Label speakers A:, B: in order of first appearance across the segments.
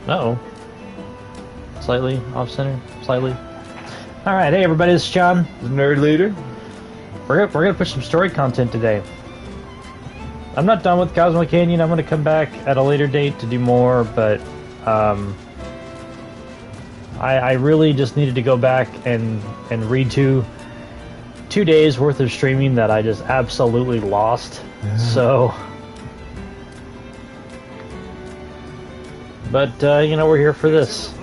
A: Uh-oh. Slightly off-center. Slightly. Alright, hey everybody, this is John.
B: The Nerd Leader.
A: We're gonna push some story content today. I'm not done with Cosmo Canyon. I'm gonna come back at a later date to do more, but I really just needed to go back and read two days worth of streaming that I just absolutely lost. So, but you know, we're here for this.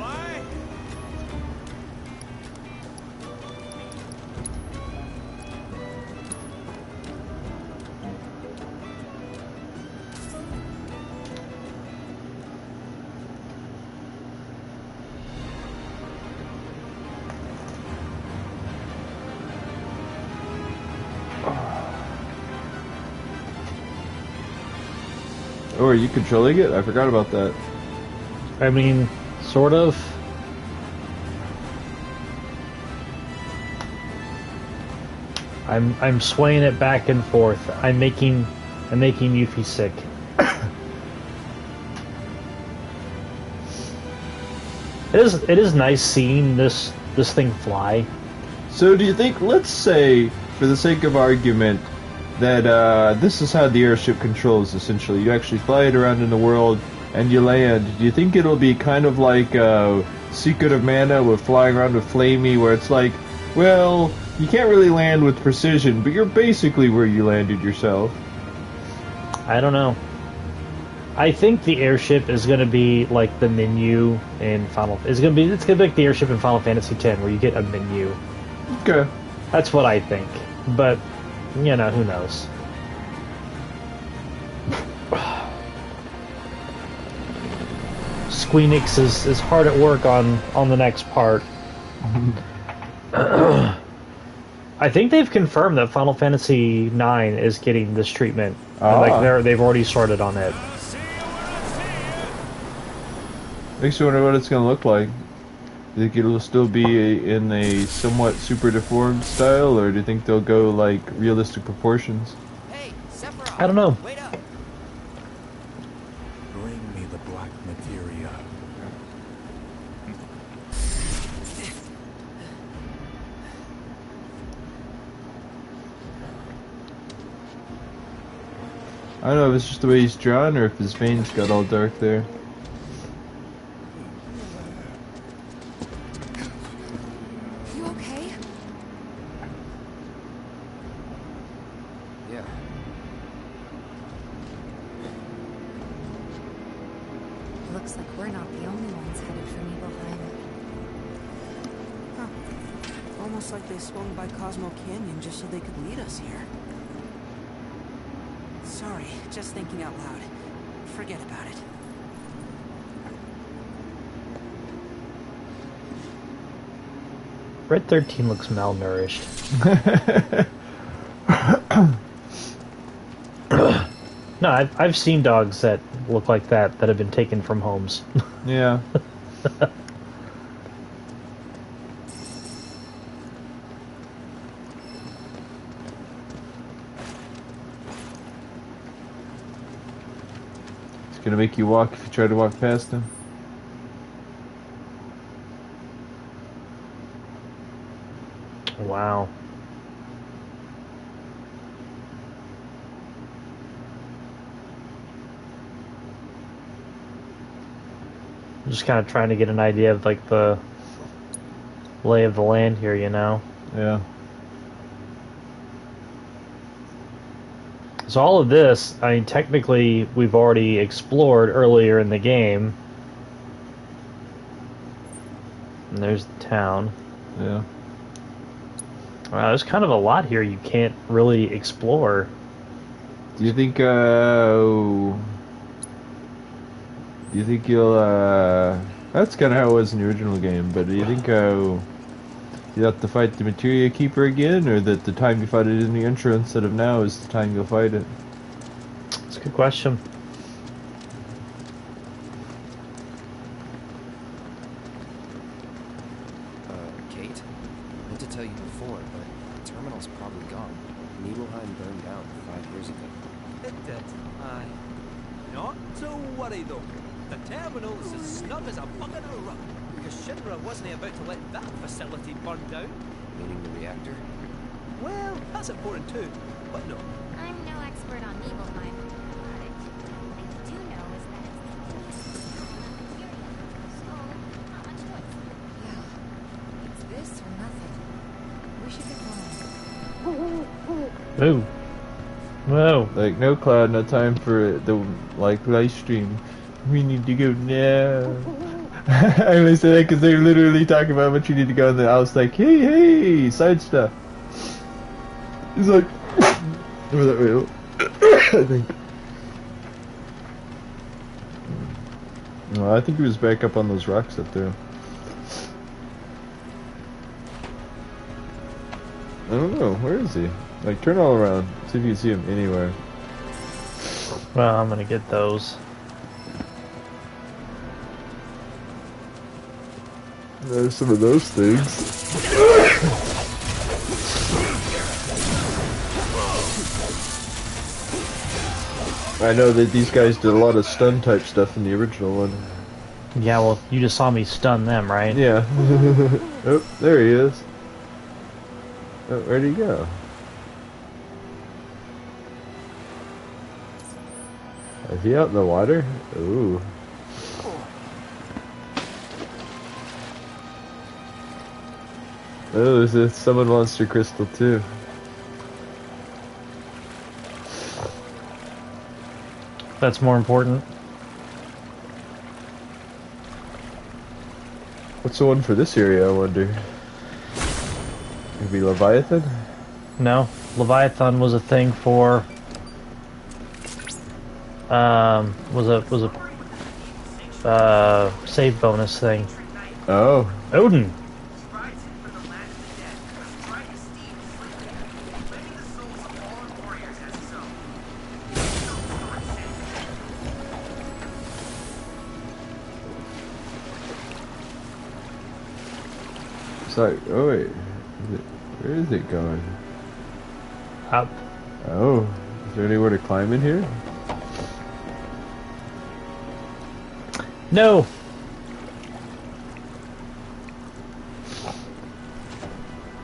B: Oh, are you controlling it? I forgot about that.
A: I mean, sort of. I'm swaying it back and forth. I'm making Yuffie sick. It is nice seeing this thing fly.
B: So do you think, let's say, for the sake of argument, that this is how the airship controls, essentially. You actually fly it around in the world, and you land. Do you think it'll be kind of like Secret of Mana with flying around with Flamey, where it's like, well, you can't really land with precision, but you're basically where you landed yourself?
A: I don't know. I think the airship is going to be like the menu in Final. It's going to be like the airship in Final Fantasy X, where you get a menu.
B: Okay.
A: That's what I think, but you know, who knows? Squeenix is hard at work on the next part. I think they've confirmed that Final Fantasy IX is getting this treatment. And, like they've already started on it.
B: Makes you wonder what it's going to look like. Do you think it'll still be in a somewhat super deformed style, or do you think they'll go like realistic proportions?
C: Hey,
A: I don't know.
C: wait up.
D: Bring me the black materia.
B: I don't know if it's just the way he's drawn, or if his veins got all dark there.
E: Looks like we're not the only ones headed for Nibelheim.
C: Huh. Almost like they swung by Cosmo Canyon just so they could lead us here. Sorry, just thinking out loud. Forget about it.
A: Red 13 looks malnourished. No, I've seen dogs that look like that have been taken from homes.
B: Yeah. It's gonna make you walk if you try to walk past him.
A: Wow. I'm just kind of trying to get an idea of like the lay of the land here, you know?
B: Yeah.
A: So all of this, I mean, technically we've already explored earlier in the game. And there's the town.
B: Yeah.
A: Wow, there's kind of a lot here you can't really explore.
B: Do you think you'll, that's kind of how it was in the original game, but do you think, you have to fight the Materia Keeper again, or that the time you fight it in the intro instead of now is the time you'll fight it?
A: That's a good question.
F: Kate? I meant to tell you before, but the terminal's probably gone. Nibelheim burned down 5 years ago.
G: It did. Aye. Not to worry though. The terminal is as snug as a bug in a rug, because Shinra wasn't about to let that facility burn down.
F: Meaning the reactor?
G: Well, that's important too, but no.
E: I'm no expert on Nibelheim, but what I do know is that it's the material, so not much choice. Yeah, it's this or nothing. We should get going.
A: Whoa. Whoa.
B: Like, no Cloud, no time for the, like, live stream. We need to go now. I only say that because they're literally talking about what you need to go, and then I was like, hey, side stuff. He's like, where's that wheel? I think. Well, I think he was back up on those rocks up there. I don't know, where is he? Like, turn all around, see if you can see him anywhere.
A: Well, I'm gonna get those.
B: There's some of those things. I know that these guys did a lot of stun type stuff in the original one.
A: Yeah, well, you just saw me stun them, right?
B: Yeah. Oh, there he is. Oh, where'd he go? Is he out in the water? Ooh. Oh, there's a summon monster crystal too.
A: That's more important.
B: What's the one for this area, I wonder? Maybe Leviathan?
A: No, Leviathan was a thing for. Was a save bonus thing.
B: Oh.
A: Odin.
B: Like, oh wait, where is it going?
A: Up.
B: Oh, is there anywhere to climb in here?
A: No.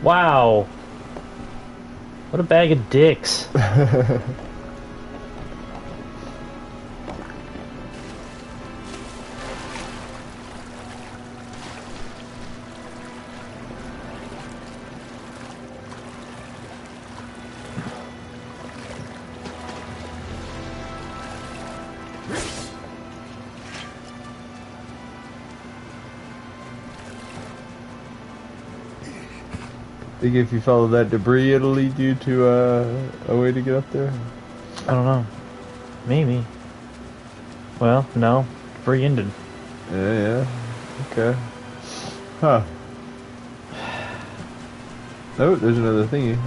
A: Wow. What a bag of dicks.
B: Think if you follow that debris, it'll lead you to a way to get up there?
A: I don't know. Maybe. Well, no. Free ended.
B: Yeah. Okay. Huh. Oh, there's another thingy.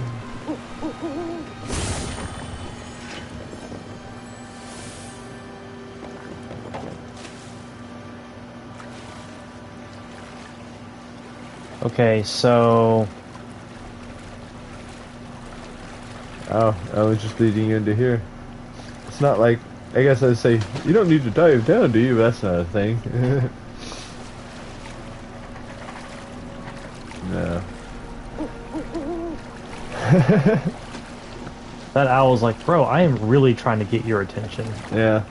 A: Okay, so...
B: Oh, I was just leading you into here. It's not like, I guess I'd say, you don't need to dive down, do you? That's not a thing. No.
A: That owl's like, bro, I am really trying to get your attention.
B: Yeah.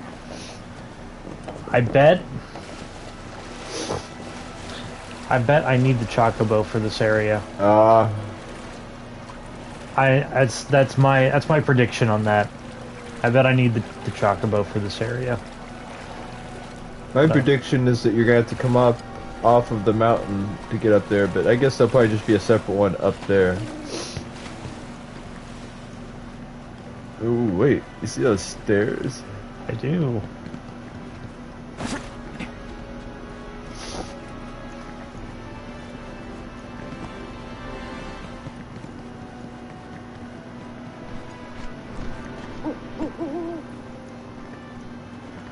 A: I bet I need the chocobo for this area. That's my prediction on that. I bet I need the chocobo for this area.
B: My prediction is that you're gonna have to come up off of the mountain to get up there, but I guess there'll probably just be a separate one up there. Ooh, wait, you see those stairs?
A: I do.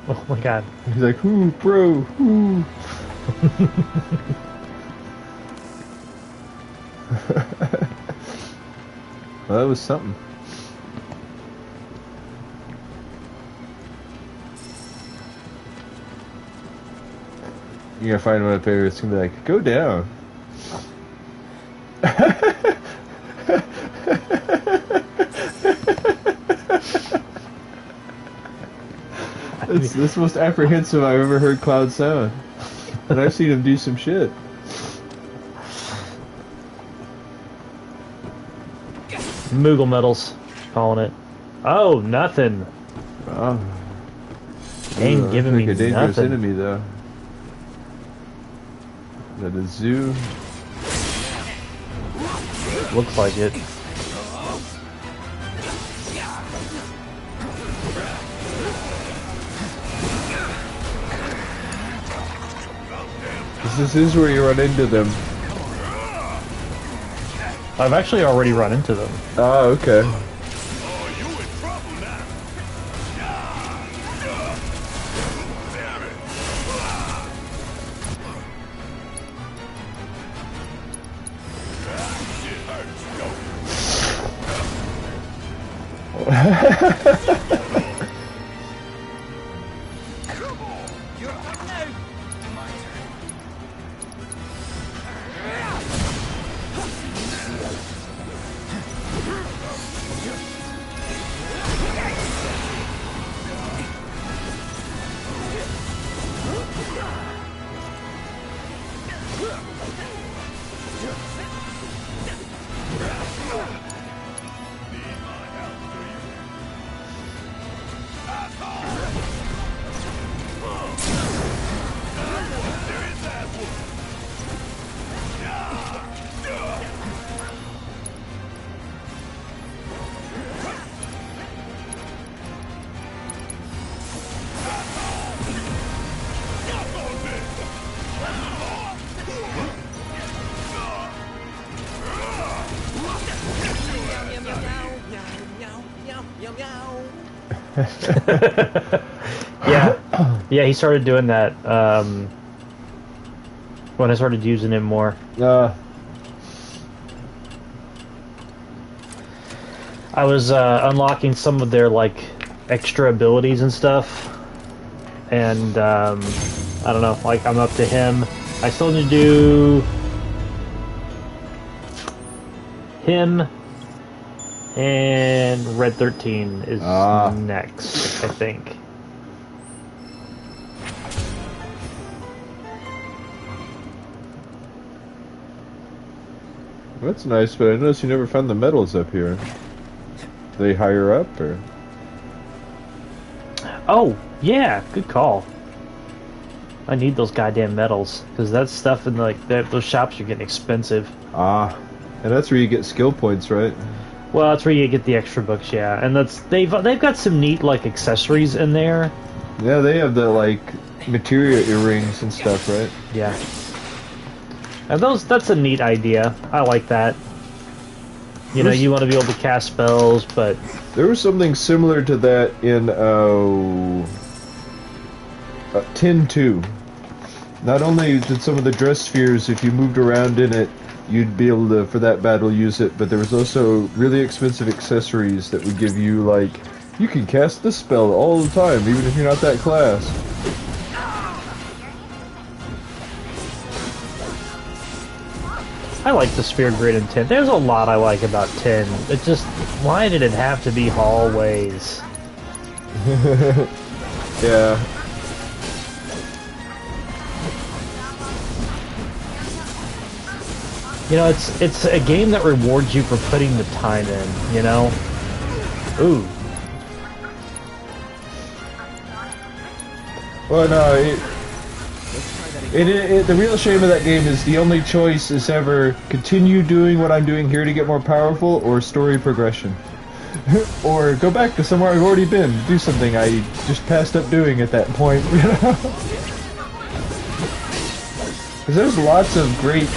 A: Oh my god.
B: He's like, ooh, bro, ooh. Well, that was something. You're gonna find one up there. It's gonna be like, go down. That's the most apprehensive I've ever heard Cloud sound. And I've seen him do some shit.
A: Moogle medals, calling it. Oh, nothing.
B: Oh.
A: Ain't giving me
B: a dangerous
A: nothing.
B: enemy, though. Is that a zoo?
A: Looks like it.
B: This is where you run into them.
A: I've actually already run into them.
B: Oh, okay.
A: Yeah, he started doing that when I started using him more. I was unlocking some of their like extra abilities and stuff, and I don't know, like I'm up to him. I still need to do him, and Red 13 is next, I think.
B: That's nice, but I noticed you never found the medals up here. They higher up, or?
A: Oh, yeah, good call. I need those goddamn medals, because that stuff in like those shops are getting expensive.
B: Ah, and that's where you get skill points, right?
A: Well, that's where you get the extra books, yeah. And they've got some neat like accessories in there.
B: Yeah, they have the like materia earrings and stuff, right?
A: Yeah. And that's a neat idea. I like that. You know, you want to be able to cast spells, but
B: there was something similar to that in 10-2. Not only did some of the dress spheres, if you moved around in it, you'd be able to, for that battle, use it, but there was also really expensive accessories that would give you, like, you can cast this spell all the time, even if you're not that class.
A: I like the Sphere Grid in 10. There's a lot I like about 10. It just, why did it have to be hallways?
B: Yeah.
A: You know, it's a game that rewards you for putting the time in, you know? Ooh.
B: Well, no, the real shame of that game is the only choice is ever continue doing what I'm doing here to get more powerful, or story progression. Or go back to somewhere I've already been, do something I just passed up doing at that point, you know? Because there's lots of great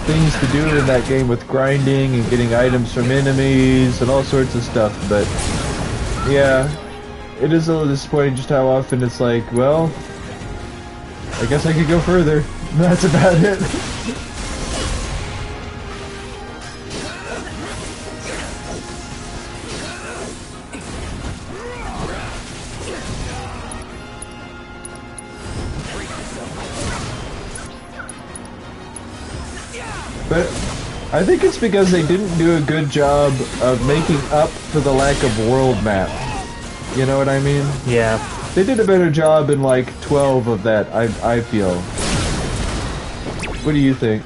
B: things to do in that game with grinding and getting items from enemies and all sorts of stuff, but yeah, it is a little disappointing just how often it's like, well, I guess I could go further. That's about it. But I think it's because they didn't do a good job of making up for the lack of world map. You know what I mean?
A: Yeah.
B: They did a better job in like 12 of that, I feel. What do you think?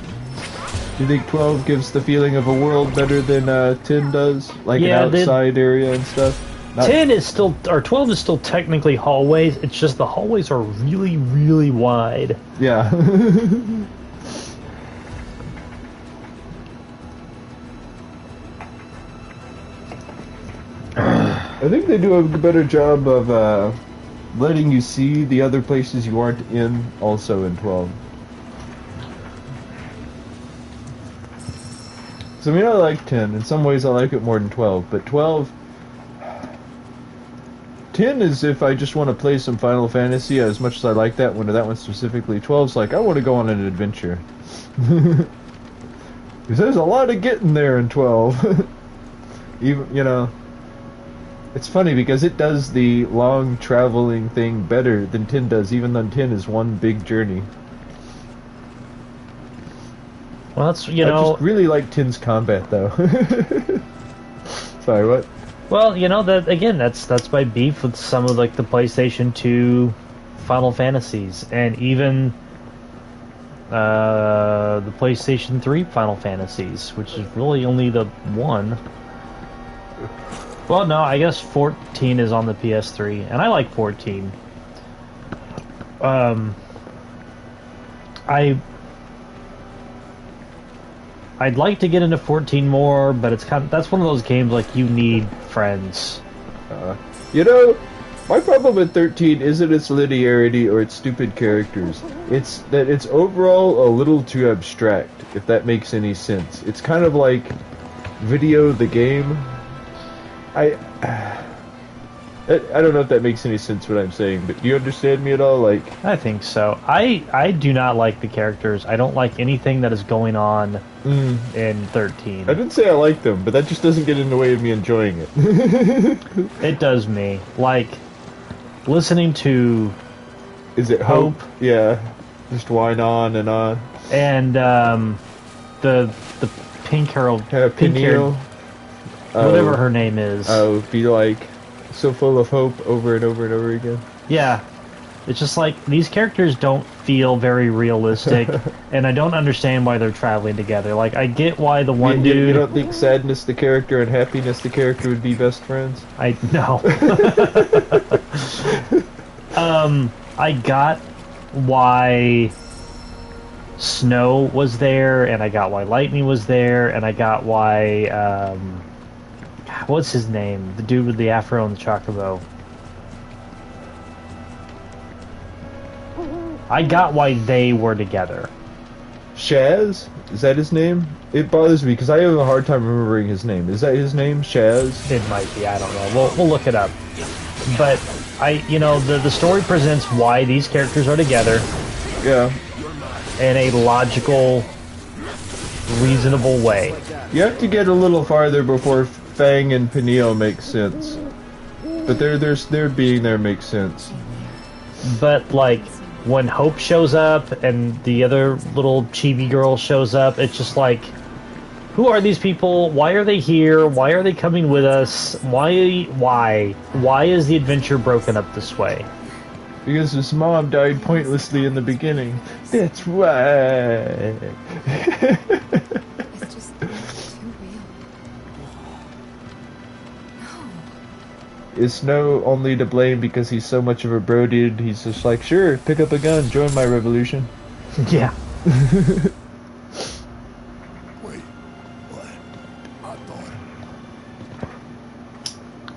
B: Do you think 12 gives the feeling of a world better than 10 does? Like
A: Yeah,
B: an outside area and stuff? Not
A: 10 is still, or 12 is still technically hallways. It's just the hallways are really, really wide.
B: Yeah. I think they do a better job of letting you see the other places you aren't in also in 12. So I mean, I like 10. In some ways I like it more than 12, but 12... 10 is if I just want to play some Final Fantasy, as much as I like that one, or that one specifically. 12's like, I want to go on an adventure. Because there's a lot of getting there in 12. Even, you know... It's funny because it does the long traveling thing better than 10 does, even though 10 is one big journey.
A: Well, that's,
B: I just really like 10's combat, though. Sorry, what?
A: Well, that again, that's my beef with some of like the PlayStation 2 Final Fantasies, and even the PlayStation 3 Final Fantasies, which is really only the one. Well, no, I guess 14 is on the PS3, and I like 14. I'd like to get into 14 more, but that's one of those games like you need friends.
B: My problem with 13 isn't its linearity or its stupid characters. It's that it's overall a little too abstract, if that makes any sense. It's kind of like Video the game. I don't know if that makes any sense what I'm saying, but do you understand me at all? Like,
A: I think so. I do not like the characters. I don't like anything that is going on in 13.
B: I didn't say I like them, but that just doesn't get in the way of me enjoying it.
A: It does me. Like, listening to...
B: Is it Hope? Yeah. Just whine on and on.
A: And, the pink girl...
B: Peniel.
A: Whatever her name is.
B: Oh, be like... so full of hope over and over and over again.
A: Yeah. It's just like, these characters don't feel very realistic, and I don't understand why they're traveling together. Like, I get why the one dude...
B: You don't think Sadness the character and Happiness the character would be best friends?
A: No. I got why Snow was there, and I got why Lightning was there, and I got why, what's his name? The dude with the afro and the chocobo. I got why they were together.
B: Shaz? Is that his name? It bothers me because I have a hard time remembering his name. Is that his name? Shaz?
A: It might be. I don't know. We'll look it up. But the story presents why these characters are together.
B: Yeah.
A: In a logical, reasonable way.
B: You have to get a little farther before Fang and Peniel make sense. But their being there makes sense.
A: But like when Hope shows up and the other little chibi girl shows up, it's just like, who are these people? Why are they here? Why are they coming with us? Why is the adventure broken up this way?
B: Because his mom died pointlessly in the beginning. That's right.
E: It's just too real. No.
B: Is Snow only to blame because he's so much of a bro dude? He's just like, sure, pick up a gun, join my revolution.
A: Yeah.
D: Wait, what? I thought...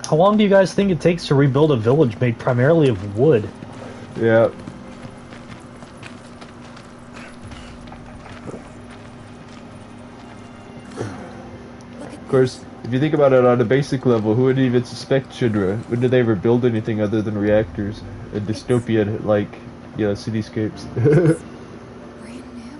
A: How long do you guys think it takes to rebuild a village made primarily of wood?
B: Yeah. Of course, if you think about it on a basic level, who would even suspect Shinra? When did they ever build anything other than reactors? A dystopia like, cityscapes.
E: Brand new.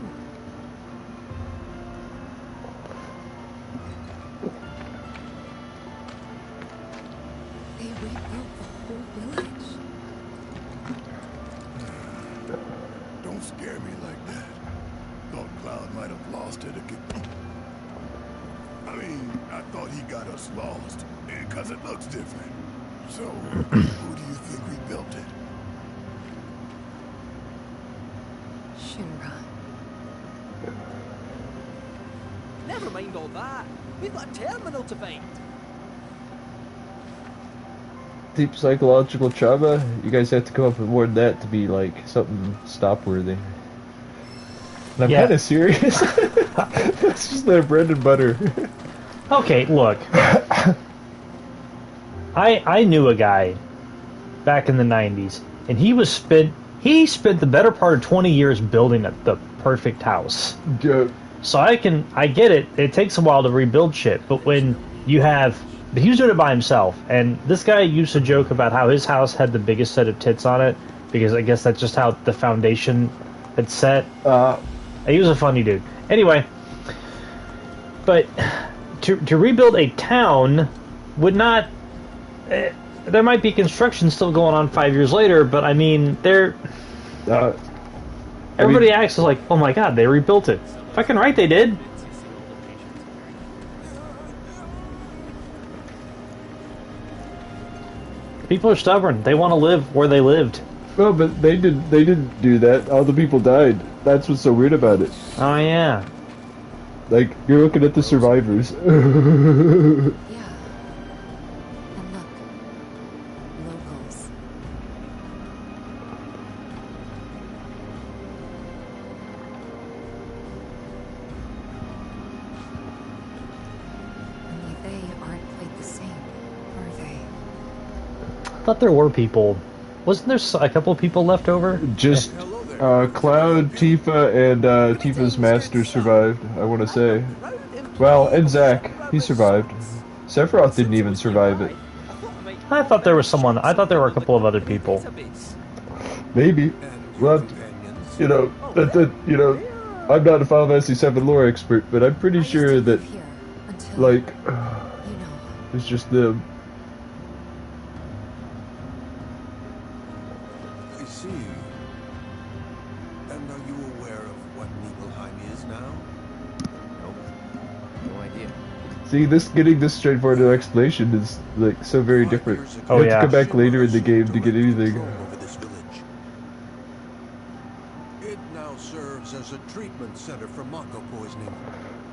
E: They rebuilt the whole village.
D: Don't scare me like that. thought Cloud might have lost it again. I mean, I thought he got us lost, because it looks different. So, who do you think rebuilt it?
E: Shinra.
G: Never mind all that. We've got a terminal to find.
B: Deep psychological trauma? You guys have to come up with more than that to be like something stop-worthy. And I'm
A: Yeah.
B: kind of serious. That's just their bread and butter.
A: Okay, look. I knew a guy back in the 90s, and he spent the better part of 20 years building the perfect house.
B: Yeah.
A: So I get it. It takes a while to rebuild shit, but when you have, but he was doing it by himself, and this guy used to joke about how his house had the biggest set of tits on it, because I guess that's just how the foundation had set. He was a funny dude. Anyway, but to rebuild a town would not. There might be construction still going on 5 years later, but I mean, everybody acts like, oh my god, they rebuilt it. Fucking right, they did. People are stubborn. They want to live where they lived.
B: Well, but they didn't do that. All the people died. That's what's so weird about it.
A: Oh yeah.
B: Like, you're looking at the survivors.
E: Yeah. And look. Locals. Only they aren't quite the same, are they?
A: I thought there were people. Wasn't there a couple of people left over?
B: Just Cloud, Tifa, and Tifa's master survived, I want to say. Well, and Zack, he survived. Sephiroth didn't even survive it.
A: I thought there was someone. I thought there were a couple of other people.
B: Maybe. Well, you know, I'm not a Final Fantasy VII lore expert, but I'm pretty sure that,
E: Here until
B: like,
E: you know.
B: it's just them.
D: I see. And are you aware of what Nibelheim is now?
F: Nope. No idea.
B: See, getting this straightforward an explanation is, like, so very different.
A: Oh,
B: You have
A: yeah.
B: to come back later in the game to get anything.
D: Over this village. It now serves as a treatment center for Mako poisoning.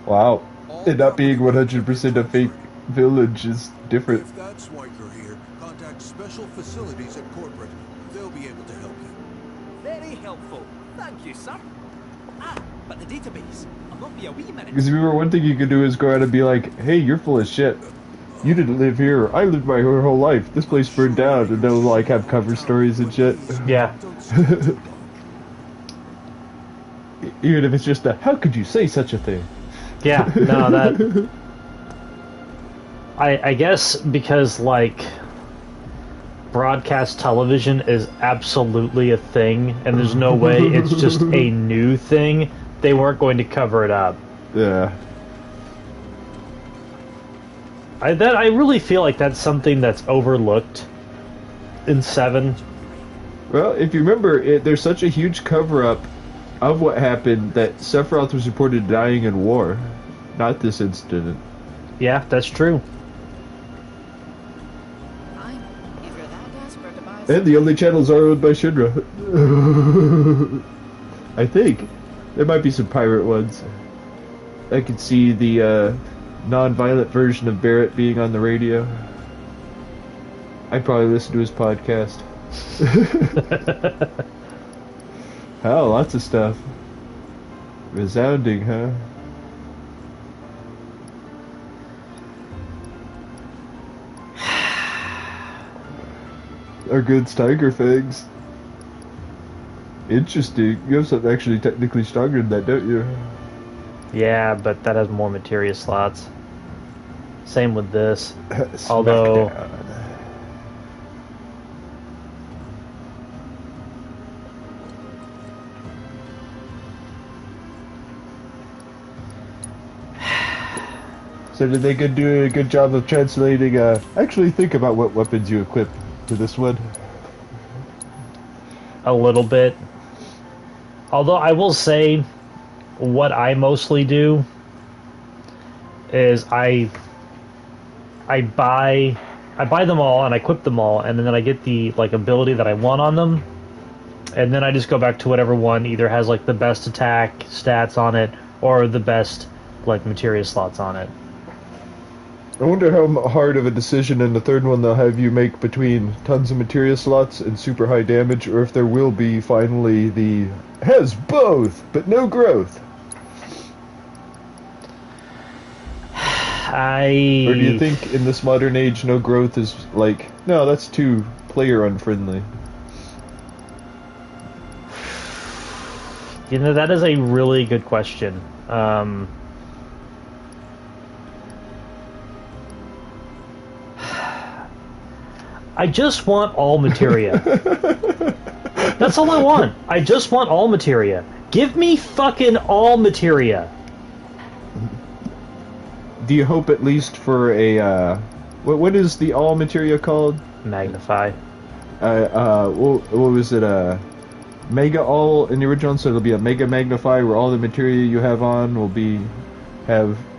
B: Wow. And not being 100% a fake village is different.
D: If that's why you're here, contact special facilities at corporate. They'll be able to help you.
G: Very helpful. Thank you, sir. Ah, but the database. I'll not be a wee minute.
B: Because remember, one thing you could do is go out and be like, hey, you're full of shit. You didn't live here. I lived my whole life. This place burned down. And they'll, like, have cover stories and shit.
A: Yeah.
B: Even if it's just a, how could you say such a thing?
A: Yeah. No, that. I guess because like broadcast television is absolutely a thing, and there's no way it's just a new thing. They weren't going to cover it up.
B: Yeah.
A: I really feel like that's something that's overlooked in 7.
B: Well, if you remember, there's such a huge cover-up of what happened that Sephiroth was reported dying in war. Not this incident.
A: Yeah, that's true.
E: Fine. If you're that desperate to buy
B: And the only channels are owned by Shinra. I think. There might be some pirate ones. I could see the non-violent version of Barrett being on the radio. I'd probably listen to his podcast. Hell, lots of stuff. Resounding, huh? Our good Tiger Fangs. Interesting. You have something actually technically stronger than that, don't you?
A: Yeah, but that has more materia slots. Same with this. Although
B: Smackdown. So did they do a good job of translating, actually think about what weapons you equip to this one?
A: a little bit. Although I will say, what I mostly do is I buy them all and I equip them all, and then I get the like ability that I want on them, and then I just go back to whatever one either has like the best attack stats on it or the best like materia slots on it.
B: I wonder how hard of a decision in the third one they'll have you make between tons of materia slots and super high damage, or if there will be finally the has both but no growth. Or do you think in this modern age no growth is like, no, that's too player unfriendly?
A: You know, that is a really good question. I just want all materia. That's all I want. I just want all materia. Give me fucking all materia.
B: Do you hope at least for a, what is the all materia called?
A: Magnify.
B: What was it, Mega All in the original, so it'll be a Mega Magnify where all the materia you have on will be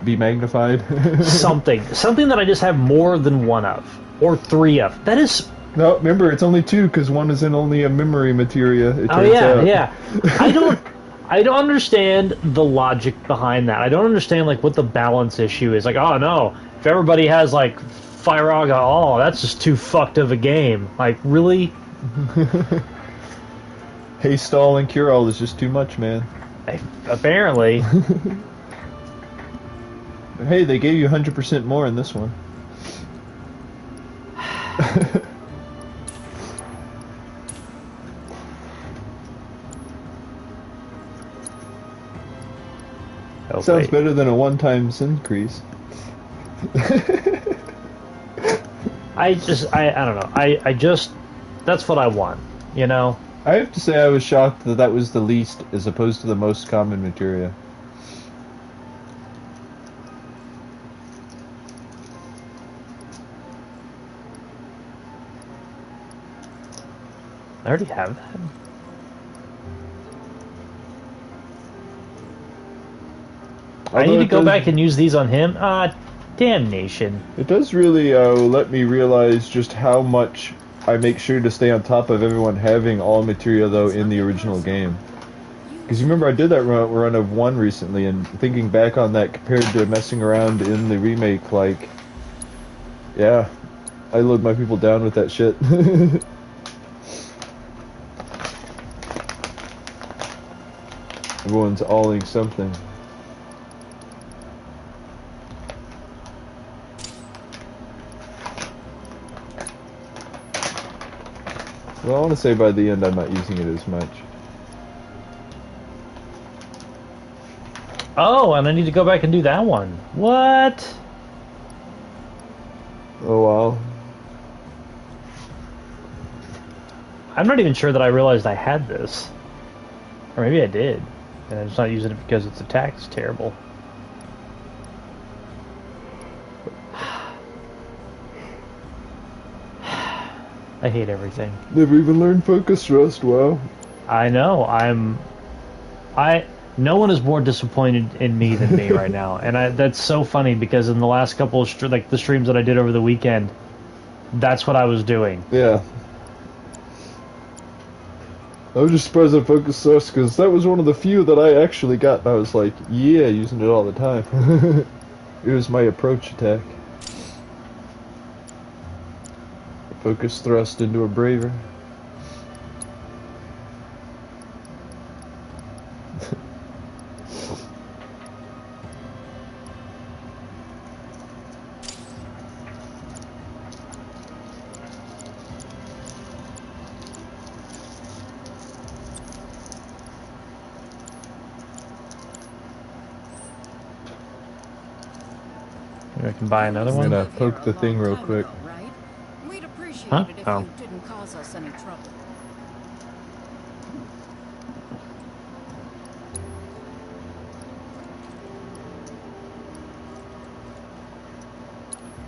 B: magnified?
A: Something that I just have more than one of. Or three of. That is...
B: No, remember, it's only two, because one is in only a memory materia, it
A: Oh
B: turns
A: yeah,
B: out.
A: yeah. I don't understand the logic behind that. I don't understand like what the balance issue is. Like, oh no, if everybody has like Firaga all, that's just too fucked of a game. Like, really?
B: Haste all and cure all is just too much, man.
A: Apparently.
B: Hey, they gave you 100% more in this one.
A: Oh,
B: Sounds
A: wait.
B: better than a one-time increase.
A: I don't know. I just, that's what I want, you know?
B: I have to say I was shocked that that was the least as opposed to the most common materia.
A: I already have that. I need to go back and use these on him? Ah, damnation.
B: It does really let me realize just how much I make sure to stay on top of everyone having all materia, though, in the original game. Because you remember I did that run of 1 recently, and thinking back on that compared to messing around in the remake, like, yeah, I load my people down with that shit. Everyone's alling something. Well, I want to say by the end I'm not using it as much.
A: Oh, and I need to go back and do that one. What?
B: Oh, wow.
A: I'm not even sure that I realized I had this. Or maybe I did. And I'm just not using it because its attack is terrible. I hate everything.
B: Never even learned focus thrust, wow.
A: I know. No one is more disappointed in me than me right now, and that's so funny because in the last couple of the streams that I did over the weekend, that's what I was doing.
B: Yeah. I was just surprised at focus thrust because that was one of the few that I actually got, and I was like, yeah, using it all the time. It was my approach attack. Focus thrust into a braver.
A: Maybe I can buy another
B: I'm
A: one.
B: gonna poke the thing real quick.
C: Right? We'd appreciate
A: Huh?
C: it if
A: Oh.
C: you didn't cause us any trouble.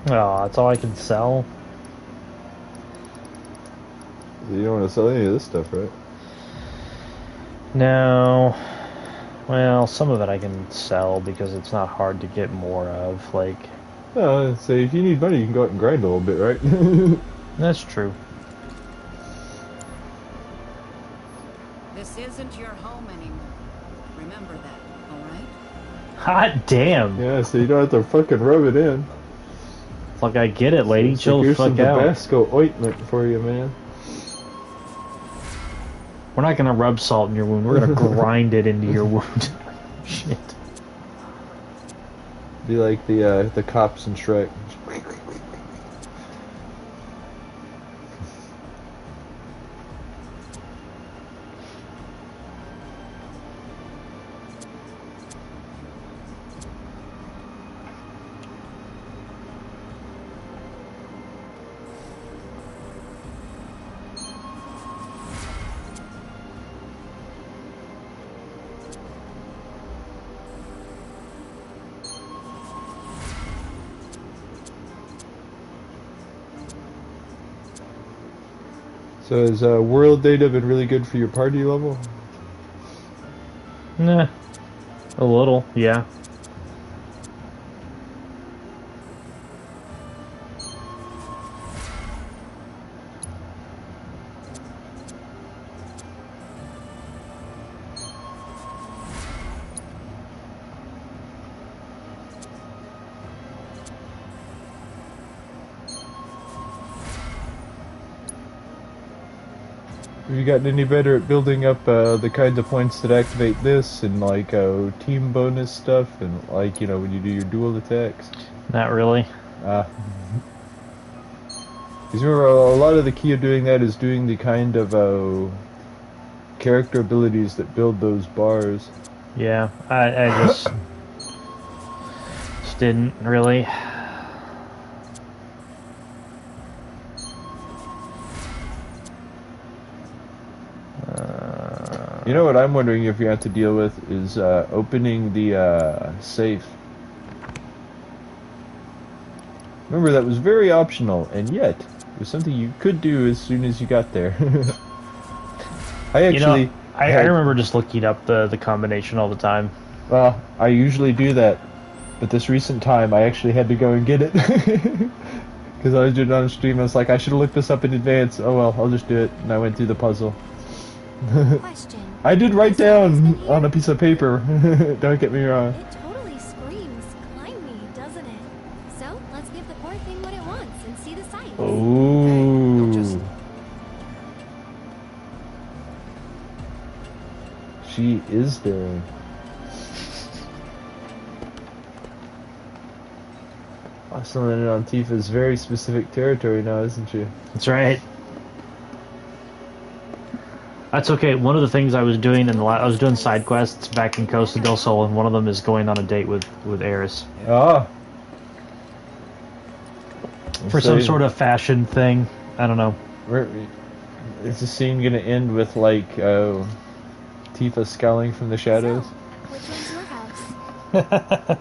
A: Oh, that's all I can sell.
B: You don't want to sell any of this stuff, right?
A: No. Well, some of it I can sell because it's not hard to get more of. Like,
B: So if you need money, you can go out and grind a little bit, right?
A: that's true.
H: This isn't your home anymore. Remember that, alright?
A: Hot damn!
B: Yeah, so you don't have to fucking rub it in.
A: Like, I get it, lady.
B: It's
A: Chill
B: like,
A: the
B: here's
A: fuck
B: some
A: out.
B: Tabasco ointment for you, man.
A: We're not gonna rub salt in your wound. We're gonna grind it into your wound. Shit.
B: Be like the cops in Shrek. So has world data been really good for your party level?
A: Nah. A little, yeah.
B: Have you gotten any better at building up the kinds of points that activate this and like team bonus stuff and like, you know, when you do your dual attacks?
A: Not really.
B: Because remember, a lot of the key of doing that is doing the kind of character abilities that build those bars.
A: Yeah, I just didn't really.
B: You know what I'm wondering if you have to deal with is opening the safe. Remember, that was very optional, and yet it was something you could do as soon as you got there. I actually...
A: I remember just looking up the combination all the time.
B: Well, I usually do that, but this recent time I actually had to go and get it. Because I was doing it on stream, I was like, I should have looked this up in advance. Oh well, I'll just do it. And I went through the puzzle.
E: Question.
B: I did write down on a piece of paper. Don't get me wrong.
E: It totally screams climb me, doesn't it? So, let's give the poor thing what it wants and see the sights.
B: Ooh.
F: Just
B: She is there. Awesome, landed on Tifa's very specific territory now, isn't she?
A: That's right. That's okay. One of the things I was doing I was doing side quests back in Costa del Sol, and one of them is going on a date with Eris
B: Ah.
A: for some sort of fashion thing. I don't know.
B: Is the scene gonna end with like Tifa scowling from the shadows?
E: So, which one's your house?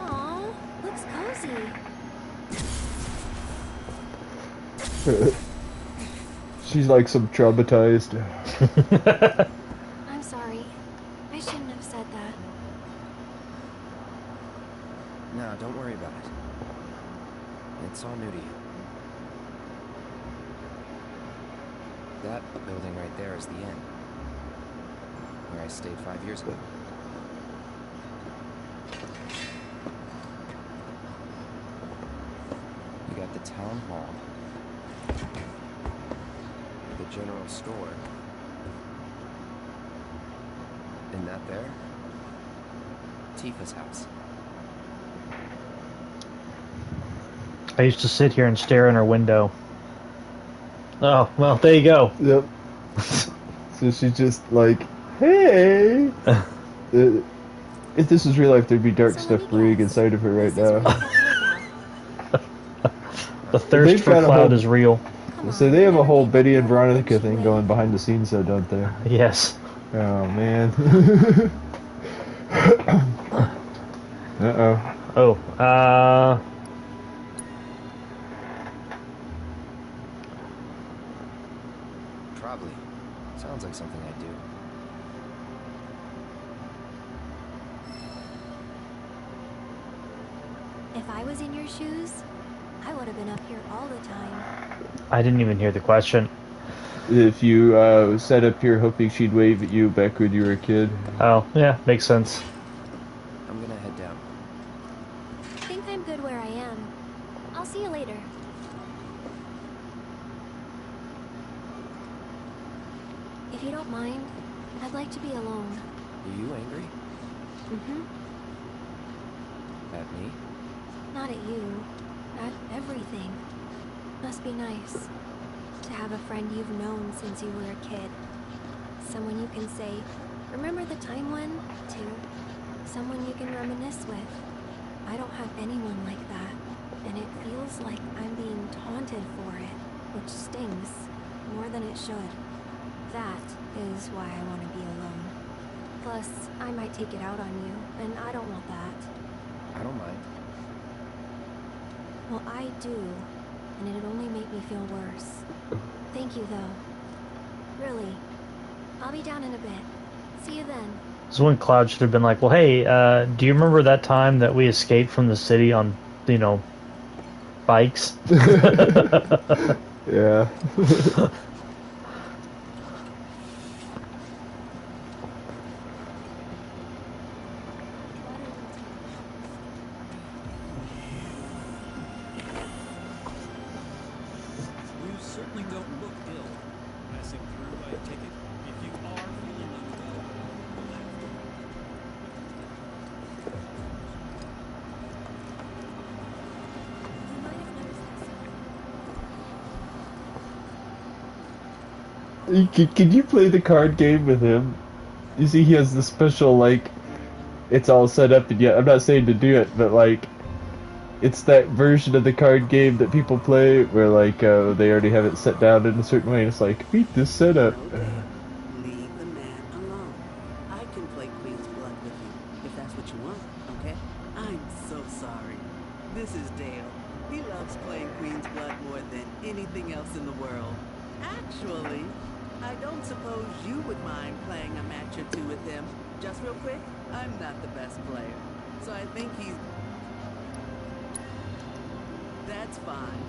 E: Aw, looks cozy.
B: She's like some traumatized.
E: I'm sorry. I shouldn't have said that.
F: no, don't worry about it. It's all new to you. That building right there is the inn, where I stayed 5 years ago. You got the town hall, the general store, and that there, Tifa's house.
A: I used to sit here and stare in her window. Oh, well, there you go.
B: Yep. So she's just like, hey. If this was real life, there'd be dark stuff brewing inside of her right now.
A: The thirst
B: They've
A: for
B: got a
A: Cloud
B: whole-
A: is real.
B: So they have a whole Betty and Veronica thing going behind the scenes, though, don't they?
A: Yes.
B: Oh man. Uh-oh.
A: Oh,
F: Probably. Sounds like something I'd do.
E: If I was in your shoes, I would have been up here all the time.
A: I didn't even hear the question.
B: If you set up here hoping she'd wave at you back when you were a kid.
A: Oh, yeah, makes sense.
F: I'm gonna head down.
E: I think I'm good where I am. I'll see you later. If you don't mind, I'd like to be alone.
F: Are you angry?
E: Mm-hmm.
F: At me?
E: Not at you. At everything. Must be nice to have a friend you've known since you were a kid. Someone you can say, remember the time when, to. Someone you can reminisce with. I don't have anyone like that, and it feels like I'm being taunted for it, which stings more than it should. That is why I want to be alone. Plus, I might take it out on you, and I don't want that.
F: I don't mind.
E: Well, I do, and it'd only make me feel worse. Thank you, though. Really. I'll be down in a bit. See you then.
A: This one Cloud should have been like, well, hey, do you remember that time that we escaped from the city on, you know, bikes?
B: Yeah.
I: You certainly don't look ill. Passing through, I take it. If you are feeling unwell,
B: Can you play the card game with him? You see, he has the special, like, it's all set up, and yet I'm not saying to do it, but like, it's that version of the card game that people play where, like, they already have it set down in a certain way, and it's like, beat this setup.
C: Leave the man alone. I can play Queen's Blood with you, if that's what you want, okay? I'm so sorry. This is Dale. He loves playing Queen's Blood more than anything else in the world. Actually, I don't suppose you would mind playing a match or two with him. Just real quick, I'm not the best player, so I think he's... That's fine.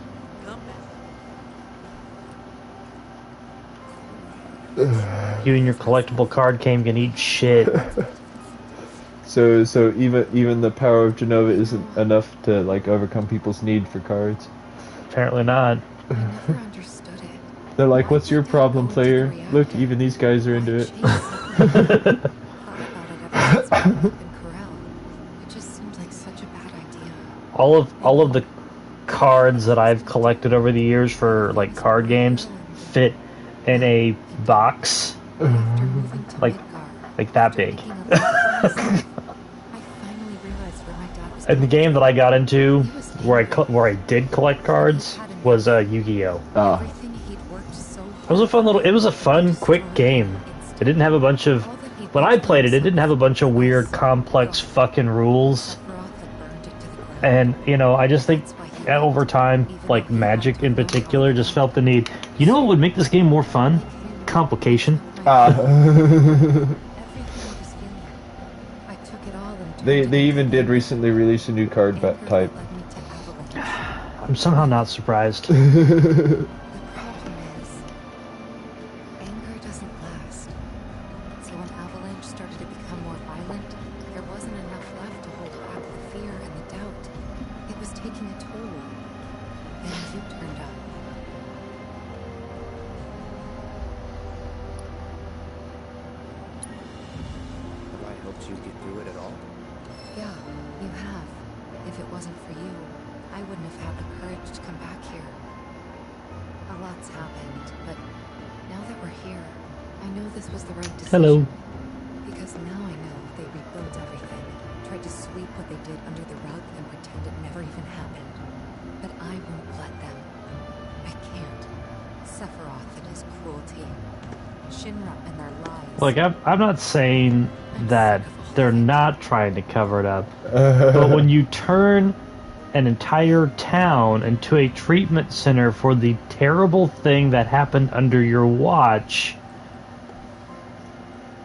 C: Come back.
A: You and your collectible card game can eat shit.
B: So even the power of Genova isn't enough to, like, overcome people's need for cards.
A: Apparently not.
H: I never understood it.
B: They're like, what's your problem, player? Look, even these guys are into it.
H: It just seemed like such a bad idea.
A: All of the cards that I've collected over the years for, like, card games fit in a box like that big. And the game that I got into where I did collect cards was Yu-Gi-Oh. It was a fun, quick game. It didn't have a bunch of... When I played it, it didn't have a bunch of weird, complex fucking rules. And, you know, I just think over time, like Magic in particular, just felt the need. You know what would make this game more fun? Complication.
B: They even did recently release a new card type.
A: I'm somehow not surprised. Hello.
H: Because now I know they rebuilt everything, tried to sweep what they did under the rug and pretend it never even happened. But I won't let them. I can't. Sephiroth and his cruelty. Shinra and their lies.
A: Like, I'm not saying that they're not trying to cover it up, but when you turn an entire town into a treatment center for the terrible thing that happened under your watch.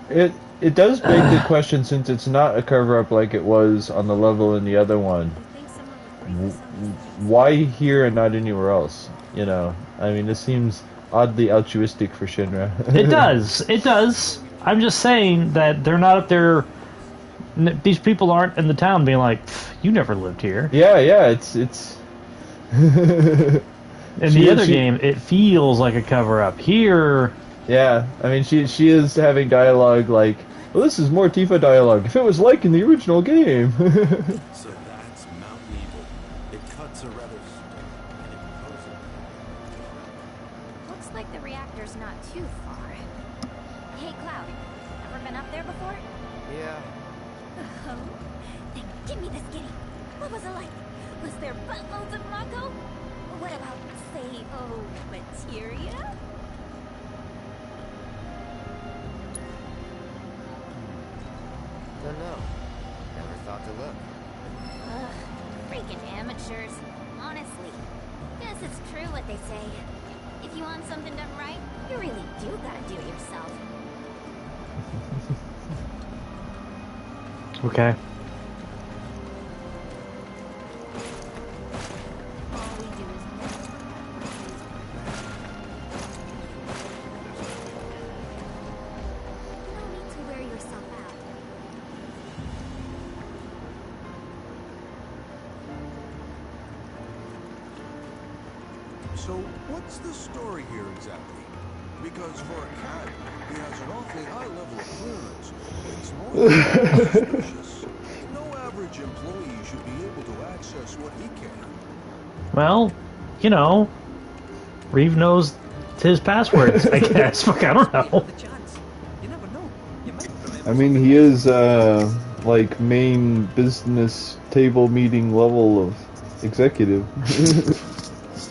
B: It does beg the question, since it's not a cover-up like it was on the level in the other one. Why here and not anywhere else? You know, I mean, this seems oddly altruistic for Shinra.
A: It does. It does. I'm just saying that they're not up there. These people aren't in the town being like, "You never lived here."
B: Yeah, it's.
A: In the other game, it feels like a cover-up. Here,
B: yeah, I mean, she is having dialogue like, well, this is more Tifa dialogue. If it was like in the original game.
D: So that's Mountain Evil. It cuts a rather imposing.
E: Looks like the reactor's not too far. Hey, Cloud, ever been up there before?
F: Yeah.
E: Oh, then give me the skinny. What was it like? Was there buttloads of Mako? What about, say, materia?
F: Don't know. Never thought to look.
E: Ugh, freaking amateurs. Honestly. Guess it's true what they say. If you want something done right, you really do gotta do it yourself.
A: okay.
E: All we do is no need to wear yourself out.
D: So, what's the story here exactly? Because for a cat, he has an awfully high level of clearance. It's more than suspicious. No average employee should be able to access what he can.
A: Well, you know, Reeve knows his passwords, I guess. Fuck, I don't know.
G: The chance. You never know. You might remember.
B: I mean, he is, like, main business table meeting level of executive.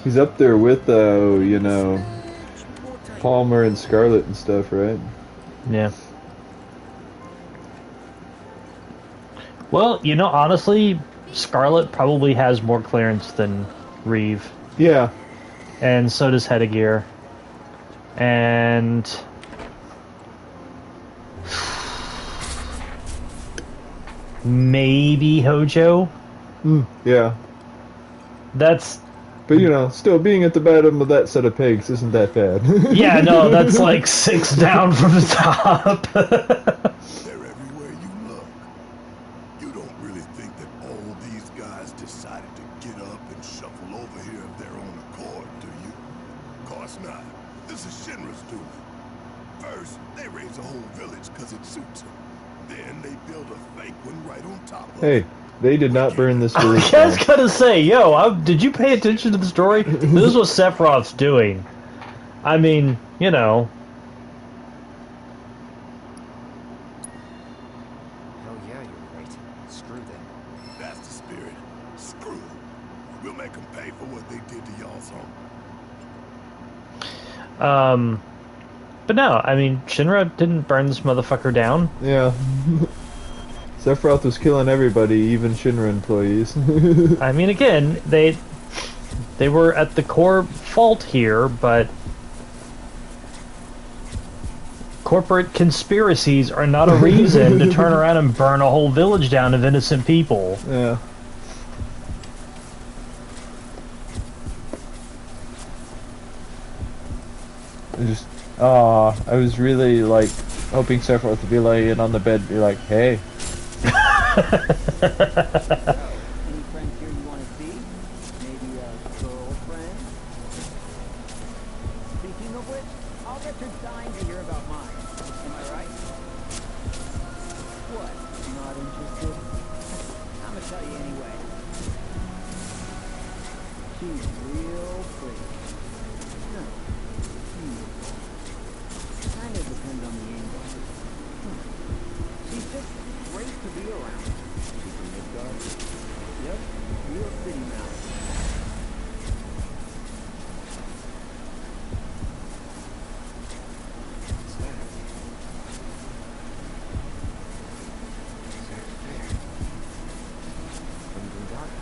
B: He's up there with, you know, Palmer and Scarlet and stuff, right?
A: Yeah. Well, you know, honestly, Scarlet probably has more clearance than Reeve.
B: Yeah.
A: And so does Hedegear. And... maybe Hojo?
B: Yeah.
A: That's...
B: But, you know, still being at the bottom of that set of pegs isn't that bad.
A: yeah, no, that's like 6 down from the top.
D: They're everywhere you look. You don't really think that all these guys decided to get up and shuffle over here of their own accord, do you? Course not. This is Shinra's doing. First, they raise a whole village because it suits them. Then they build a fake one right on top of it.
B: Hey, they did not burn this
A: I
B: village
A: was
B: down.
A: gonna say, did you pay attention to the story? This is what Sephiroth's doing. I mean, you know.
F: Hell yeah, you're right. Screw them.
D: That's the spirit. Screw them. We'll make them pay for what they did to y'all's home.
A: But no, I mean, Shinra didn't burn this motherfucker down.
B: Yeah. Sephiroth was killing everybody, even Shinra employees.
A: I mean, again, they were at the core fault here, but corporate conspiracies are not a reason to turn around and burn a whole village down of innocent people.
B: Yeah. I was really, like, hoping Sephiroth would be laying on the bed and be like, hey.
J: Any friends here you want to see? Maybe a girlfriend? Speaking of which, I'll bet you're dying to hear about mine. Am I right? What? Not interested? I'm gonna tell you anyway. She's real pretty. No. Kind of depends on the angle. She's just great to be around. She can make garbage. Yep, real city mouth.
F: What's that? Is that fair? From Gundaka?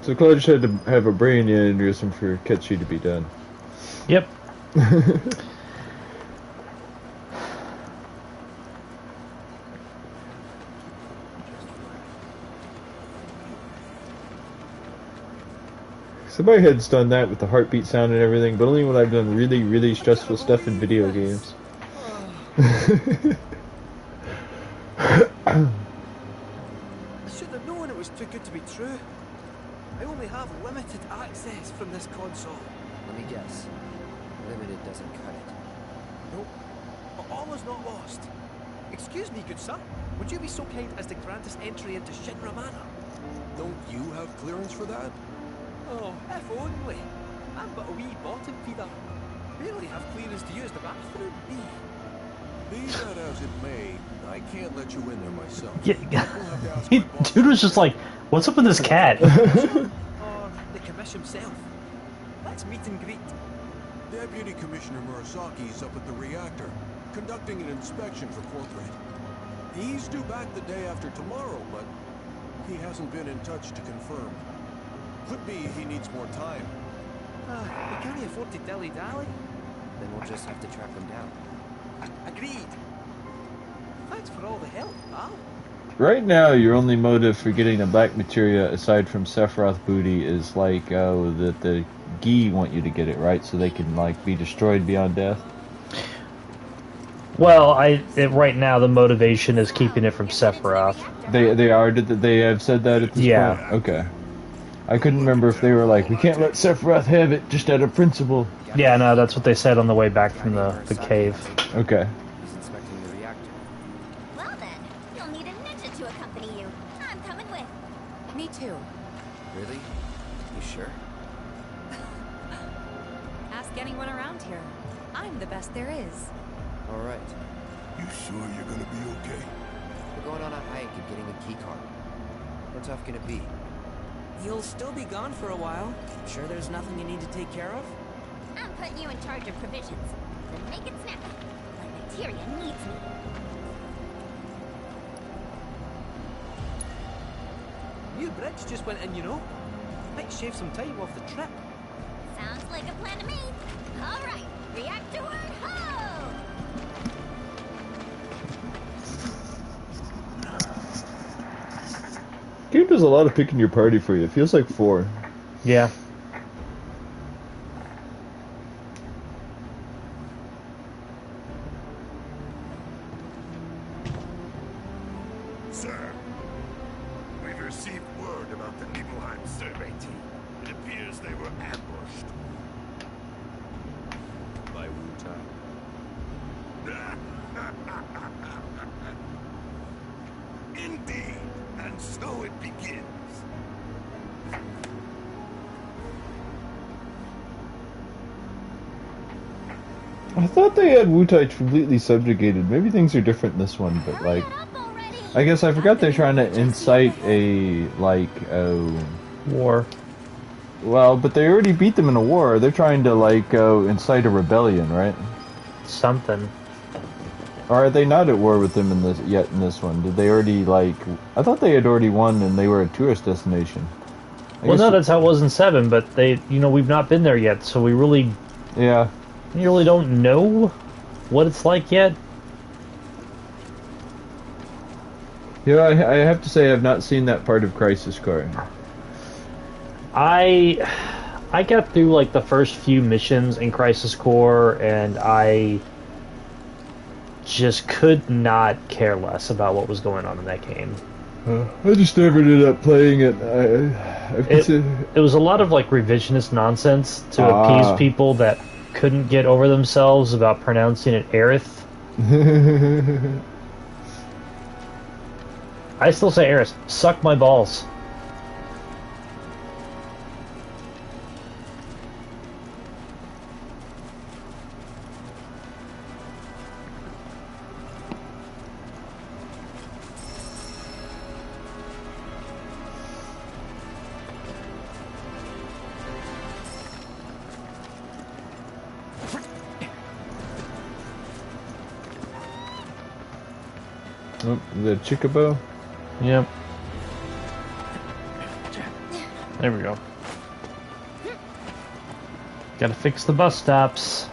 B: So Claude just had to have a brain aneurysm for Ketchy to be done.
A: Yep.
B: Somebody had's done that with the heartbeat sound and everything, but only when I've done really, really stressful stuff in video games.
G: I should have known it was too good to be true. I only have limited access from this console.
F: Let me guess. Limited doesn't cut it.
G: Nope. But all is not lost. Excuse me, good sir. Would you be so kind as to grant us entry into Shinra Manor?
D: Don't you have clearance for that?
G: Oh, if only. I'm but a wee bottom feeder. Barely have clearance to use the bathroom.
D: Be that as it may, I can't let you in there myself.
A: Yeah.
D: You'll have to ask my boss.
A: Dude was just like, what's up with this cat?
G: Or the commish himself. Let's meet and greet.
D: Deputy Commissioner Murasaki's up at the reactor, conducting an inspection for Corporate. He's due back the day after tomorrow, but he hasn't been in touch to confirm. Could be he needs more time.
G: We can't afford to dilly-dally.
F: Then we'll just have to track them down.
G: Agreed. Thanks for all the help, pal.
B: Right now, your only motive for getting the black materia, aside from Sephiroth booty, is like, oh, that the Gi want you to get it, right? So they can, like, be destroyed beyond death?
A: Well, right now the motivation is keeping it from Sephiroth.
B: They have said that at this point? Okay. I couldn't remember if they were like, we can't let Sephiroth have it, just out of principle.
A: Yeah, no, that's what they said on the way back from the cave.
B: Okay.
F: He's inspecting the reactor.
E: Well then, you'll need a ninja to accompany you. I'm coming with.
H: Me too.
F: Really? You sure?
H: Ask anyone around here. I'm the best there is.
F: All right.
D: You sure you're gonna be okay?
F: We're going on a hike and getting a key card. How tough can it be?
G: You'll still be gone for a while. Sure there's nothing you need to take care of?
E: I'm putting you in charge of provisions. Then make it snappy. My materia needs me.
G: New bridge just went in, you know. Might shave some time off the trip.
E: Sounds like a plan to me. All right, reactor-ward, ho!
B: Game does a lot of picking your party for you. It feels like 4.
A: Yeah.
D: Sir, we've received word about the Nibelheim survey team. It appears they were ambushed.
I: By Wu-Tai.
D: Indeed, and so it begins.
B: I thought they had Wu-Tai completely subjugated. Maybe things are different in this one, but like, I guess I forgot they're trying to incite a, like,
A: War.
B: well, but they already beat them in a war. They're trying to, like, incite a rebellion, right?
A: Something.
B: Or are they not at war with them in this one? Did they already, like, I thought they had already won and they were a tourist destination.
A: Well, no, that's how it was in 7, but we've not been there yet, so we really don't know what it's like yet.
B: Yeah, I have to say I've not seen that part of Crisis Core.
A: I got through like the first few missions in Crisis Core, and I just could not care less about what was going on in that game.
B: I just never ended up playing it.
A: It was a lot of like revisionist nonsense to appease people that couldn't get over themselves about pronouncing it Aerith. I still say Aerith. Suck my balls.
B: Oh, the Chickabo?
A: Yep. There we go. Gotta fix the bus stops.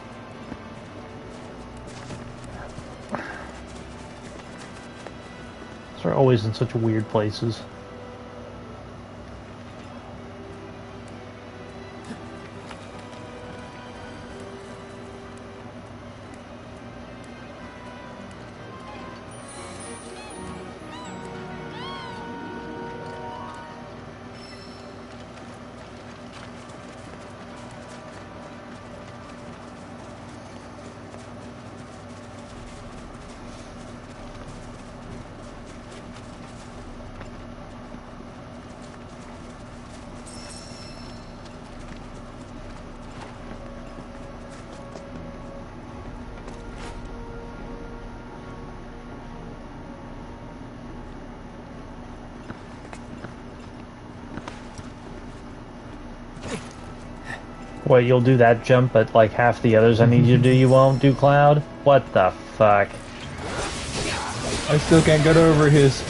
A: They're always in such weird places. What, you'll do that jump, but like half the others I need you to do you won't do, Cloud? What the fuck?
B: I still can't get over his...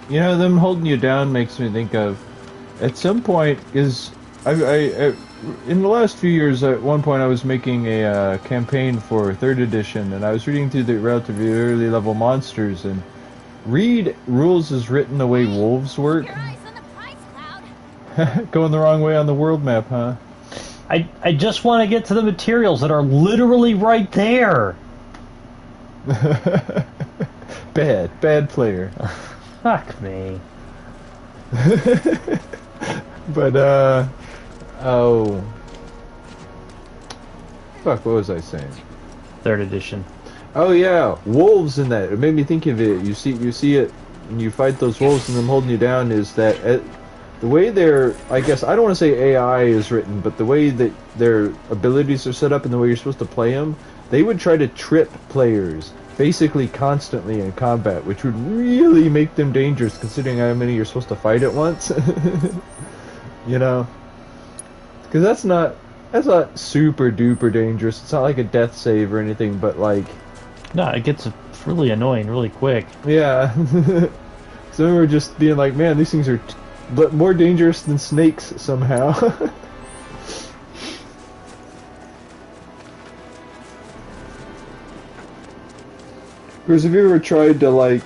B: You know, them holding you down makes me think of, at some point, is I in the last few years, at one point I was making a campaign for 3rd edition, and I was reading through the relatively early level monsters, and read rules as written the way wolves work. Going the wrong way on the world map, huh?
A: I just want to get to the materials that are literally right there.
B: Bad player.
A: Fuck me.
B: But, oh. Fuck, what was I saying?
A: 3rd edition.
B: Oh yeah, wolves in that. It made me think of it. You see it, and you fight those wolves and them holding you down is that the way their, I guess, I don't want to say AI is written, but the way that their abilities are set up and the way you're supposed to play them, they would try to trip players basically constantly in combat, which would really make them dangerous considering how many you're supposed to fight at once. You know, because that's not super duper dangerous. It's not like a death save or anything, but like,
A: no, it gets really annoying really quick.
B: Yeah. So we were just being like, man, these things are more dangerous than snakes somehow. Because have you ever tried to, like,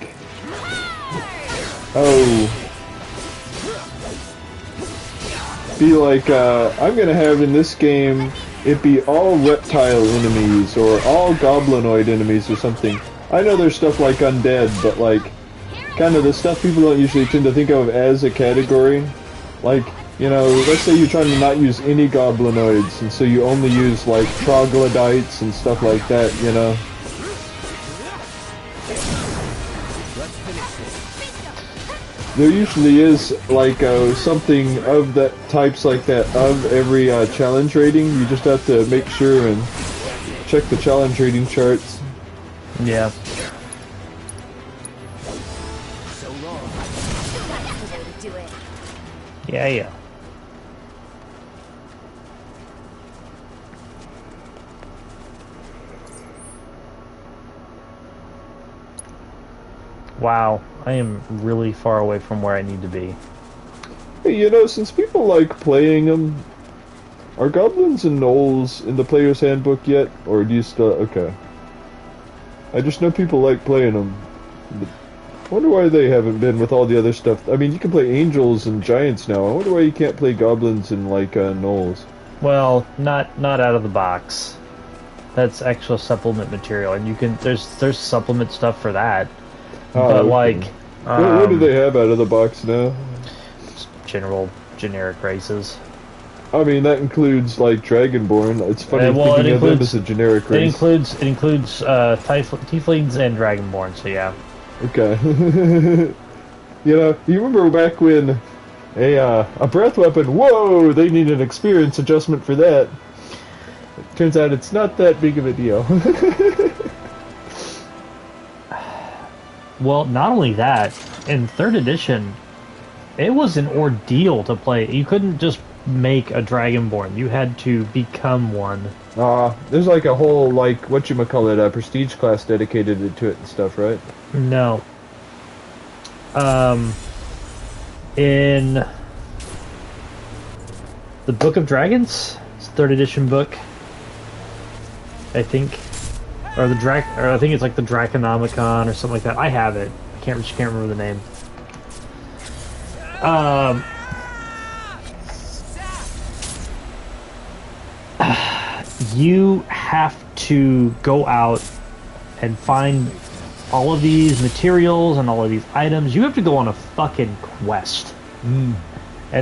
B: be like, I'm gonna have in this game it be all reptile enemies or all goblinoid enemies or something. I know there's stuff like undead, but like, kind of the stuff people don't usually tend to think of as a category. Like, you know, let's say you're trying to not use any goblinoids, and so you only use like troglodytes and stuff like that, you know. There usually is like something of that types like that of every challenge rating. You just have to make sure and check the challenge rating charts.
A: Yeah. Yeah. Wow, I am really far away from where I need to be.
B: Hey, you know, since people like playing them, are goblins and gnolls in the player's handbook yet? Or do you still... Okay. I just know people like playing them. I wonder why they haven't been with all the other stuff. I mean, you can play angels and giants now. I wonder why you can't play goblins and, like, gnolls.
A: Well, not out of the box. That's extra supplement material, and you can there's supplement stuff for that.
B: Oh,
A: But
B: okay.
A: like,
B: What do they have out of the box now?
A: generic races.
B: I mean, that includes like Dragonborn. It's funny
A: Well,
B: thinking of them as a generic race.
A: It includes tieflings and dragonborn. So yeah.
B: Okay. You know, you remember back when a breath weapon? Whoa! They need an experience adjustment for that. It turns out it's not that big of a deal.
A: Well, not only that, in 3rd edition, it was an ordeal to play. You couldn't just make a Dragonborn. You had to become one.
B: There's like a whole, like, whatchamacallit, a prestige class dedicated to it and stuff, right?
A: No. In the Book of Dragons, it's a 3rd edition book, I think. Or I think it's like the Draconomicon or something like that. I have it. I just can't remember the name. You have to go out and find all of these materials and all of these items. You have to go on a fucking quest. And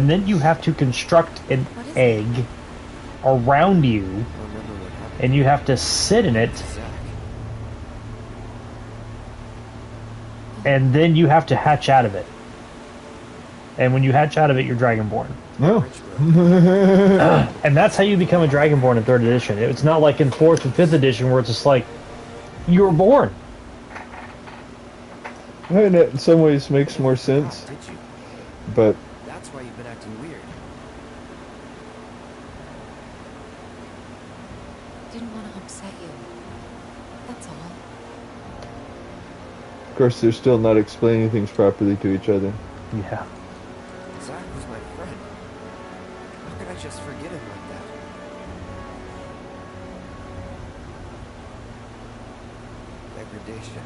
A: then you have to construct an egg around you, and you have to sit in it. And then you have to hatch out of it. And when you hatch out of it, you're Dragonborn.
B: Oh.
A: And that's how you become a Dragonborn in 3rd edition. It's not like in 4th and 5th edition where it's just like, you were born.
B: And it in some ways makes more sense.
F: Did you?
B: But
F: That's why you've been acting weird.
H: Didn't want to upset you. That's all.
B: of course, they're still not explaining things properly to each other.
A: Yeah.
F: Zach was my friend. How could I just forget him like that? Degradation.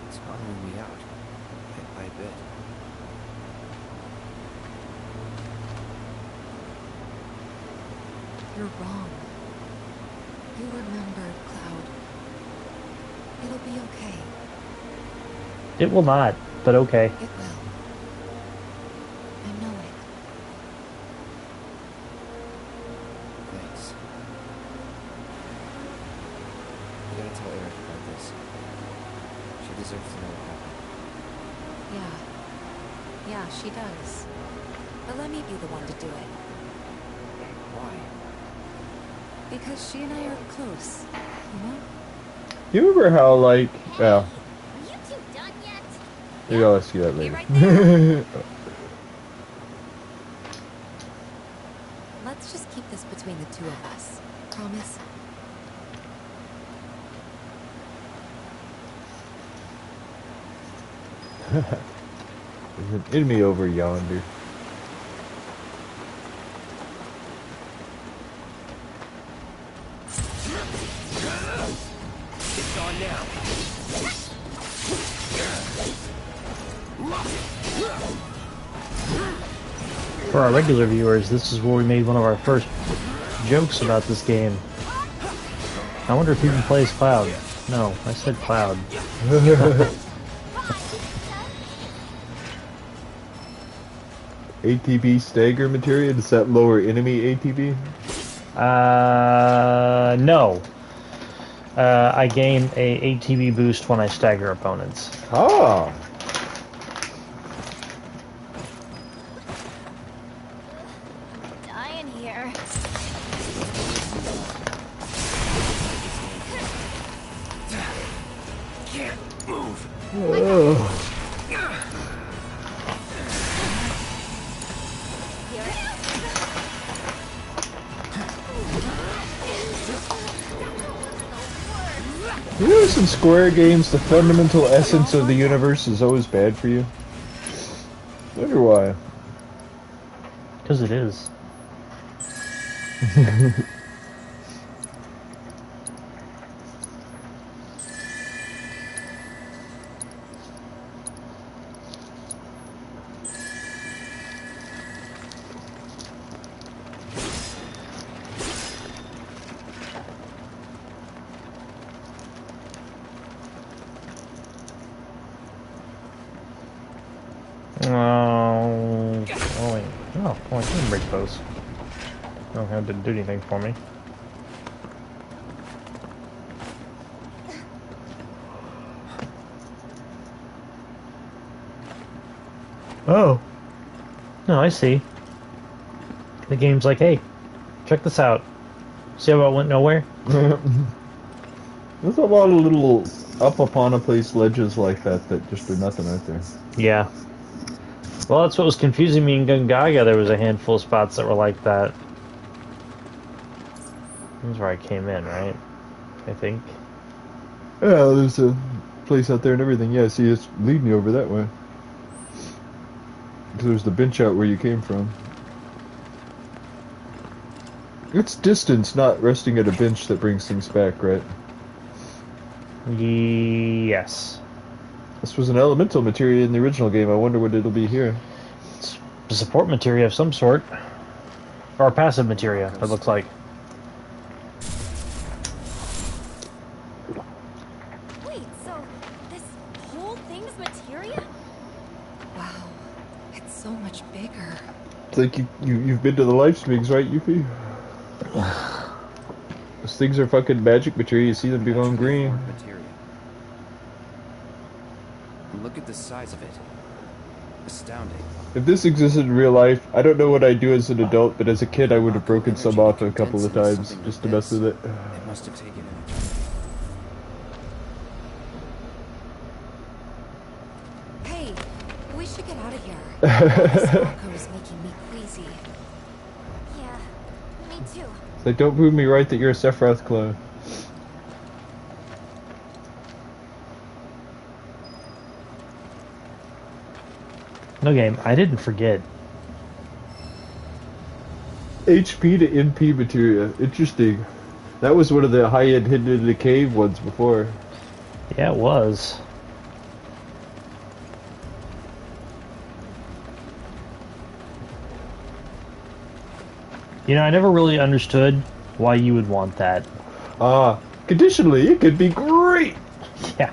F: It's hollowing me out, bit by bit.
H: You're wrong. You remembered, Cloud. It'll be okay.
A: It will not, but okay.
H: It will. I know it.
F: Thanks. You gotta tell Eric about this. She deserves to know what happened.
H: Yeah. Yeah, she does. But let me be the one to do it.
F: Why?
H: Because she and I are close, you know?
B: You remember how, like, yeah,
E: You two done yet?
B: maybe I'll ask you that
E: Be
B: later.
E: right there.
H: Let's just keep this between the two of us. Promise?
B: There's an enemy over yonder.
G: It's on now.
A: For our regular viewers, this is where we made one of our first jokes about this game. I wonder if he even plays Cloud. No, I said Cloud.
B: ATB stagger materia? Does that lower enemy ATB?
A: No. I gain a ATB boost when I stagger opponents.
B: Ah!
E: Dying here.
G: Can't move.
B: Oh. You know, in Square games, the fundamental essence of the universe is always bad for you. I wonder why.
A: Because it is. Oh, well, I can break those. No, that didn't do anything for me. Oh. No, I see. The game's like, hey, check this out. See how it went nowhere?
B: There's a lot of little up upon a place ledges like that just do nothing right there.
A: Yeah. Well, that's what was confusing me in Gungaga. There was a handful of spots that were like that. That's where I came in, right? I think.
B: Yeah, there's a place out there and everything. Yeah, see, it's leading you over that way. Because there's the bench out where you came from. It's distance, not resting at a bench, that brings things back, right?
A: Yes.
B: This was an elemental materia in the original game. I wonder what it'll be here.
A: It's a support materia of some sort. Or passive materia, it looks like.
E: Wait, so this whole thing's materia?
H: Wow, it's so much bigger.
B: It's like you've been to the Life Springs, right, Yuffie? Those things are fucking magic materia. You see them be going green.
F: Materia. And look at the size of it. Astounding.
B: If this existed in real life, I don't know what I'd do as an adult, but as a kid I would have broken some off a couple of times just to mess with it.
F: It must have taken it.
H: Hey, we should get out of here. This Marco is making me queasy.
E: Yeah, me too.
B: Like, don't prove me right that you're a Sephiroth clone.
A: No game, I didn't forget.
B: HP to NP materia. Interesting. That was one of the high-end hidden in the cave ones before.
A: Yeah, it was. You know, I never really understood why you would want that.
B: Conditionally, it could be great!
A: Yeah.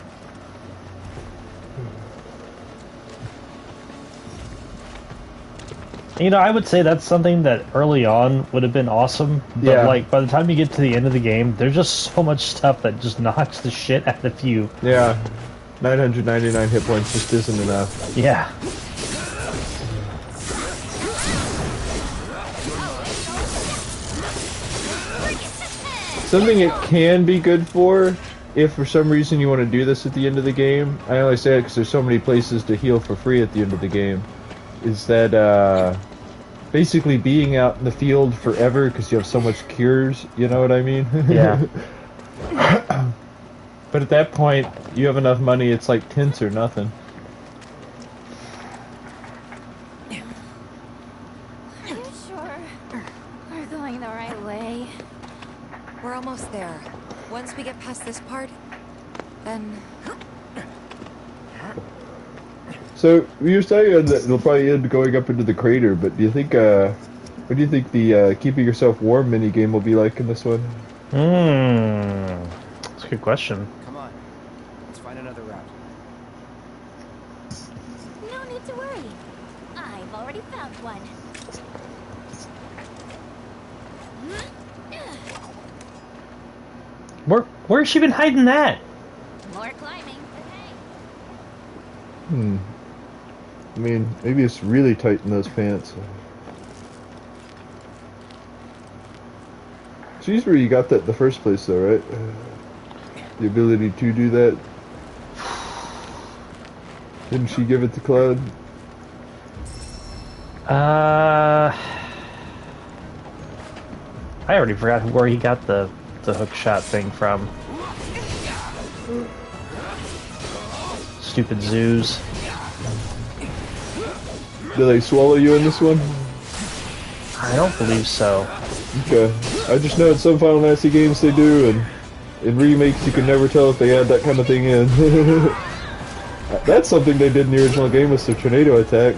A: You know, I would say that's something that early on would have been awesome, but
B: Yeah.
A: like by the time you get to the end of the game, there's just so much stuff that just knocks the shit out of you.
B: Yeah. 999 hit points just isn't enough.
A: Yeah.
B: Something it can be good for, if for some reason you want to do this at the end of the game, I only say it because there's so many places to heal for free at the end of the game, is that basically being out in the field forever because you have so much cures, you know what I mean?
A: Yeah.
B: But at that point, you have enough money, it's like tints or nothing.
E: Are you sure we're going the right way?
H: We're almost there. Once we get past this part, then...
B: So, you were saying that it'll probably end going up into the crater, but do you think, what do you think the keeping yourself warm minigame will be like in this one?
A: That's a good question.
F: Come on. Let's find another route.
E: No need to worry. I've already found one.
A: Where's she been hiding that?
E: More climbing. Okay.
B: I mean, maybe it's really tight in those pants. She's where you got that in the first place, though, right? The ability to do that. Didn't she give it to Cloud?
A: I already forgot where he got the hook shot thing from. Stupid zoos.
B: Do they swallow you in this one?
A: I don't believe so.
B: Okay. I just know in some Final Fantasy games they do, and in remakes you can never tell if they add that kind of thing in. That's something they did in the original game with the tornado attack.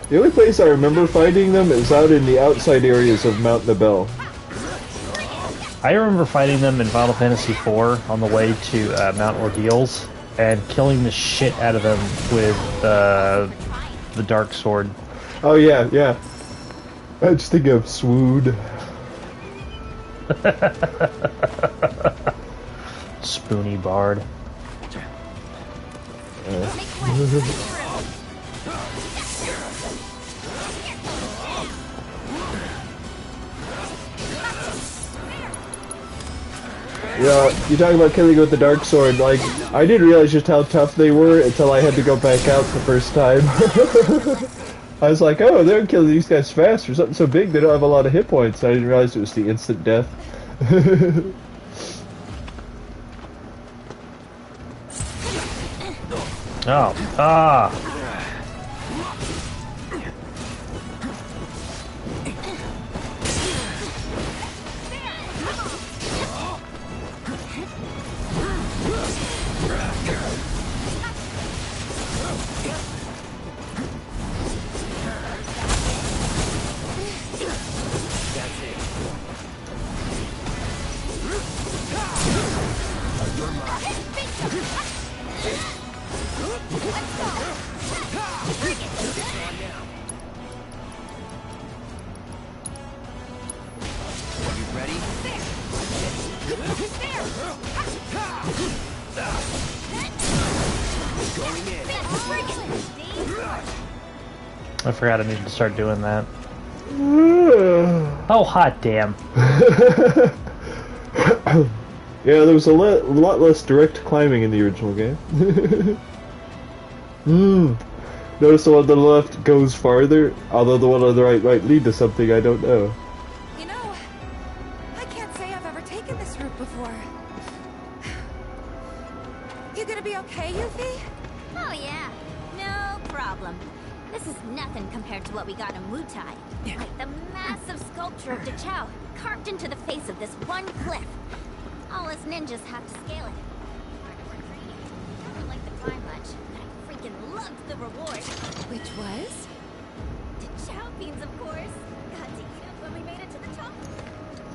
B: The only place I remember fighting them is out in the outside areas of Mount Nibel.
A: I remember fighting them in Final Fantasy IV on the way to Mount Ordeals. and killing the shit out of them with the dark sword.
B: Oh yeah, yeah. I just think of Swood.
A: Spoony Bard.
B: Yeah, you talk about killing with the dark sword. Like, I didn't realize just how tough they were until I had to go back out the first time. I was like, oh, they're killing these guys fast for something so big. They don't have a lot of hit points. I didn't realize it was the instant death.
A: Oh, ah! I forgot I needed to start doing that. Oh, hot damn.
B: Yeah, there was a lot less direct climbing in the original game. Notice the one on the left goes farther, although the one on the right might lead to something I don't know.
H: You know, I can't say I've ever taken this route before. You gonna be okay, Yuffie?
E: Oh yeah, no problem. This is nothing compared to what we got in Wutai. Like the massive sculpture of Dachau carved into the face of this one cliff. All us ninjas have to scale it. I don't like the climb much, but I freaking loved the reward.
H: Which was?
E: Dachau beans, of course. Got to eat up when we made it to the top.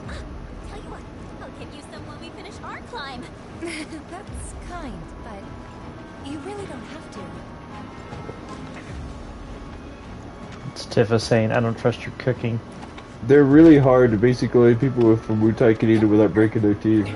E: Ah, tell you what, I'll give you some when we finish our climb.
H: That's kind, but you really don't have to.
A: It's Tifa saying, I don't trust your cooking.
B: They're really hard. Basically, people from Wutai can eat it without breaking their teeth.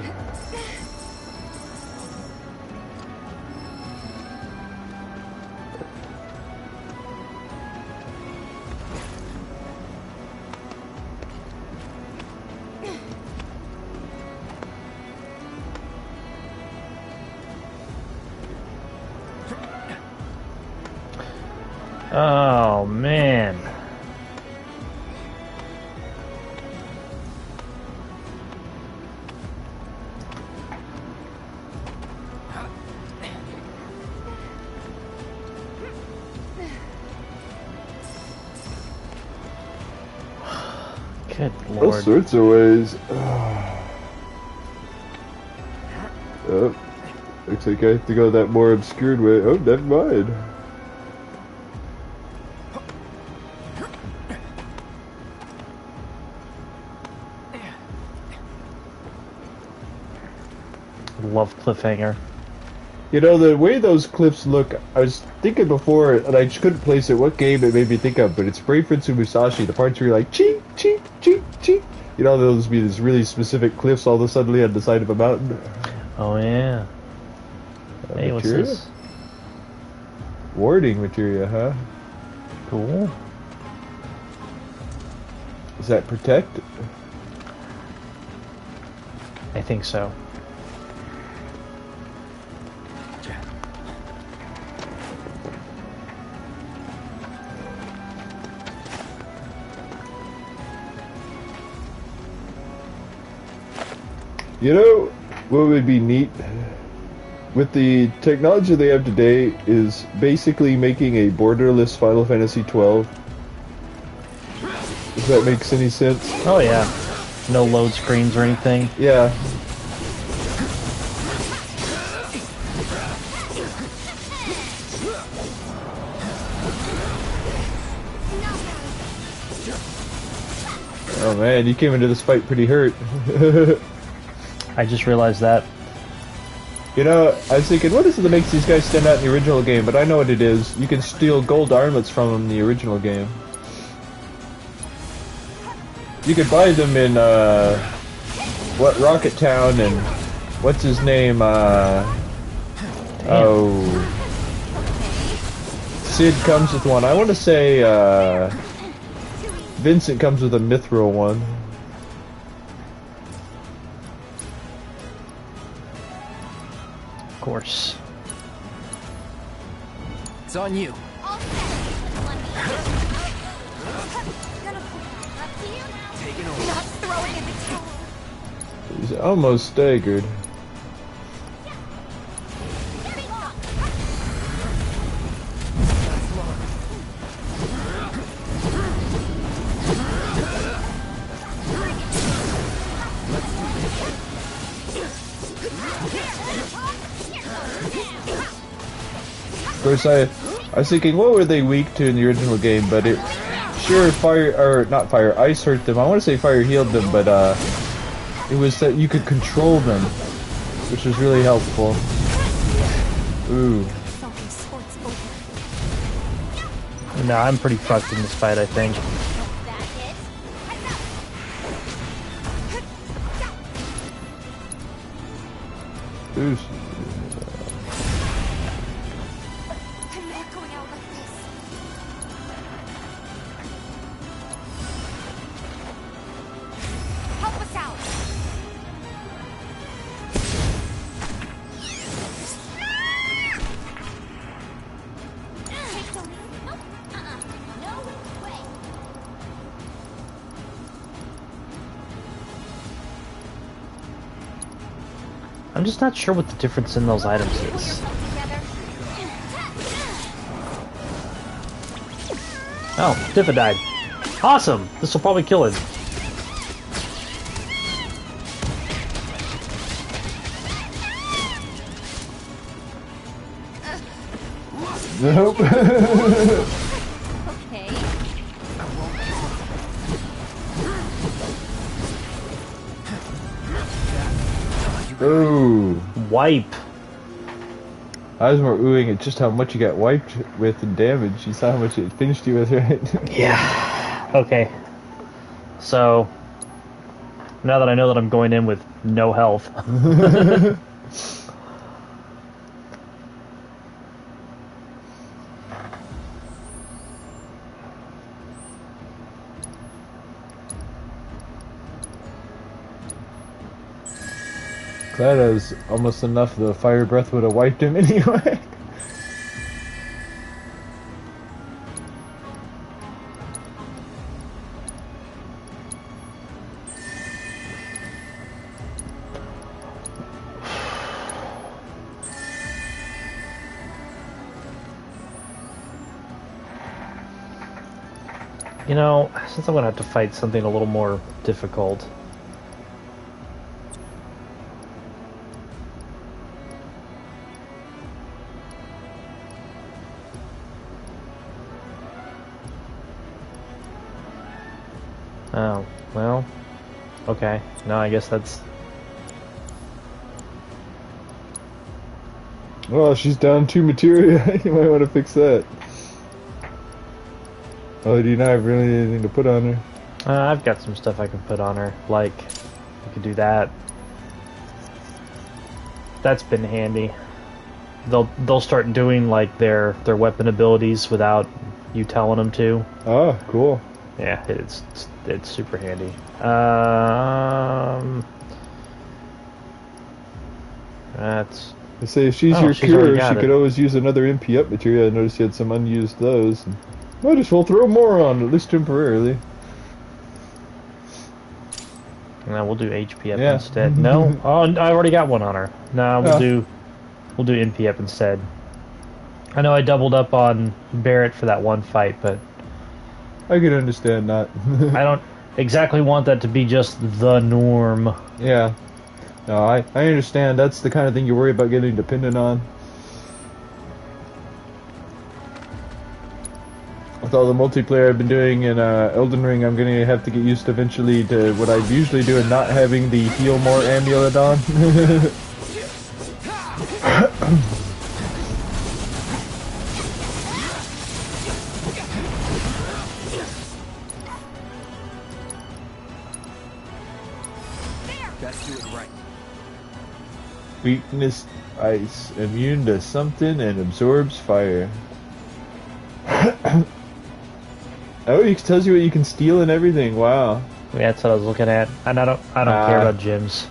A: Oh, man. Good
B: All
A: lord.
B: sorts of ways. Oh, looks like I have to go that more obscured way. Oh, never mind.
A: Love cliffhanger.
B: You know, the way those cliffs look, I was thinking before, and I just couldn't place it, what game it made me think of, but it's Brave Prince of Musashi, the parts where you're like, cheep, cheep, cheep, cheep. You know, those be these really specific cliffs all of a sudden on the side of a mountain.
A: Oh, yeah. Hey, what's
B: Materia?
A: this?
B: Warding materia, huh?
A: Cool.
B: Is that protect?
A: I think so.
B: You know what would be neat? With the technology they have today is basically making a borderless Final Fantasy 12. If that makes any sense.
A: Oh, yeah. No load screens or anything.
B: Yeah. Oh man, you came into this fight pretty hurt.
A: I just realized that.
B: You know, I was thinking, what is it that makes these guys stand out in the original game? But I know what it is. You can steal gold armlets from them in the original game. You could buy them in, what, Rocket Town and, what's his name, Sid comes with one. I want to say, Vincent comes with a mithril one.
A: Of course.
F: It's on you. Taking over.
E: Not throwing in the towel.
B: He's almost staggered. Of course, I was thinking, what were they weak to in the original game? But it sure fire or not fire, ice hurt them. I want to say fire healed them, but it was that you could control them, which was really helpful. Ooh.
A: No, I'm pretty fucked in this fight, I think.
B: Ooh.
E: I'm not going out like this. Help us out. Take Tony. Nope. No way.
A: I'm just not sure what the difference in those items is. Oh, Diffa died. Awesome! This will probably kill him.
B: Nope.
E: Okay.
B: Ooh.
A: Wipe.
B: I was more oohing at just how much you got wiped with in damage. You saw how much it finished you with, right?
A: Yeah. Okay. So, now that I know that I'm going in with no health.
B: Glad I was almost enough the fire breath would have wiped him anyway.
A: You know, since I'm gonna have to fight something a little more difficult. Oh, well, okay. No, I guess that's...
B: Oh, she's down 2 materia. You might want to fix that. Oh, do you not have really anything to put on her?
A: I've got some stuff I can put on her. Like, I could do that. That's been handy. They'll start doing like their weapon abilities without you telling them to.
B: Oh, cool.
A: Yeah, it's super handy. That's...
B: I say if she's your cure, she could always use another MP up material. I noticed you had some unused those. And might as well throw more on, at least temporarily.
A: No, we'll do HP up instead. No, oh, I already got one on her. No, we'll do MP up instead. I know I doubled up on Barrett for that one fight, but
B: I can understand that.
A: I don't exactly want that to be just the norm.
B: Yeah. No, I understand. That's the kind of thing you worry about getting dependent on. With all the multiplayer I've been doing in Elden Ring, I'm going to have to get used eventually to what I usually do and not having the heal more amulet on. Weakness ice. Immune to something and absorbs fire. Oh, it tells you what you can steal and everything. Wow.
A: Yeah, that's what I was looking at. And I don't care about gyms.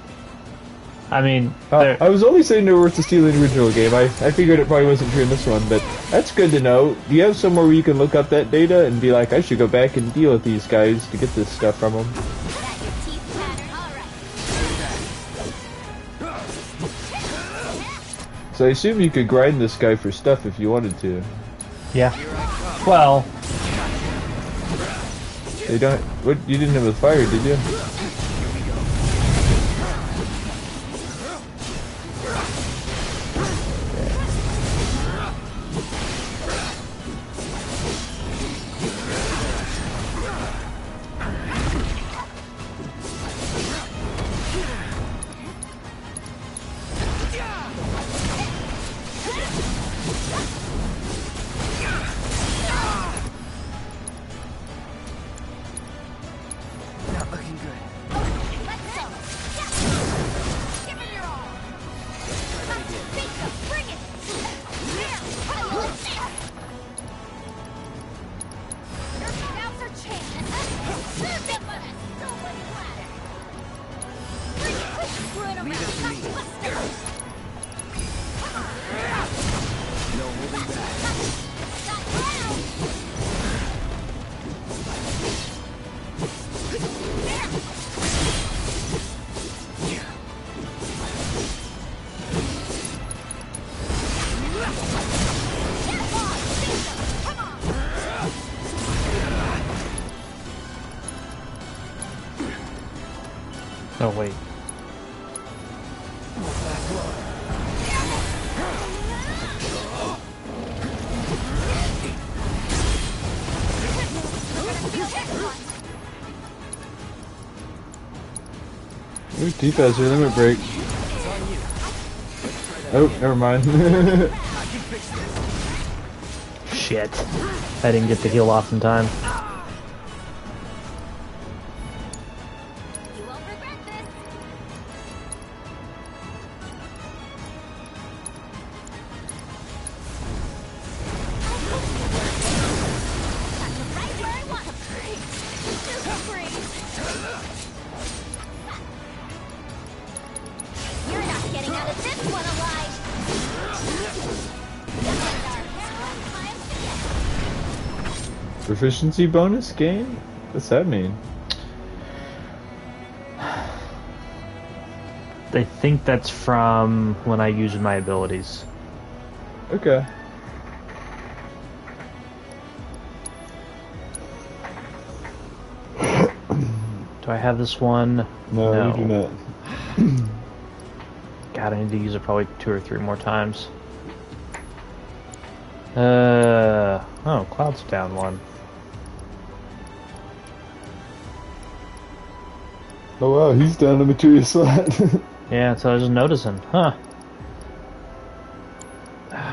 A: I mean,
B: I was only saying they were worth to steal in the original game. I figured it probably wasn't true in this one, but that's good to know. Do you have somewhere where you can look up that data and be like, I should go back and deal with these guys to get this stuff from them? So I assume you could grind this guy for stuff if you wanted to.
A: Yeah. Well,
B: they don't. What you didn't have with fire, did you?
A: oh wait.
B: Ooh, T-Pass your limit break. Oh, never mind.
A: Shit. I didn't get the heal off in time.
E: You won't regret this. Got you right where I want to be. Super freeze. You're not getting out of this one alive.
B: Proficiency bonus gain? What's that mean?
A: I think that's from when I use my abilities.
B: Okay.
A: Do I have this one?
B: No, you do not.
A: God, I need to use it probably 2 or 3 more times. Oh, Cloud's down 1.
B: Oh wow, he's down a materia slot.
A: Yeah, so I was just noticing. Huh.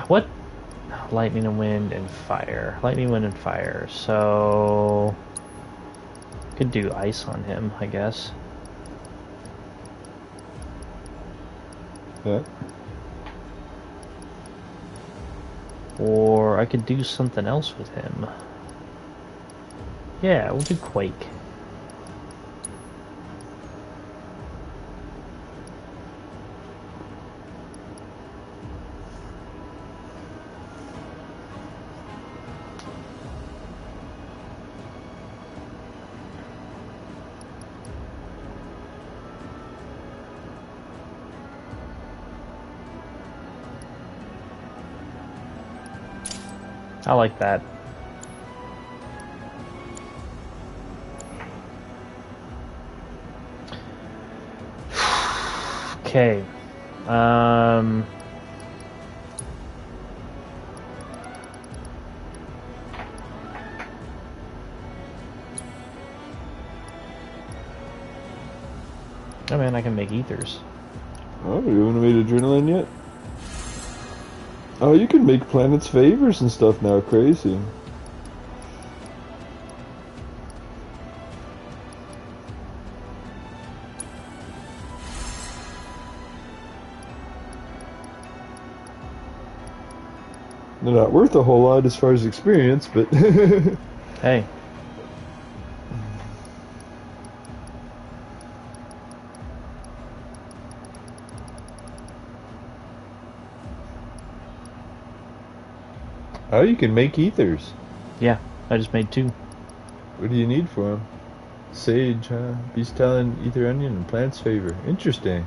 A: What? Lightning and wind and fire. Lightning, wind, and fire. So... could do ice on him, I guess.
B: Yeah.
A: Or I could do something else with him. Yeah, we'll do Quake. I like that. Okay. Oh man, I can make ethers.
B: Oh, you haven't made adrenaline yet? Oh, you can make planets favors and stuff now, crazy. They're not worth a whole lot as far as experience, but
A: Hey.
B: oh, you can make ethers.
A: Yeah, I just made 2.
B: What do you need for them? Sage, huh? Beast talent, ether onion, and plant's favor. Interesting.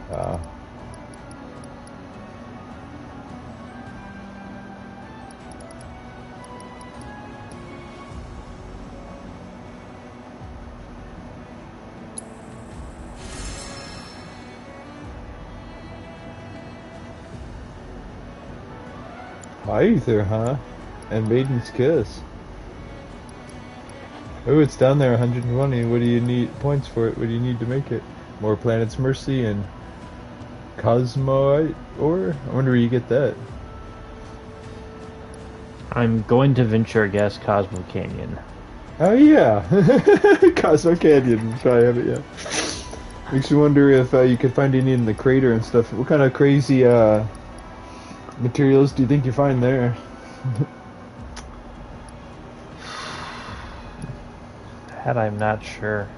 B: Wow. Either, huh? And Maiden's Kiss. Oh, it's down there, 120. What do you need points for it? What do you need to make it? More Planet's Mercy and Cosmoite ore? I wonder where you get that.
A: I'm going to venture a guess Cosmo Canyon.
B: Oh yeah, Cosmo Canyon. Try have it, yeah. Makes you wonder if you could find any in the crater and stuff. What kind of crazy materials do you think you find there?
A: That I'm not sure.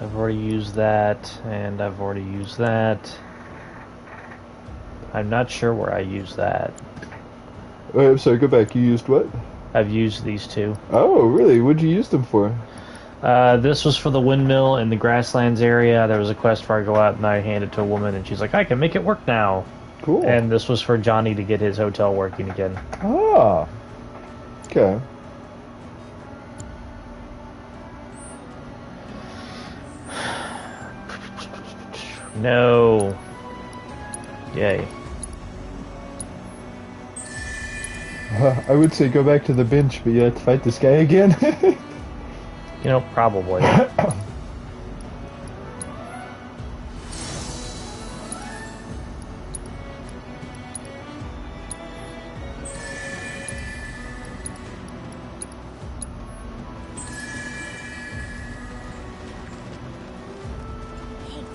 A: I've already used that, and I've already used that. I'm not sure where I used that.
B: Wait, I'm sorry, go back. You used what?
A: I've used these 2.
B: Oh, really? What'd you use them for?
A: This was for the windmill in the grasslands area. There was a quest where I go out and I hand it to a woman, and she's like, I can make it work now.
B: Cool.
A: And this was for Johnny to get his hotel working again.
B: Ah. Okay.
A: No. Yay.
B: I would say go back to the bench, but you have to fight this guy again.
A: You know, probably.
E: Hey,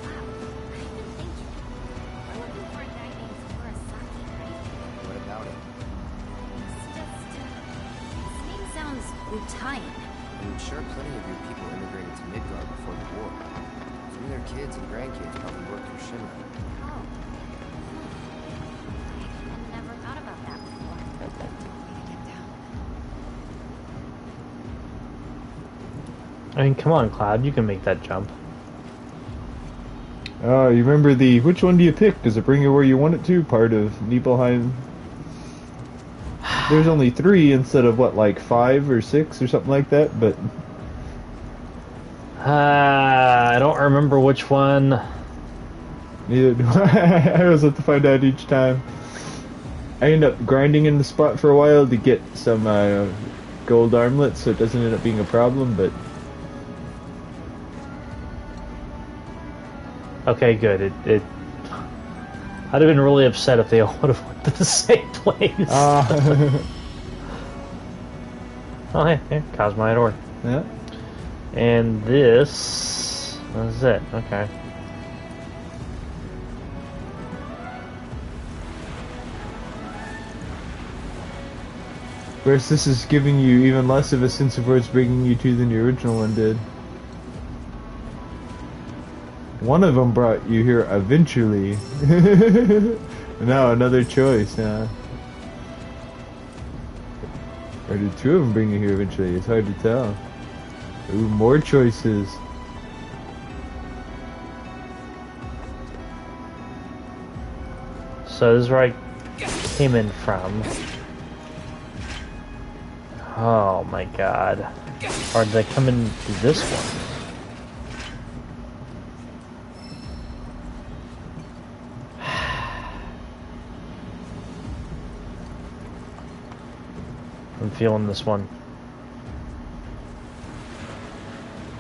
E: Cloud. I've been thinking. We're looking for a guy named Kurosaki, right?
F: What about it?
E: It's just, his name sounds Italian.
F: I'm sure plenty of your people immigrated to Midgard before the war. Some of their kids and grandkids probably worked for Shinra.
E: Oh. I never thought about that before.
A: I mean, come on, Cloud. You can make that jump.
B: You remember the... Which one do you pick? Does it bring you where you want it to? Part of Nibelheim? There's only 3 instead of, what, like 5 or 6 or something like that, but...
A: I don't remember which one.
B: Neither do I. I always have to find out each time. I end up grinding in the spot for a while to get some gold armlets, so it doesn't end up being a problem, but...
A: Okay, good. It I'd have been really upset if they all would have went to the same place. Oh, yeah, Cosmite ore.
B: Yeah.
A: And this is it. Okay.
B: Whereas this is giving you even less of a sense of where it's bringing you to than the original one did. One of them brought you here eventually. Now another choice, yeah. Or did 2 of them bring you here eventually? It's hard to tell. Ooh, more choices.
A: So this is where I came in from. Oh my god. Or did I come in through this one? I'm feeling this one.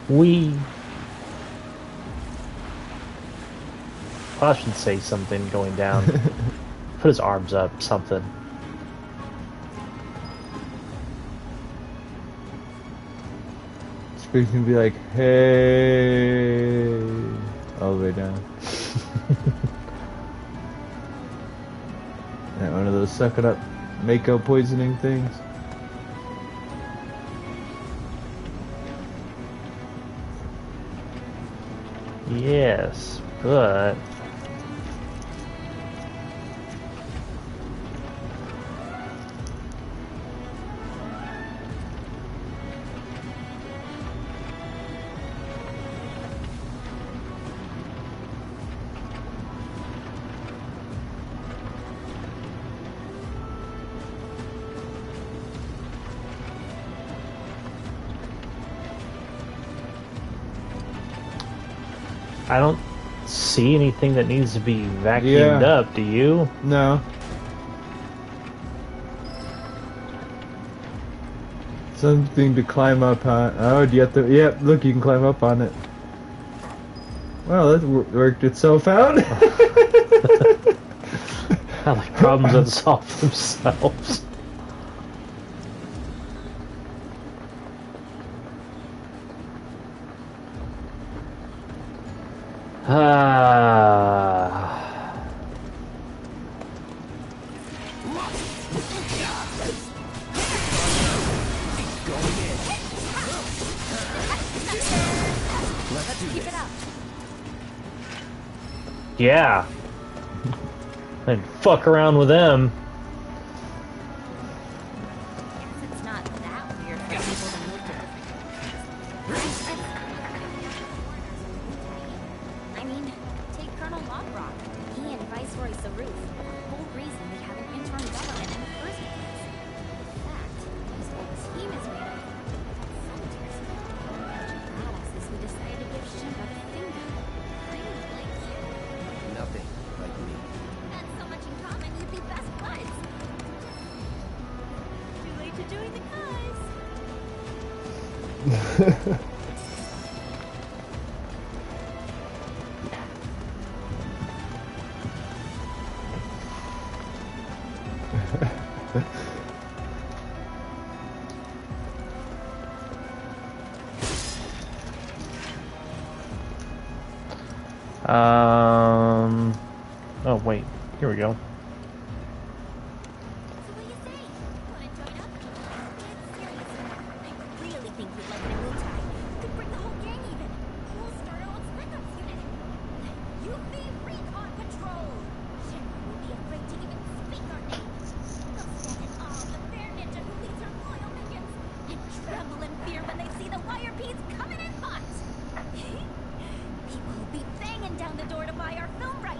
A: We. I should say something going down. Put his arms up, something.
B: Speaks can be like, hey, all the way down. Yeah, one of those sucking up Mako poisoning things.
A: Yes, but I don't see anything that needs to be vacuumed up, do you?
B: No. Something to climb up on. Oh, do you have to? Yep, look, you can climb up on it. Well, that worked itself out.
A: I like problems that solve themselves. Yeah. And fuck around with them.
E: It's not that weird for people to move to different I mean, take Colonel Lockrock. He and Viceroy Saruf. The whole reason we have an interim government in the first place. In fact, his whole team is made up of senators. Badasses who decided to give Shiva a finger. Kind of like you.
F: Nothing like me.
E: That's so much in common, you'd be best buds. Too late to join the cause.
A: Oh wait, here we go.
E: So what do you say? Wanna join up? Seriously, I really think you'd like an Mutai. Could bring the whole gang even. We'll start our own split-ups unit. UV Recon Patrol! Shinra will be afraid to even speak our names. They'll stand in awe of the fair ninja who leads her loyal minions, and tremble in fear when they see the wire beads coming in hot. People will be banging down the door to buy our film rights.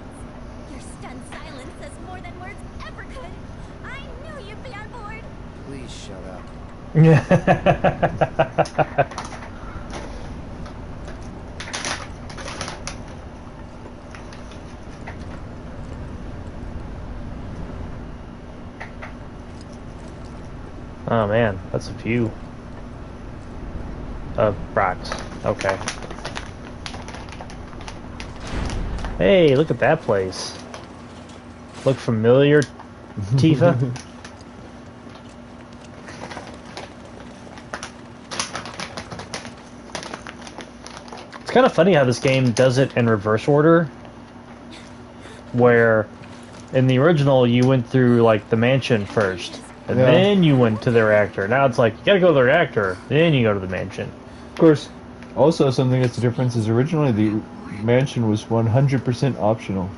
E: Your stunned silence says more than words ever could. I knew you'd be on board.
F: Please shut up.
A: Oh man, that's a few rocks. Okay. Hey, look at that place. Look familiar, Tifa? It's kind of funny how this game does it in reverse order. Where in the original you went through like the mansion first. And then you went to the reactor. Now it's like, you gotta go to the reactor, then you go to the mansion.
B: Of course, also something that's the difference is originally the mansion was 100% optional.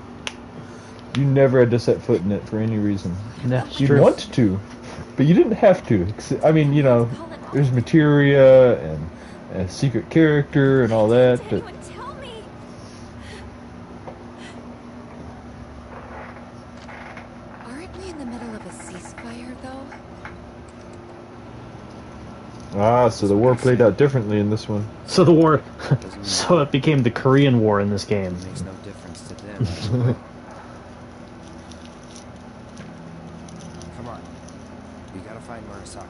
B: You never had to set foot in it for any reason.
A: That's
B: You'd
A: true.
B: want to, but you didn't have to. I mean, you know, there's materia and a secret character and all that, but
E: Anyone tell me?
H: Aren't we in the middle of a ceasefire, though?
B: so the war played out differently in this one.
A: So the war, so it became the Korean War in this game.
F: Makes no difference to them. Come on. We gotta find Murasaki.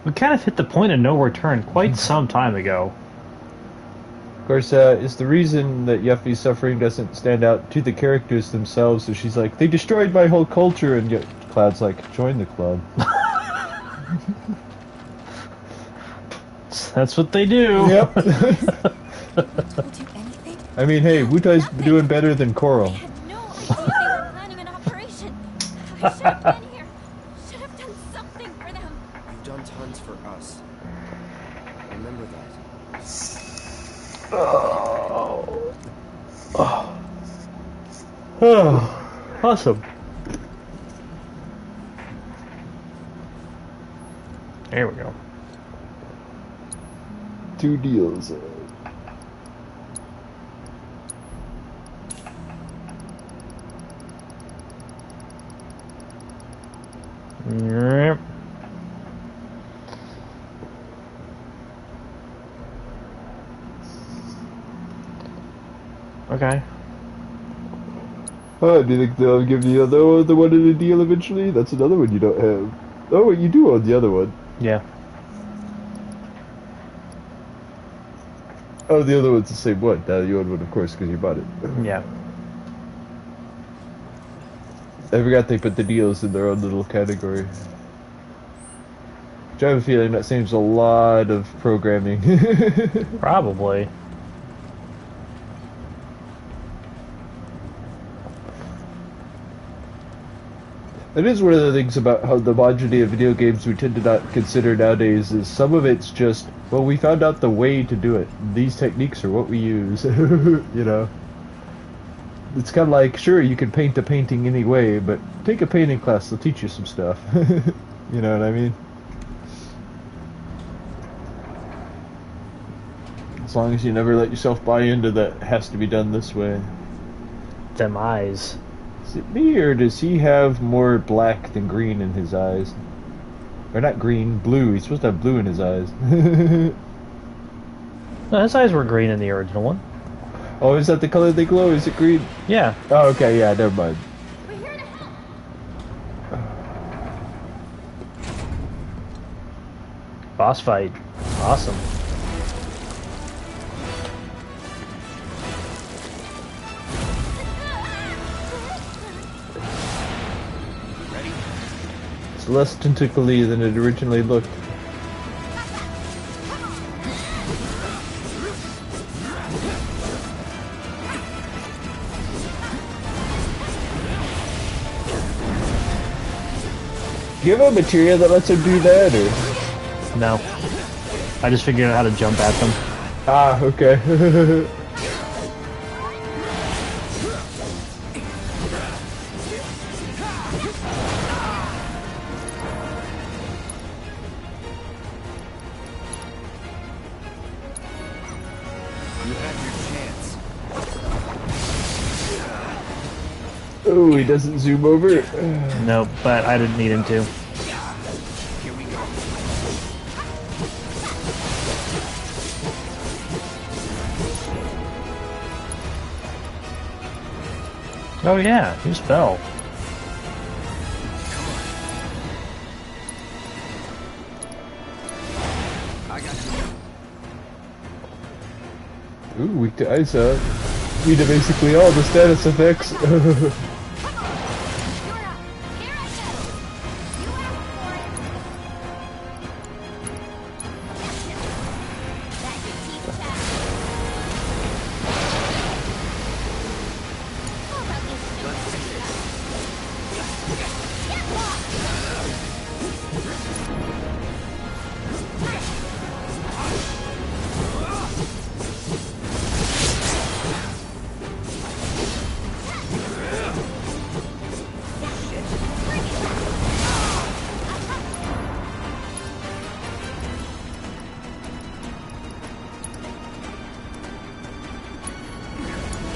A: We kind of hit the point of no return quite some time ago.
B: Of course, it's the reason that Yuffie's suffering doesn't stand out to the characters themselves. So she's like, they destroyed my whole culture, and yet Cloud's like, join the club.
A: That's what they do.
B: Yep.
H: Told you anything?
B: I mean, hey, Wutai's doing better than
E: I
B: Coral.
E: had no idea they were planning an operation. I should have been here. Should have done something for them.
F: You've done tons for us. Remember that.
A: Oh, awesome. There we go.
B: 2 deals.
A: Yep. Okay.
B: Oh, do you think they'll give you the one in the deal eventually? That's another one you don't have. Oh, wait, you do own the other one.
A: Yeah.
B: Oh, the other one's the same one. You own one, of course, because you bought it.
A: Yeah.
B: I forgot they put the deals in their own little category. Which I have a feeling that saves a lot of programming.
A: Probably.
B: That is one of the things about how the modernity of video games we tend to not consider nowadays is some of it's just, well, we found out the way to do it. These techniques are what we use, you know. It's kind of like, sure, you can paint a painting any way, but take a painting class, they'll teach you some stuff. You know what I mean? As long as you never let yourself buy into that it has to be done this way.
A: Them eyes.
B: Is it me, or does he have more black than green in his eyes? Or not green, blue. He's supposed to have blue in his eyes.
A: No, his eyes were green in the original one.
B: Oh, is that the color they glow? Is it green?
A: Yeah.
B: Oh, okay, yeah, never mind.
E: We're here to help.
A: Boss fight. Awesome.
F: Ready?
B: It's less tentacly than it originally looked. Do you have a material that lets him do that, or?
A: No. I just figured out how to jump at them.
B: Ah, okay.
F: You had your chance.
B: Oh, he doesn't zoom over.
A: No, but I didn't need him to.
F: Here we go.
A: Oh yeah, he fell.
F: I got you.
B: Ooh, weak to ice up. We did basically all the status effects.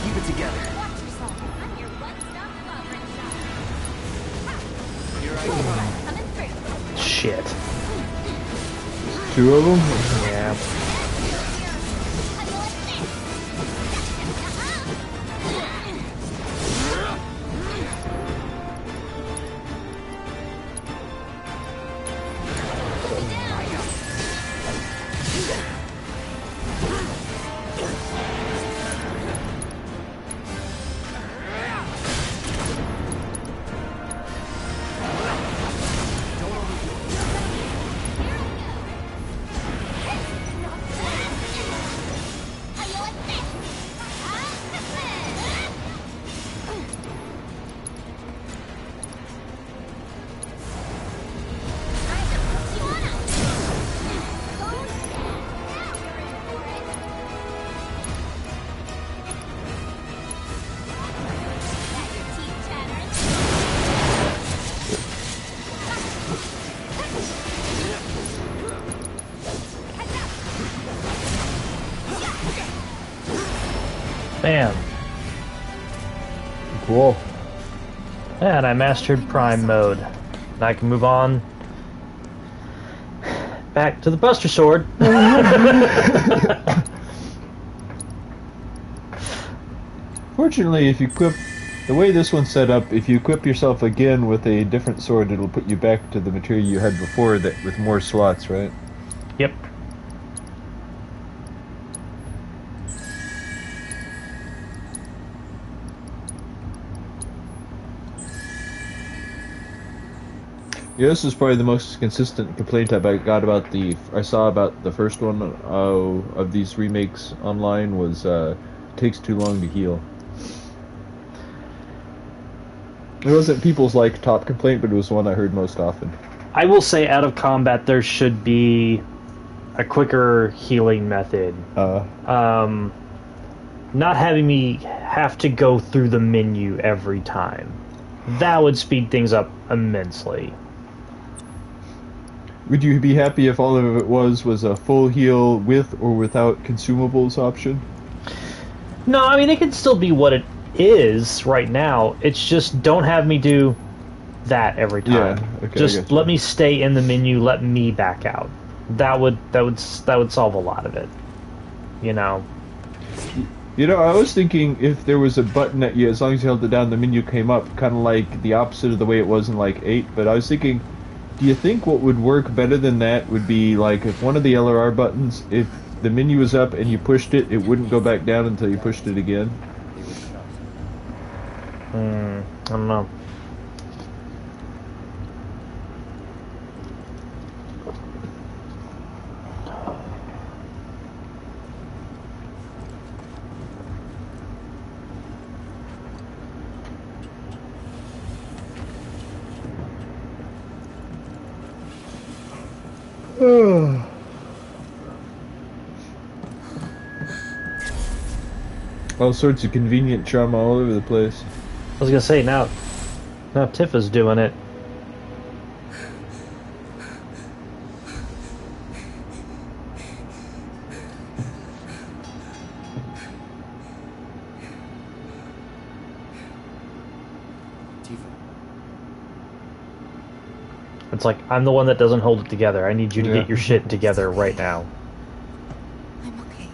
F: Keep it together.
E: Watch yourself. I'm your one-stop clobbering shop.
F: Here I go.
E: Coming through.
A: Shit.
B: 2 of them?
A: Yeah. Bam.
B: Cool.
A: And I mastered Prime mode. And I can move on back to the Buster Sword.
B: Fortunately, if you equip... The way this one's set up, if you equip yourself again with a different sword, it'll put you back to the material you had before that with more slots, right?
A: Yep.
B: Yeah, this is probably the most consistent complaint I got about I saw about the first one of these remakes online was it takes too long to heal. It wasn't people's top complaint, but it was one I heard most often.
A: I will say, out of combat, there should be a quicker healing method. Not having me have to go through the menu every time. That would speed things up immensely.
B: Would you be happy if all of it was a full heal with or without consumables option?
A: No, I mean, it can still be what it is right now. It's just don't have me do that every time.
B: Yeah, okay,
A: just let me stay in the menu, let me back out. That would solve a lot of it. You know.
B: You know, I was thinking if there was a button that as long as you held it down, the menu came up, kind of like the opposite of the way it was in 8. But I was thinking, do you think what would work better than that would be if one of the LRR buttons, if the menu was up and you pushed it, it wouldn't go back down until you pushed it again?
A: I don't know.
B: All sorts of convenient trauma all over the place.
A: I was gonna say now Tifa's doing it. It's like, I'm the one that doesn't hold it together. I need you to get your shit together right now.
H: I'm okay.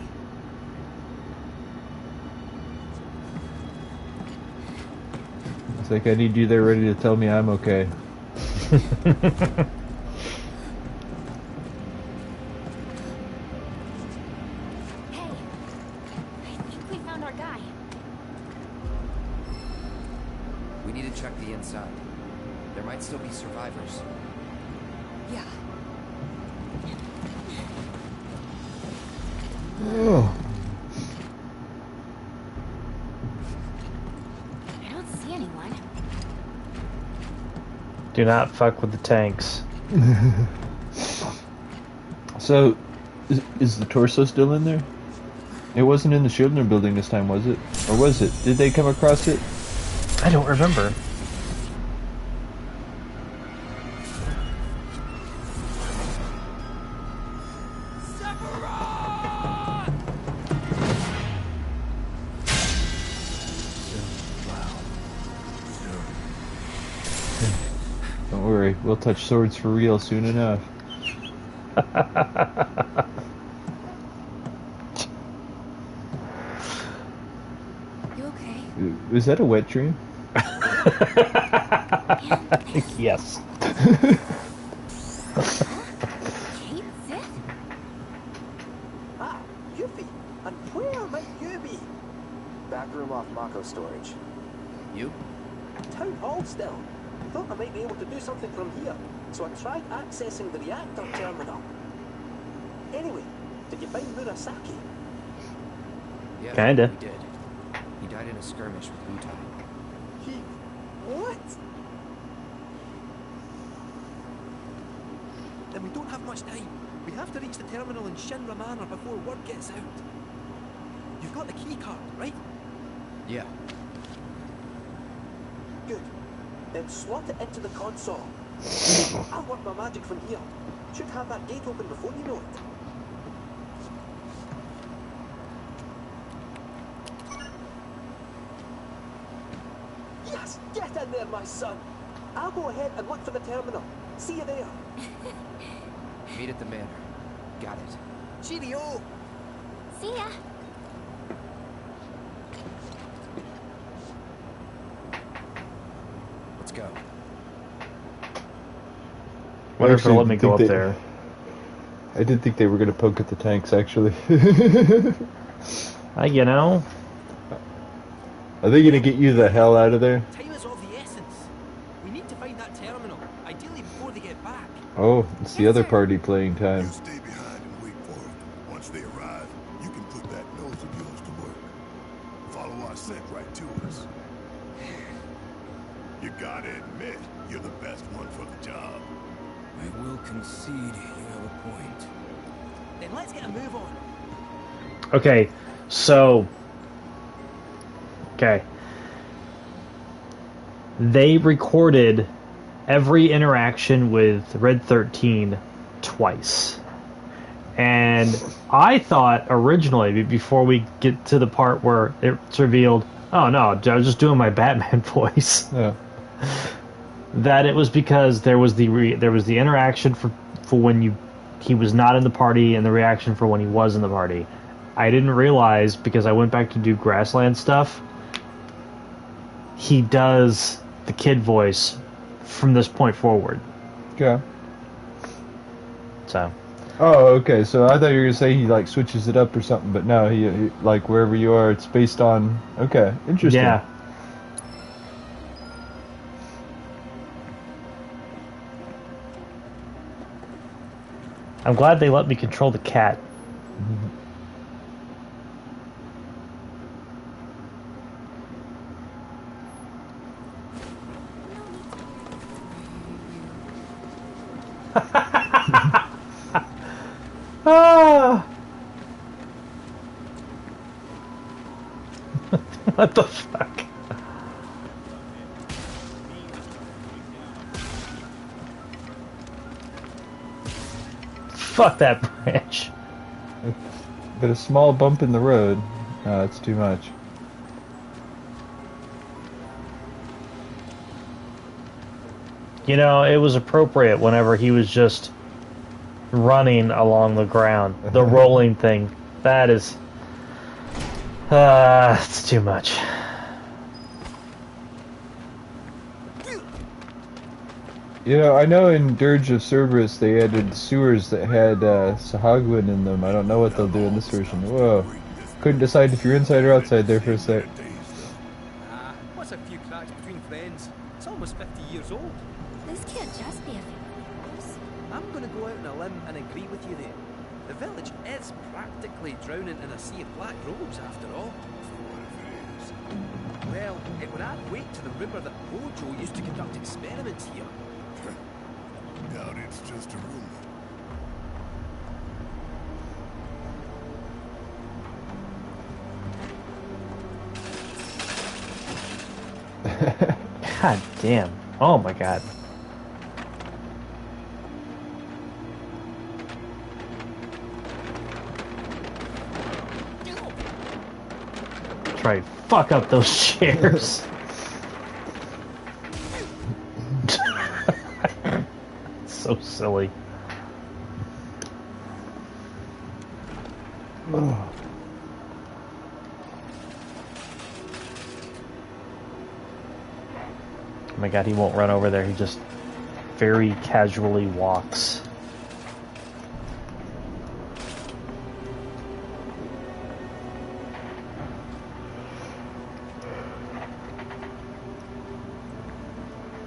B: It's like I need you there ready to tell me I'm okay.
E: Hey, I think we found our guy.
F: We need to check the inside. There might still be survivors.
H: Yeah.
B: Oh.
E: I don't see anyone.
A: Do not fuck with the tanks.
B: So, is the torso still in there? It wasn't in the Schindler building this time, was it? Or was it? Did they come across it?
A: I don't remember.
B: Don't worry, we'll touch swords for real soon enough.
H: You okay?
B: Was that a wet dream?
A: Yes.
G: Ah, Yuffie, and where might you be?
F: Back room off Mako storage. You?
G: Town hall still. Thought I might be able to do something from here, so I tried accessing the reactor terminal. Anyway, did you find Murasaki?
F: Yeah,
A: Kinda.
F: we did. He died in a skirmish with Wutai.
G: He... what? Then we don't have much time. We have to reach the terminal in Shinra Manor before word gets out. You've got the key card, right?
F: Yeah.
G: Good. Then slot it into the console. I'll work my magic from here. Should have that gate open before you know it. man, my son. I'll go ahead and look for the terminal. See you there.
F: Meet at the manor. Got it.
G: Cheerio.
E: See ya.
F: Let's go.
A: Wonder if they'll let me
B: Actually,
A: go up
B: think
A: there.
B: I did think they were going to poke at the tanks, actually.
A: You know,
B: Are they going to get you the hell out of there?
J: Time is of the essence. We need to find that terminal, ideally before they get back.
B: Oh, it's the other party playing
D: You
B: time.
D: stay behind and wait for them. Once they arrive, you can put that nose of yours to work. Follow our scent right to us. You gotta admit, you're the best one for the job.
J: I will concede you have a point. Then let's get a move on.
A: okay, so they recorded every interaction with Red 13 twice. And I thought originally, before we get to the part where it's revealed, oh no, I was just doing my Batman voice,
B: Yeah.
A: that it was because there was the interaction for when he was not in the party and the reaction for when he was in the party. I didn't realize, because I went back to do Grassland stuff, he does the kid voice from this point forward.
B: Okay.
A: So,
B: Oh, okay. So I thought you were going to say he, like, switches it up or something, but no, he like, wherever you are, it's based on... Okay, interesting.
A: yeah. I'm glad they let me control the cat. Ah! What the fuck? Fuck that branch.
B: But a small bump in the road, no, that's too much.
A: You know, it was appropriate whenever he was just running along the ground. The rolling thing. That is... it's too much.
B: You know, I know in Dirge of Cerberus they added sewers that had Sahagwin in them. I don't know what they'll do in this version. Whoa. Couldn't decide if you're inside or outside there for a sec.
J: What's a few cracks between friends? It's almost 50 years old.
E: This can't just be a few years.
J: I'm going to go out on a limb and agree with you there. The village is practically drowning in a sea of black robes, after all. Well, it would add weight to the rumour that Bojo used to conduct experiments here.
D: Doubt it's just a rumor.
A: God damn. Oh my god. Try to fuck up those chairs. So silly.
B: Oh.
A: Oh my god, he won't run over there. He just very casually walks.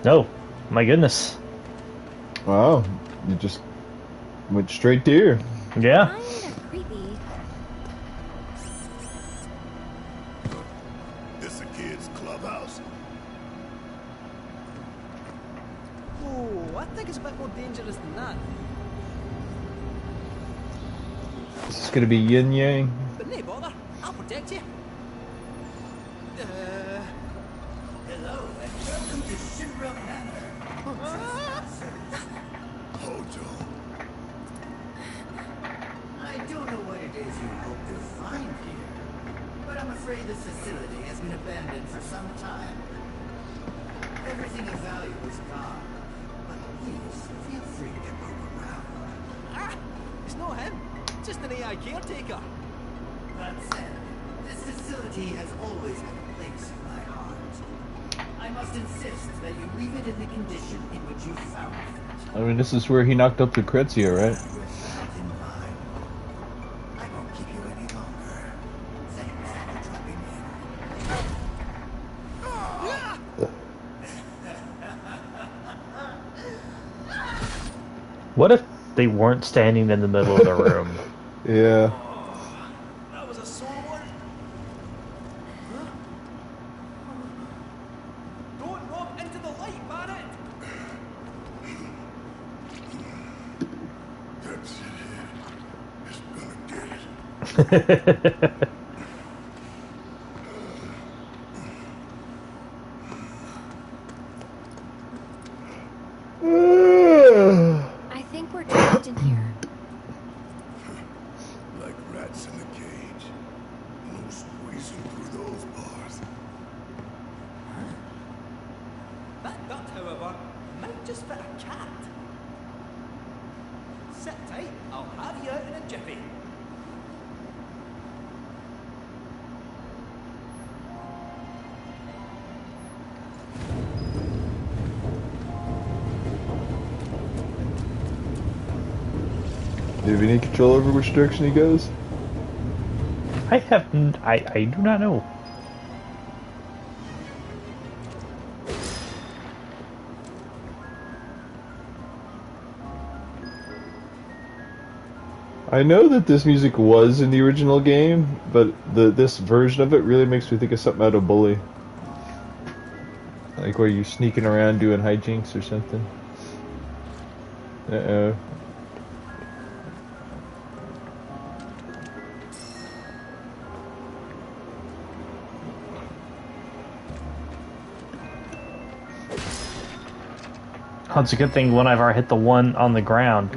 A: No, my goodness.
B: Wow, you just went straight to here.
A: Yeah.
E: Kind of creepy.
D: This a kid's clubhouse?
J: Oh, I think it's a bit more dangerous than that.
B: Is this gonna be yin yang?
J: But no bother, I'll protect you.
C: Hello, and welcome to Shinra Manor.
D: Hojo.
C: I don't know what it is you hope to find here, but I'm afraid this facility has been abandoned for some time.
K: Everything of value is gone. But please, feel free to move around.
G: Ah! It's not him. Just an AI caretaker.
K: That said, this facility has always had a place in my heart. I must insist that you leave it in the condition in which you found it.
B: I mean, this is where he knocked up Lucrezia, right?
K: And with that in mind, I won't keep you any longer. Thanks for dropping in.
A: What if they weren't standing in the middle of the room?
B: Yeah.
G: That was a sore one. Huh? Don't walk into the light, Barrett.
D: That's it. It's gonna get it.
E: I think we're trapped in here.
D: Like rats in a cage. No squeezing through those bars.
G: That duck, however, might just fit a cat. Sit tight, I'll have you out in a jiffy.
B: Do you have any control over which direction he goes?
A: I do not know.
B: I know that this music was in the original game, but this version of it really makes me think of something out of Bully. Like where you're sneaking around doing hijinks or something. Uh-oh.
A: Oh, it's a good thing whenever I hit the one on the ground.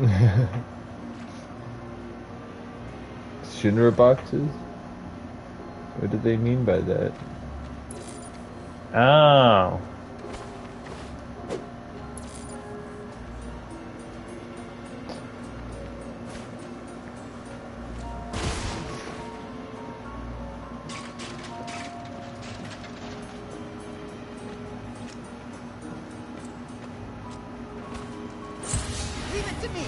B: Shinra boxes? What do they mean by that?
A: Oh.
G: Leave it to me.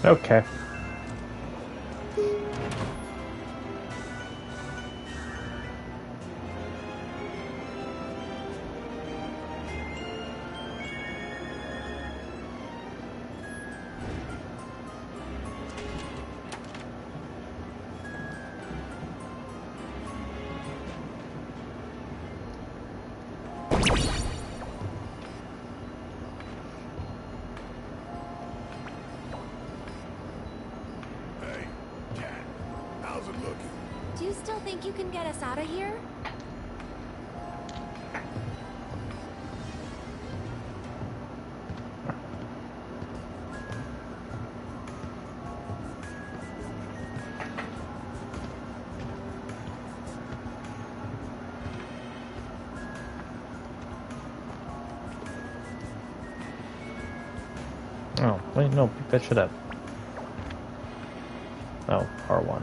A: Okay.
D: Hey, cat. How's it looking?
E: Do you still think you can get us out of here?
A: Oh, wait, no, pick that shit up. Oh, R1.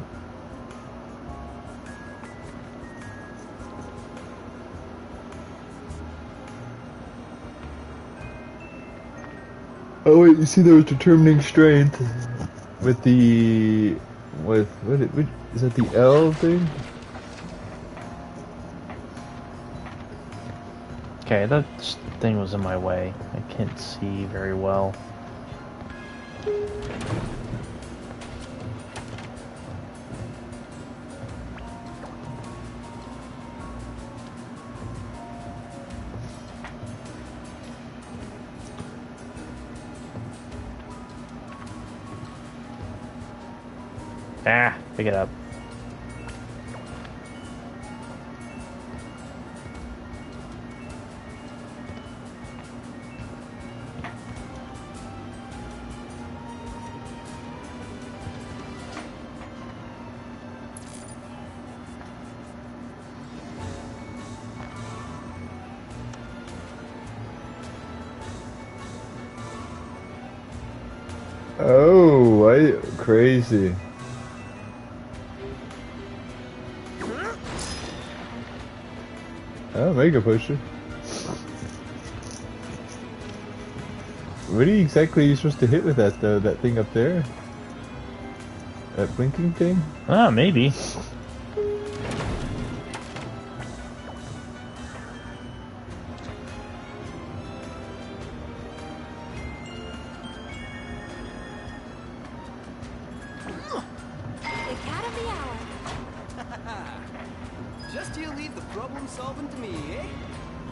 B: Oh wait, you see there was determining strength with the what is that, the L thing?
A: Okay, that thing was in my way. I can't see very well. Ah, pick it up.
B: Oh, crazy. Oh, Mega Pusher. What exactly are you supposed to hit with that, though? That thing up there? That blinking thing?
A: Ah, maybe.
E: The cat of the hour.
K: Just you leave the problem solving to me, eh?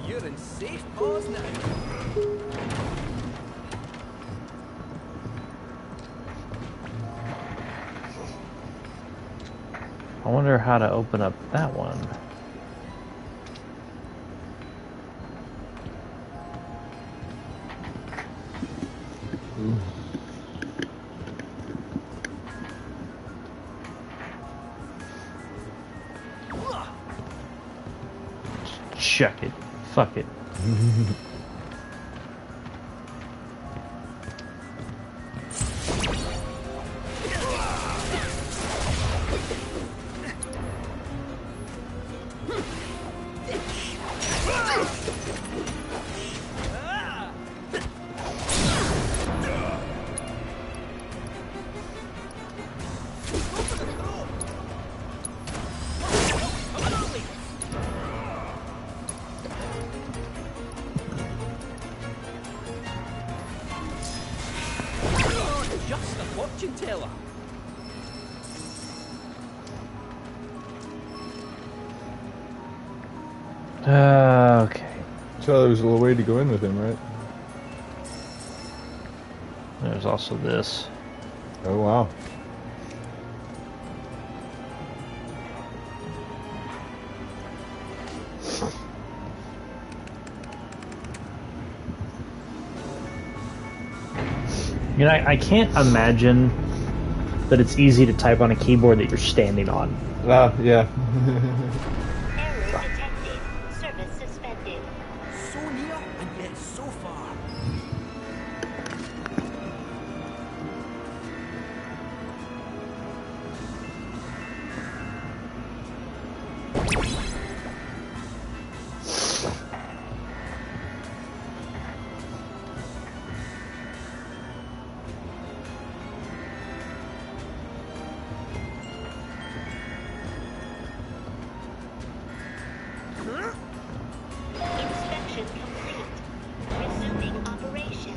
K: You're in safe paws now.
A: I wonder how to open up that one. Chuck it. Fuck it.
K: Just a fortune teller.
A: Okay.
B: So there was a little way to go in with him, right?
A: There's also this.
B: Oh, wow.
A: You know, I can't imagine that it's easy to type on a keyboard that you're standing on.
B: Yeah.
L: Error detected. Service suspended.
K: So near and yet so far.
L: Inspection complete. Resuming operation.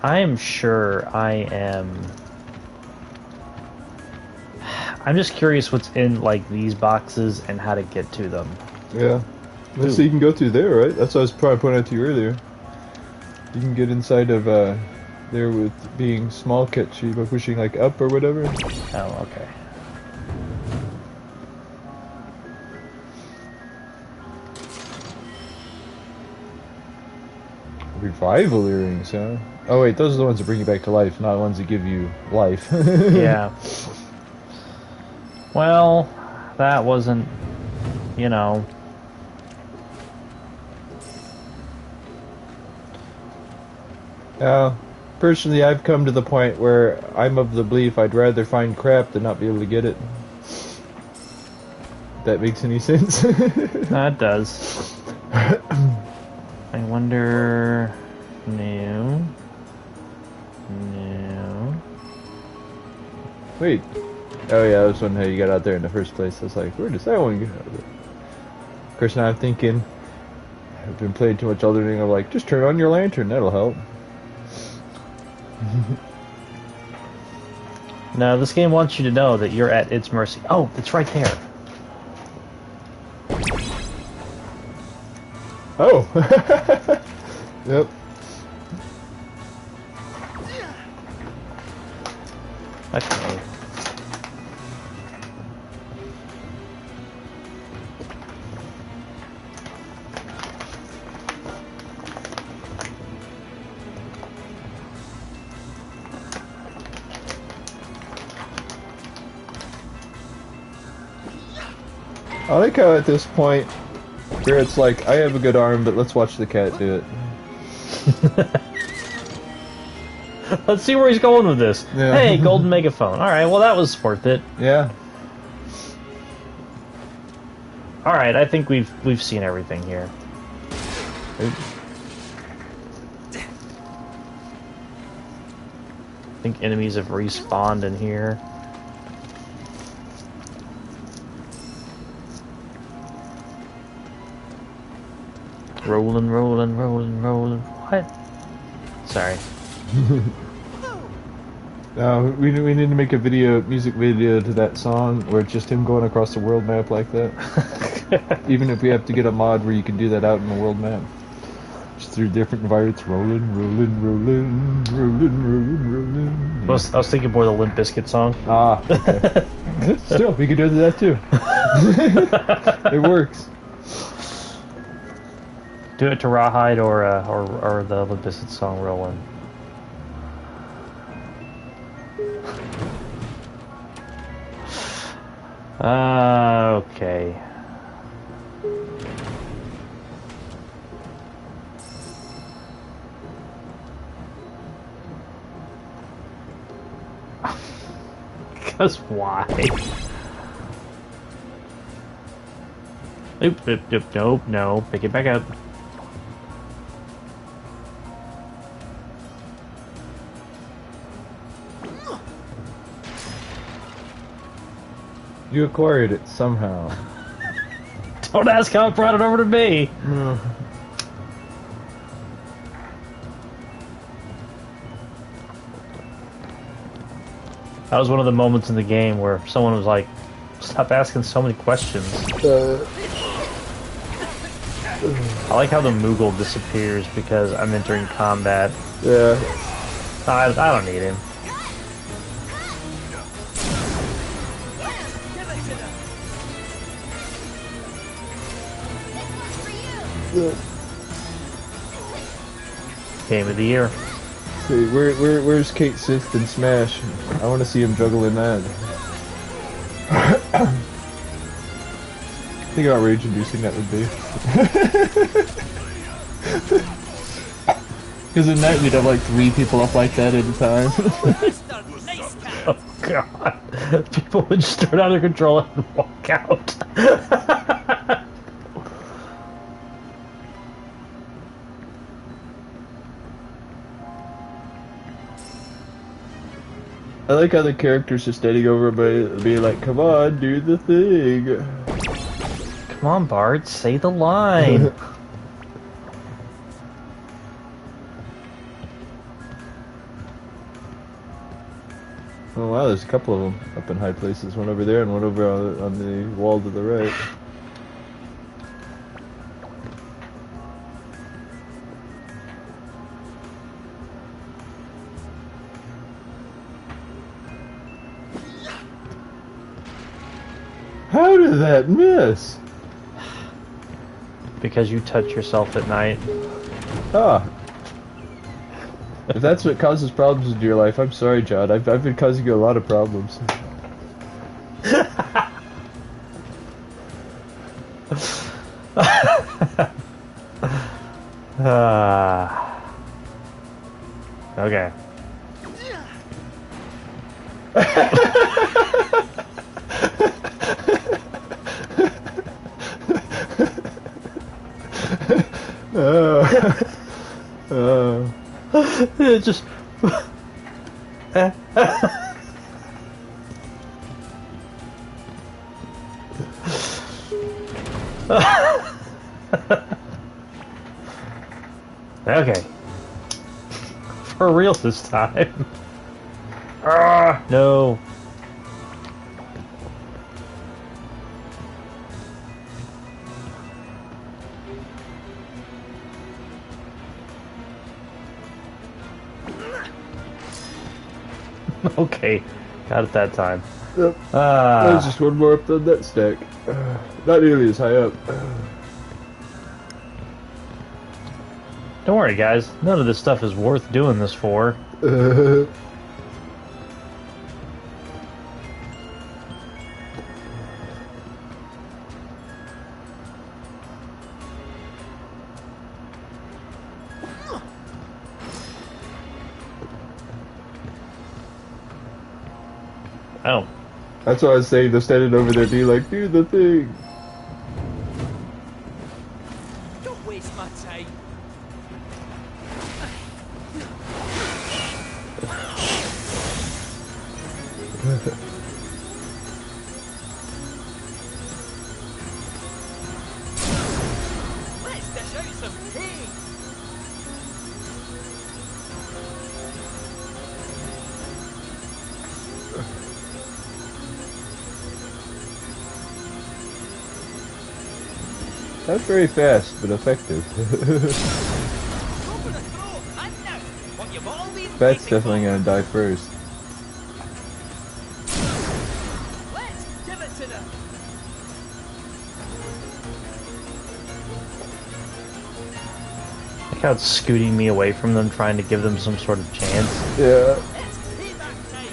A: I am sure I am... I'm just curious what's in, like, these boxes and how to get to them.
B: Yeah. So you can go through there, right? That's what I was probably pointing out to you earlier. You can get inside of there with being small catchy by pushing like up or whatever.
A: Oh, okay.
B: Revival earrings, huh? Oh wait, those are the ones that bring you back to life, not the ones that give you life.
A: Yeah. Well, that wasn't, you know...
B: Personally, I've come to the point where I'm of the belief I'd rather find crap than not be able to get it. If that makes any sense?
A: That does. I wonder... No. No.
B: Wait. Oh yeah, that was one how you got out there in the first place. I was like, where does that one go? Of course, now I'm thinking, I've been playing too much Elden Ring. I'm like, just turn on your lantern, that'll help.
A: No, this game wants you to know that you're at its mercy. Oh, it's right there.
B: Oh! Yep.
A: Okay.
B: I like how at this point, where it's like, I have a good arm, but let's watch the cat do it.
A: Let's see where he's going with this.
B: Yeah.
A: Hey, golden megaphone. Alright, well that was worth it.
B: Yeah.
A: Alright, I think we've seen everything here. I think enemies have respawned in here. Rolling, rolling, rolling, rolling. What? Sorry.
B: We need to make a music video to that song where it's just him going across the world map like that. Even if we have to get a mod where you can do that out in the world map. Just through different environments, rolling, rolling, rolling, rolling, rolling, rolling.
A: I was thinking more the Limp Bizkit song.
B: Ah, okay. Still, we could do that too. It works.
A: Do it to Rawhide or the Limp Bizkit song Rollin'. Okay. Because why? Oop, oop, oop, nope, no. Pick it back up.
B: You acquired it somehow.
A: Don't ask how it brought it over to me.
B: No.
A: That was one of the moments in the game where someone was like, stop asking so many questions. I like how the Moogle disappears because I'm entering combat.
B: Yeah.
A: I don't need him. Game of the year.
B: See, where's Kate Sith in Smash? I want to see him juggling that. Think how rage-inducing that would be. Because in that we'd have like 3 people up like that at a time.
A: Oh god. People would just start out of control and walk out.
B: I like how the characters are standing over by being like, come on, do the thing.
A: Come on, Bart, say the line.
B: Oh wow, there's a couple of them up in high places. One over there and one over on the wall to the right. How did that miss?
A: Because you touch yourself at night.
B: Ah. If that's what causes problems in your life, I'm sorry, John. I've been causing you a lot of problems.
A: Okay. It just Okay. For real this time. Ah, no. Okay, got it that time.
B: Yep. There's just one more up on that stack. Not nearly as high up.
A: Don't worry, guys. None of this stuff is worth doing this for. Oh.
B: That's what I was saying. They're standing over there being like, do the thing.
I: Don't waste my time. Let's dish out some cake.
B: That's very fast, but effective. That's definitely gonna die first.
I: Let's give it to them.
A: Look how it's scooting me away from them, trying to give them some sort of chance.
B: Yeah.
I: It's payback time.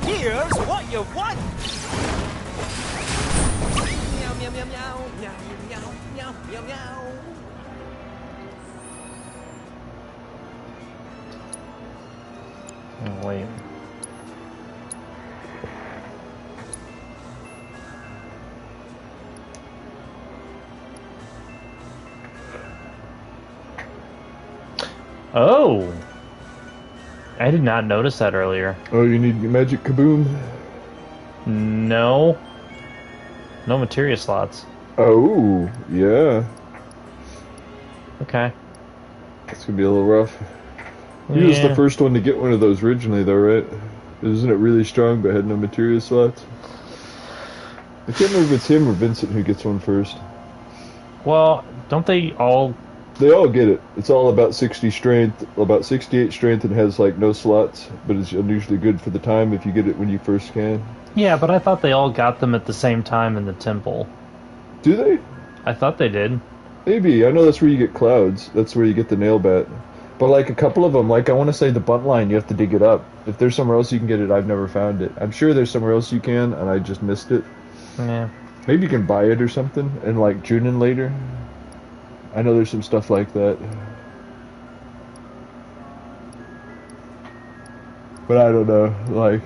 I: Here's what you want! Meow, meow, meow, meow, meow, meow, meow, meow, meow.
A: Oh, wait. Oh! I did not notice that earlier.
B: Oh, you need your magic kaboom?
A: No. No materia slots.
B: Oh, yeah.
A: Okay.
B: It's gonna be a little rough. You was the first one to get one of those originally, though, right? Isn't it really strong but had no materia slots? I can't remember if it's him or Vincent who gets one first.
A: Well, don't they all...
B: They all get it. It's all about 60 strength, about 68 strength, and has like no slots, but it's unusually good for the time if you get it when you first can.
A: Yeah, but I thought they all got them at the same time in the temple.
B: Do they?
A: I thought they did.
B: Maybe. I know that's where you get clouds. That's where you get the nail bat. But like a couple of them, like I want to say the bunt line, you have to dig it up. If there's somewhere else you can get it, I've never found it. I'm sure there's somewhere else you can, and I just missed it.
A: Yeah.
B: Maybe you can buy it or something, and like Junin later. I know there's some stuff like that. But I don't know, like...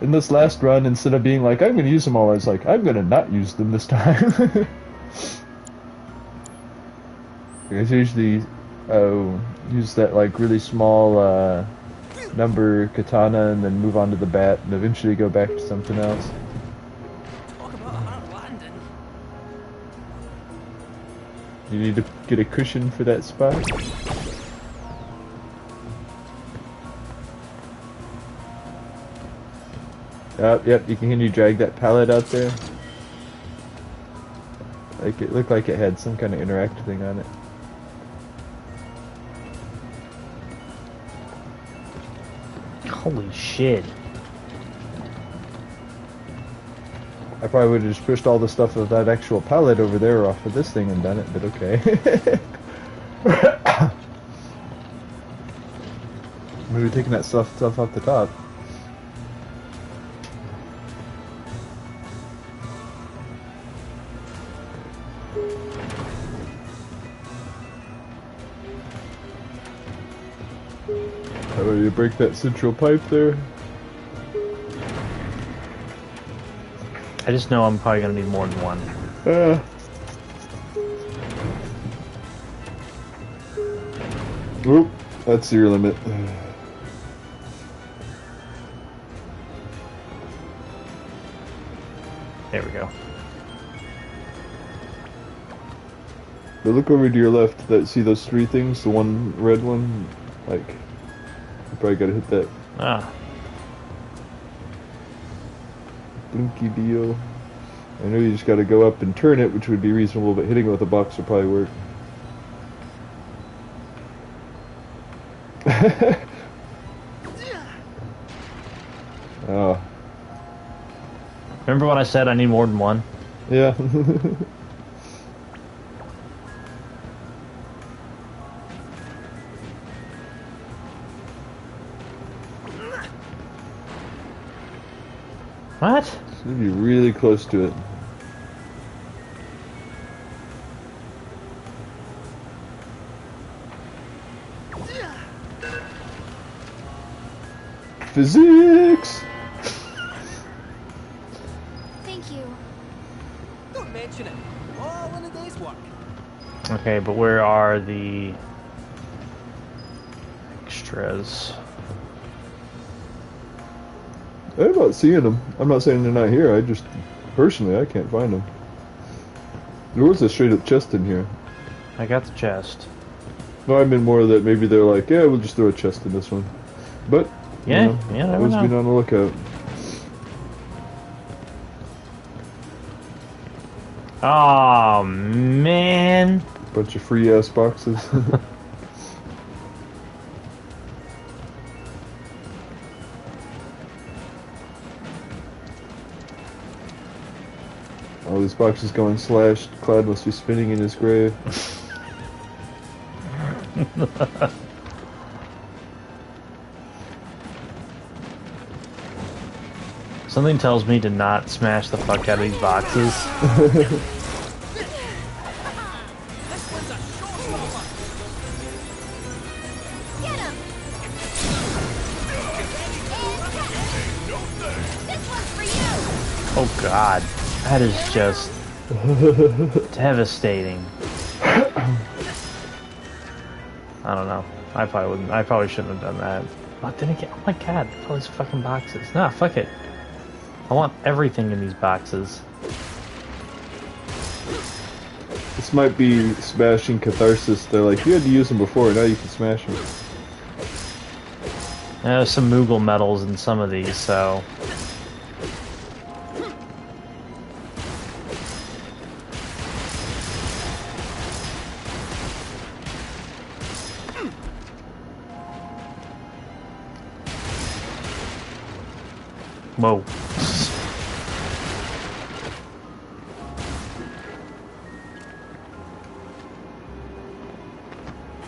B: in this last run, instead of being like, I'm going to use them all, I was like, I'm going to not use them this time. I usually use that like really small number katana and then move on to the bat and eventually go back to something else.
I: Talk about a hard landing.
B: You need to get a cushion for that spot. Yep, you can drag that pallet out there. Like it looked like it had some kind of interactive thing on it.
A: Holy shit.
B: I probably would have just pushed all the stuff of that actual pallet over there off of this thing and done it, but okay. Maybe taking that stuff off the top. Oh, you break that central pipe there?
A: I just know I'm probably gonna need more than one.
B: Oop, that's your limit.
A: There we go.
B: But look over to your left. See those three things? The one red one? Like, you probably gotta hit that.
A: Ah.
B: Blinky deal. I know you just gotta go up and turn it, which would be reasonable, but hitting it with a box would probably work. Oh.
A: Remember when I said I need more than one?
B: Yeah.
A: What?
B: It's gonna be really close to it. Physics!
E: Thank you.
G: Don't mention it. All in a day's work.
A: Okay, but where are the extras?
B: I'm not seeing them. I'm not saying they're not here. I just, personally, I can't find them. There was a straight up chest in here.
A: I got the chest.
B: No, I meant more that maybe they're like, yeah, we'll just throw a chest in this one. But,
A: Yeah,
B: you know,
A: yeah, never
B: always
A: know.
B: been on the lookout.
A: Oh man!
B: Bunch of free ass boxes. All these boxes going slashed. Cloud must be spinning in his grave.
A: Something tells me to not smash the fuck out of these boxes.
E: Get him! This one's for you!
A: Oh god, that is just devastating. I don't know. I probably wouldn't. I probably shouldn't have done that. But then again, oh my god, all these fucking boxes. Nah, fuck it. I want everything in these boxes.
B: This might be smashing catharsis. They're like, you had to use them before, now you can smash them.
A: There's some Moogle medals in some of these, so... Whoa.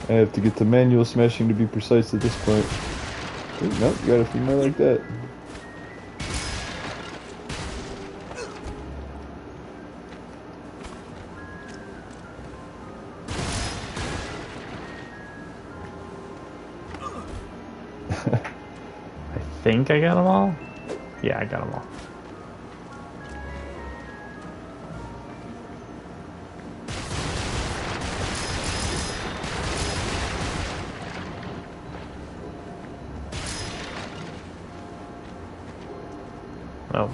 B: I have to get the manual smashing to be precise at this point. Ooh, nope, you got a few more like that.
A: I think I got them all? Yeah, I got them all. Oh.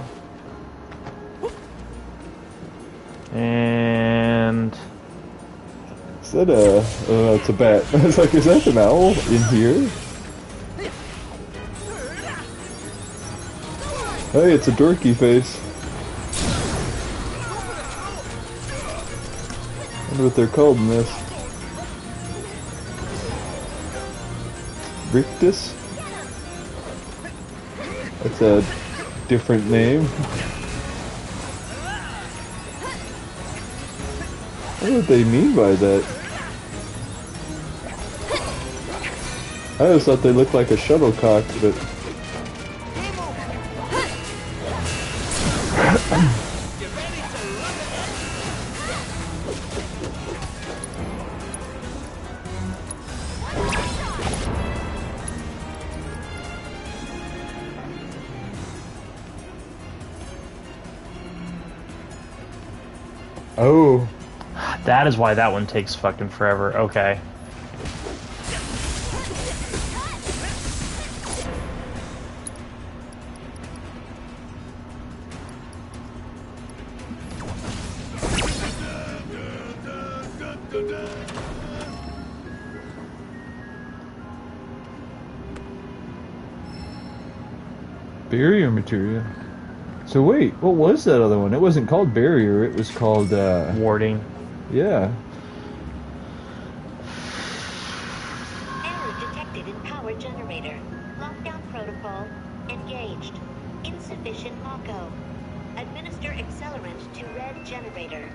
A: And...
B: Is that it's a bat. I was like, is that an owl in here? Hey, it's a dorky face. I wonder what they're called in this. Rictus? That's a different name. I don't know what they mean by that. I always thought they looked like a shuttlecock, but... Oh.
A: That is why that one takes fucking forever. Okay.
B: Barrier material. So wait, what was that other one? It wasn't called barrier, it was called,
A: Warding.
B: yeah.
L: Error detected in power generator. Lockdown protocol engaged. Insufficient Mako. Administer accelerant to red generator.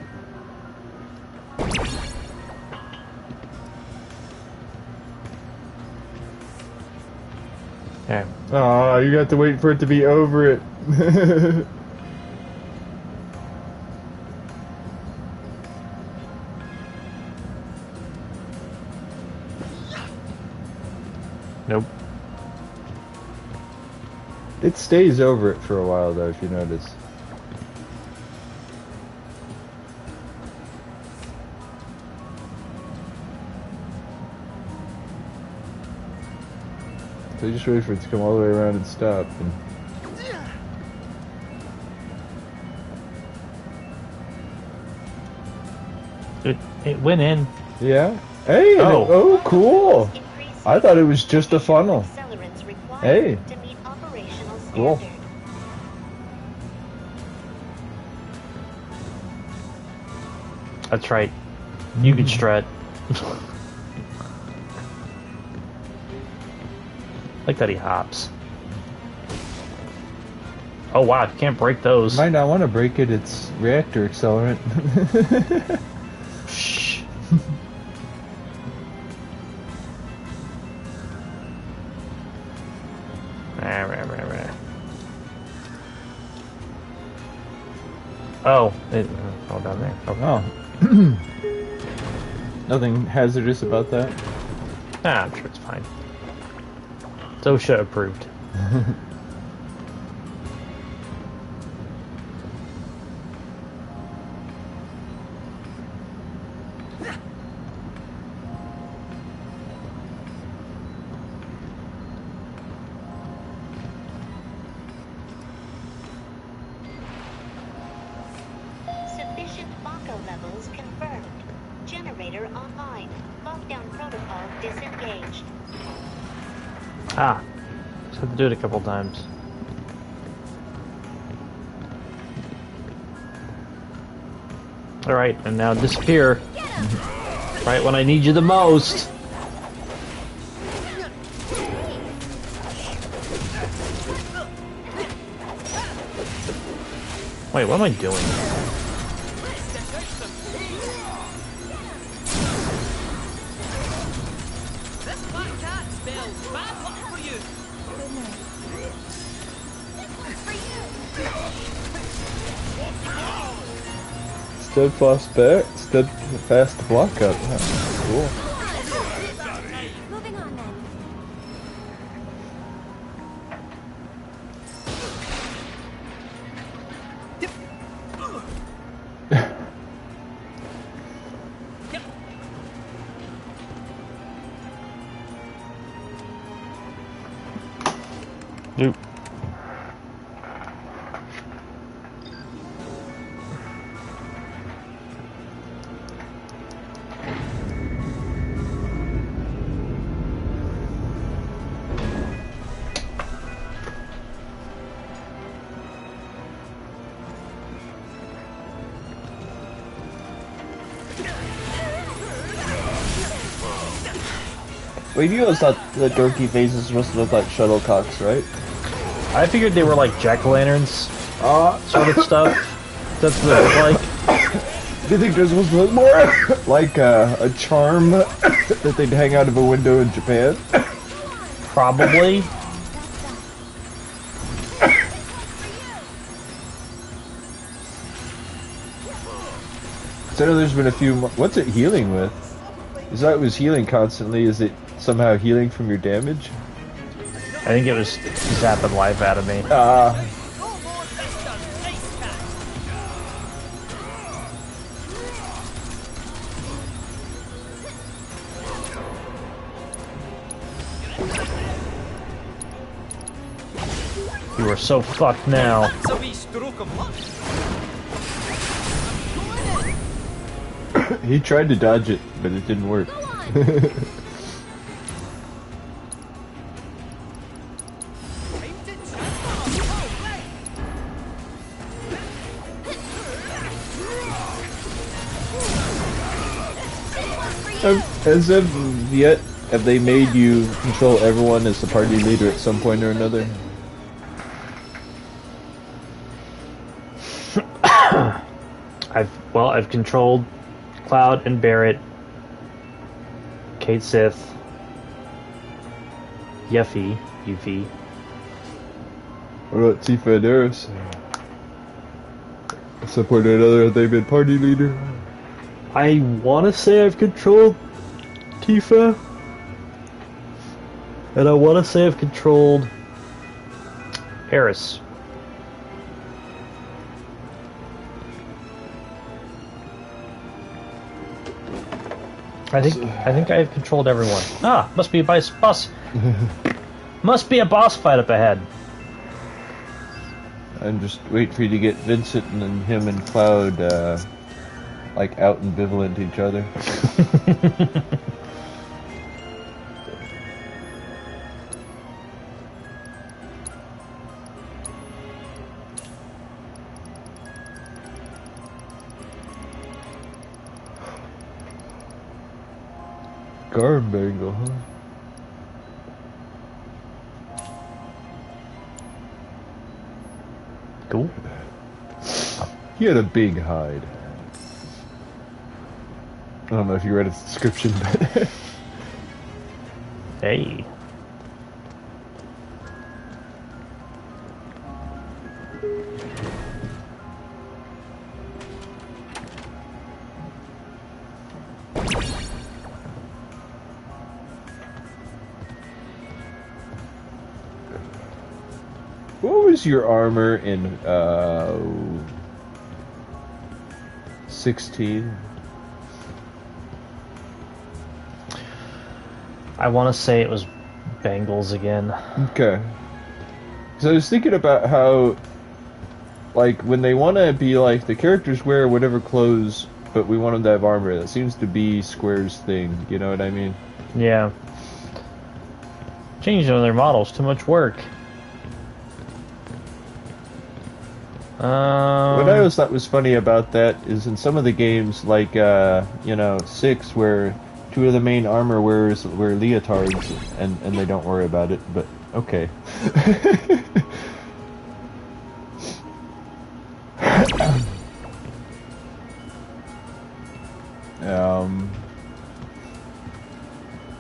A: Okay.
B: Oh, you got to wait for it to be over it.
A: Nope.
B: It stays over it for a while though, if you notice. So you just wait for it to come all the way around and stop. And
A: It went in.
B: yeah. Hey.
A: Oh.
B: Oh, cool. I thought it was just a funnel.
L: Accelerants required
B: Hey.
L: to meet operational
B: Cool.
L: standard.
A: That's right. You can strut. Like that he hops. Oh wow, you can't break those.
B: Might not want to break it. It's reactor accelerant.
A: Shh. Rah, rah, rah, rah. Oh, it fell down there. Okay.
B: Oh. Nothing hazardous about that.
A: Ah, I'm sure it's fine. OSHA approved.
L: Sufficient Mako levels confirmed. Generator online. Lockdown protocol disengaged.
A: Ah, just had to do it a couple times. Alright, and now disappear. Right when I need you the most. Wait, what am I doing?
B: Steadfast block up. Huh. Cool.
E: Moving on then.
A: Nope.
B: Wait, you always thought the dorky faces were supposed to look like shuttlecocks, right?
A: I figured they were like jack-o'-lanterns sort of stuff. That's what they look like.
B: Do you think they're supposed to look more like a charm that they'd hang out of a window in Japan?
A: Probably.
B: So I know there's been a few. What's it healing with? Is that it was healing constantly? Is it somehow healing from your damage?
A: I think it was zapping life out of me. You are so fucked now.
I: It's a wee stroke of luck.
B: He tried to dodge it, but it didn't work. As of yet, have they made you control everyone as the party leader at some point or another?
A: I've controlled Cloud and Barrett, Kate Sith, Yuffie.
B: What about Tifa and Eris? At some point or another, have they been party leader?
A: I want to say I've controlled Tifa, and I want to say I've controlled Eris. I think I've controlled everyone. Ah, must be a boss. Must be a boss fight up ahead.
B: I'm just wait for you to get Vincent and then him and Cloud like out ambivalent to each other. Garbangle, huh?
A: Cool.
B: He had a big hide. I don't know if you read its description, but
A: Hey.
B: what was your armor in 16?
A: I want to say it was Bengals again.
B: Okay. So I was thinking about how, like, when they want to be like, the characters wear whatever clothes, but we want them to have armor. That seems to be Square's thing, you know what I mean?
A: Yeah. Changing their models, too much work.
B: What I always thought was funny about that is in some of the games, like, 6, where 2 of the main armor wearers wear leotards, and they don't worry about it, but okay.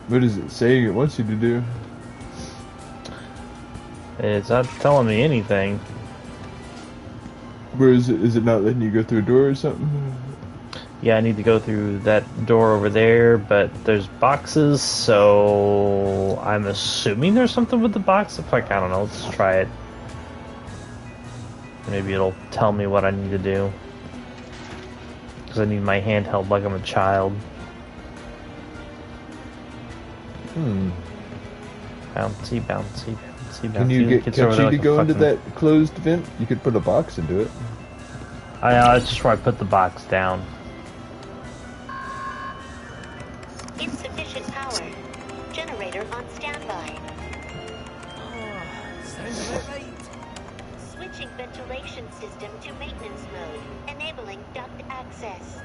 B: What is it saying it wants you to do?
A: It's not telling me anything.
B: Where is it? Is it not letting you go through a door or something?
A: Yeah, I need to go through that door over there, but there's boxes, so I'm assuming there's something with the box. If I don't know, let's try it. Maybe it'll tell me what I need to do. Because I need my hand held like I'm a child. Bouncy, bouncy, bouncy, bouncy.
B: Can you get
A: Gets over
B: Ketchy
A: there
B: to
A: like a
B: go into
A: fucking-
B: that closed vent? You could put a box into it.
A: That's just where I put the box down.
L: Insufficient power. Generator on standby.
J: Sounds about right.
L: Switching ventilation system to maintenance mode, enabling duct access.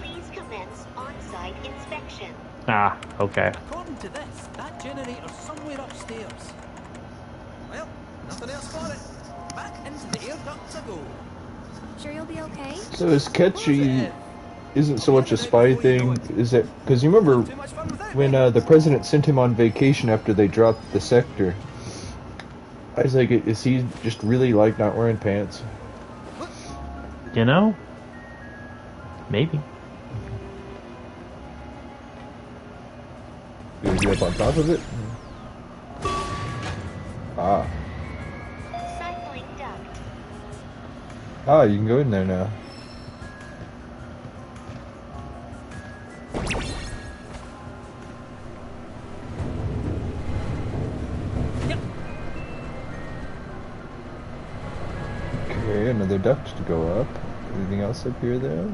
L: Please commence on-site inspection.
A: Ah, okay.
J: According to this, that generator's somewhere upstairs. Well, nothing else for it. Back into the air ducts I go.
E: Sure you'll be okay?
B: So is Ketchy isn't so much a spy thing? Is it because you remember when the president sent him on vacation after they dropped the sector? I was like, is he just really like not wearing pants?
A: You know? Maybe.
B: Did he get up on top of it? Ah.
L: Cycling duct.
B: Ah, you can go in there now. Okay, another duct to go up. Anything else up here though?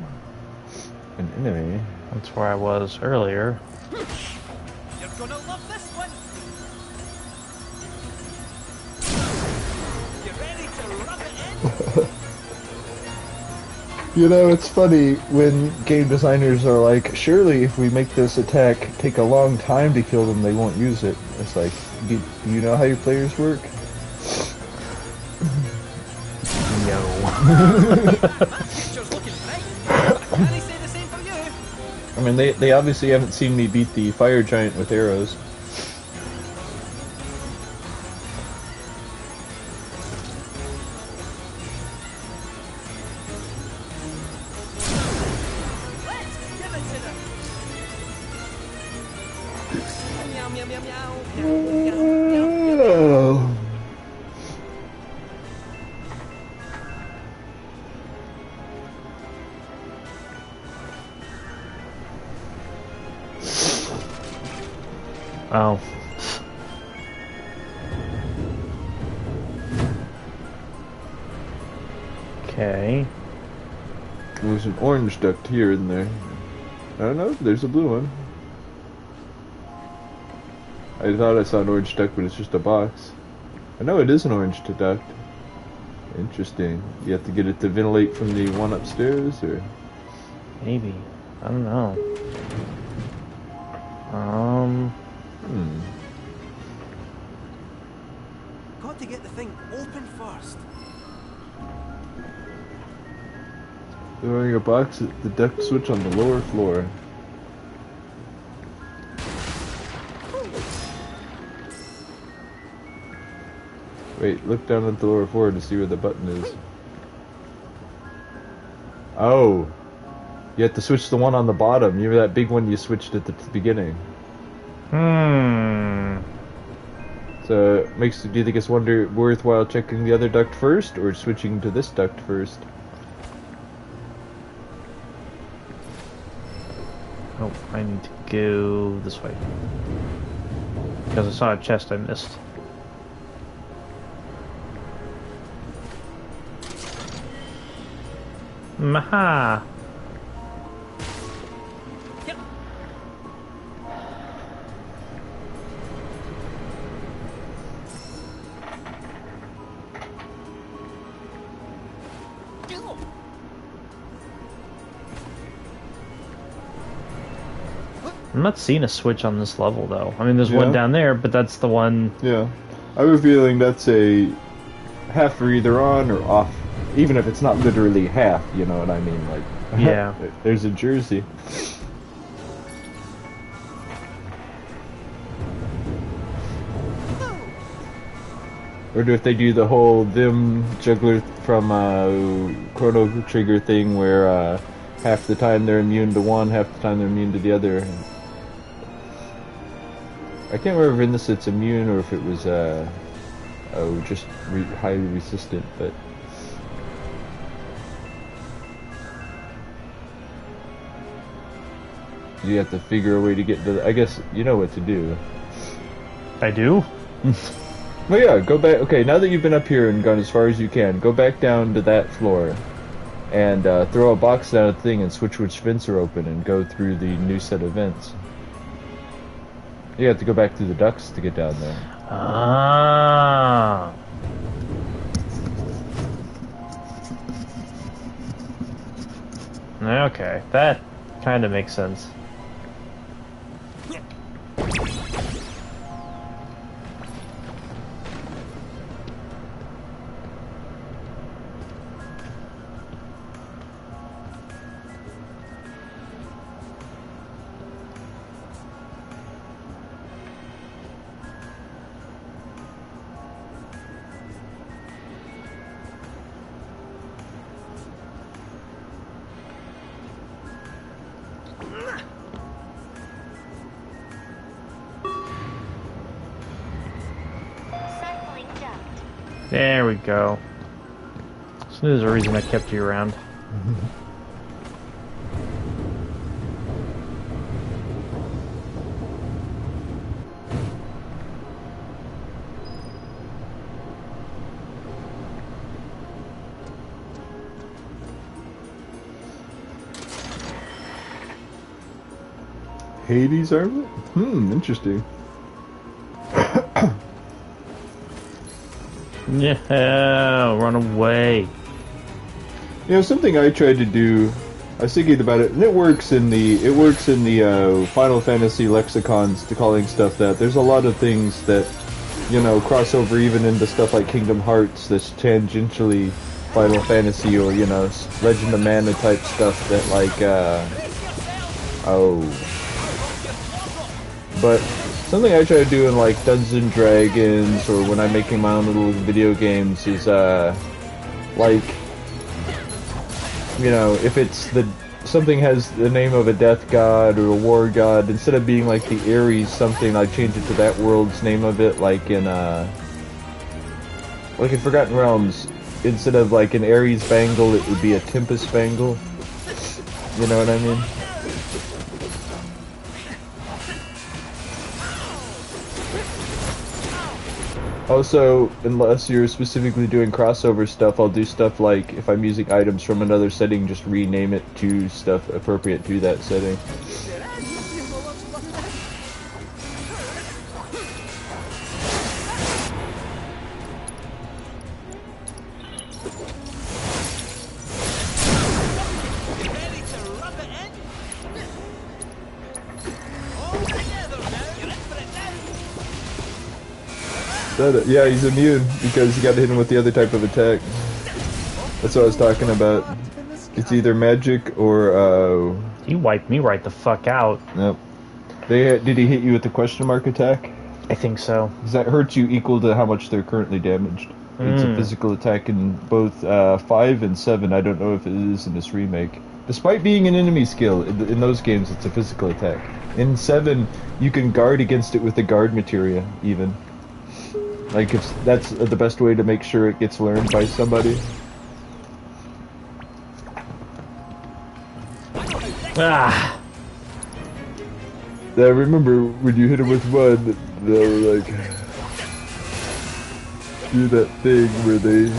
B: An enemy?
A: That's where I was earlier.
I: You're gonna love this one. You ready to rub it in?
B: You know, it's funny when game designers are like, surely if we make this attack take a long time to kill them, they won't use it. It's like, do you know how your players work?
A: No.
I: My future's looking bright. But I can't say the same for you.
B: I mean, they obviously haven't seen me beat the fire giant with arrows.
I: Let's give it to them. Meow, meow, meow, meow. Meow, meow, meow, meow.
B: Oh.
A: Oh. Okay.
B: There's an orange duct here and there. I don't know, there's a blue one. I thought I saw an orange duct, but it's just a box. I know it is an orange duct. Interesting. You have to get it to ventilate from the one upstairs, or?
A: Maybe. I don't know.
G: Got to get the thing open first.
B: Throwing a box at the duct switch on the lower floor. Wait, look down at the lower floor to see where the button is. Oh! You have to switch the one on the bottom. You remember that big one you switched at the beginning? So, it makes, do you think it's worthwhile checking the other duct first, or switching to this duct first?
A: Oh, I need to go this way. Because I saw a chest I missed. Maha! I'm not seeing a switch on this level, though. I mean, there's one down there, but that's the one...
B: Yeah. I have a feeling that's a half or either on or off. Even if it's not literally half, you know what I mean? Like,
A: yeah.
B: There's a jersey. Or do if they do the whole them juggler from Chrono Trigger thing where half the time they're immune to one, half the time they're immune to the other. I can't remember if this it's immune or if it was just highly resistant, but you have to figure a way to get to I guess you know what to do.
A: I do?
B: Well, yeah, go back. Okay, now that you've been up here and gone as far as you can, go back down to that floor and throw a box down at the thing and switch which vents are open and go through the new set of vents. You have to go back through the ducts to get down there.
A: Ah. Okay, that kind of makes sense. There we go. So there's a reason I kept you around.
B: Hades armlet? Interesting.
A: Yeah, run away.
B: You know, something I tried to do, I was thinking about it, and it works in the Final Fantasy lexicons to calling stuff that. There's a lot of things that, you know, cross over even into stuff like Kingdom Hearts that's tangentially Final Fantasy, or, you know, Legend of Mana type stuff that, like, but something I try to do in, like, Dungeons and Dragons, or when I'm making my own little video games is, like, you know, if it's something has the name of a death god or a war god, instead of being like the Ares something, I change it to that world's name of it, like in Forgotten Realms, instead of like an Ares bangle, it would be a Tempest bangle. You know what I mean? Also, unless you're specifically doing crossover stuff, I'll do stuff like, if I'm using items from another setting, just rename it to stuff appropriate to that setting. Yeah, he's immune because you got to hit him with the other type of attack. That's what I was talking about. It's either magic or
A: He wiped me right the fuck out.
B: Yep. Did he hit you with the question mark attack?
A: I think so.
B: Does that hurt you equal to how much they're currently damaged? It's a physical attack in both 5 and 7. I don't know if it is in this remake. Despite being an enemy skill, in those games it's a physical attack. In 7, you can guard against it with the guard materia, even. Like, if that's the best way to make sure it gets learned by somebody.
A: Ah!
B: I remember when you hit him with one, they were like, do that thing where they...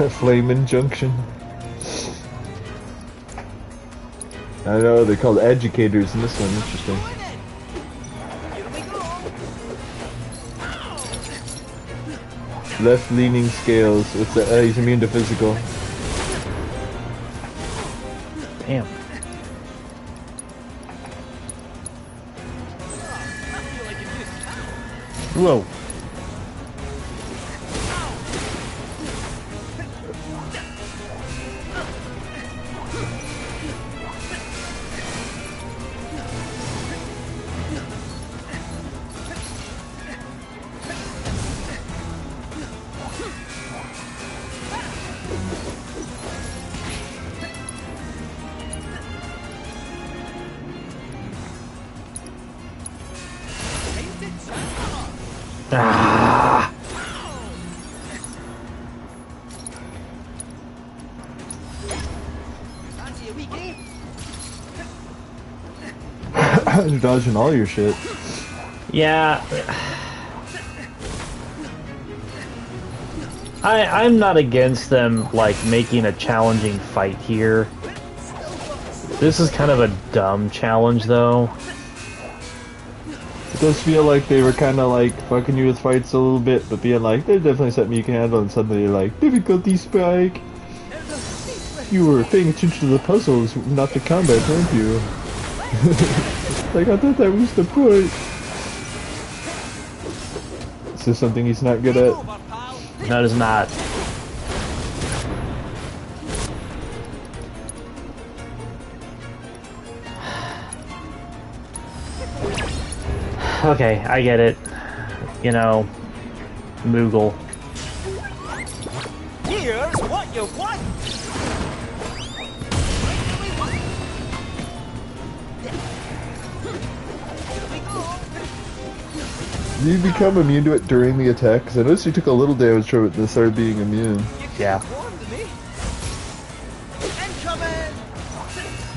B: Flame Injunction. I know, they're called educators in this one, interesting. Left leaning scales, it's he's immune to physical.
A: Damn. Whoa. Ah.
B: You're dodging all your shit.
A: Yeah. I'm not against them, like, making a challenging fight here. This is kind of a dumb challenge, though.
B: It does feel like they were kind of like fucking you with fights a little bit, but being like, there's definitely something you can handle, and suddenly you're like, difficulty spike! You were paying attention to the puzzles, not the combat, weren't you? Like, I thought that was the point. Is this something he's not good at?
A: No, it is not. Okay, I get it. You know, Moogle.
G: Here's what you want!
B: Do you become immune to it during the attack? Because I noticed you took a little damage from it and then started being immune.
A: Yeah.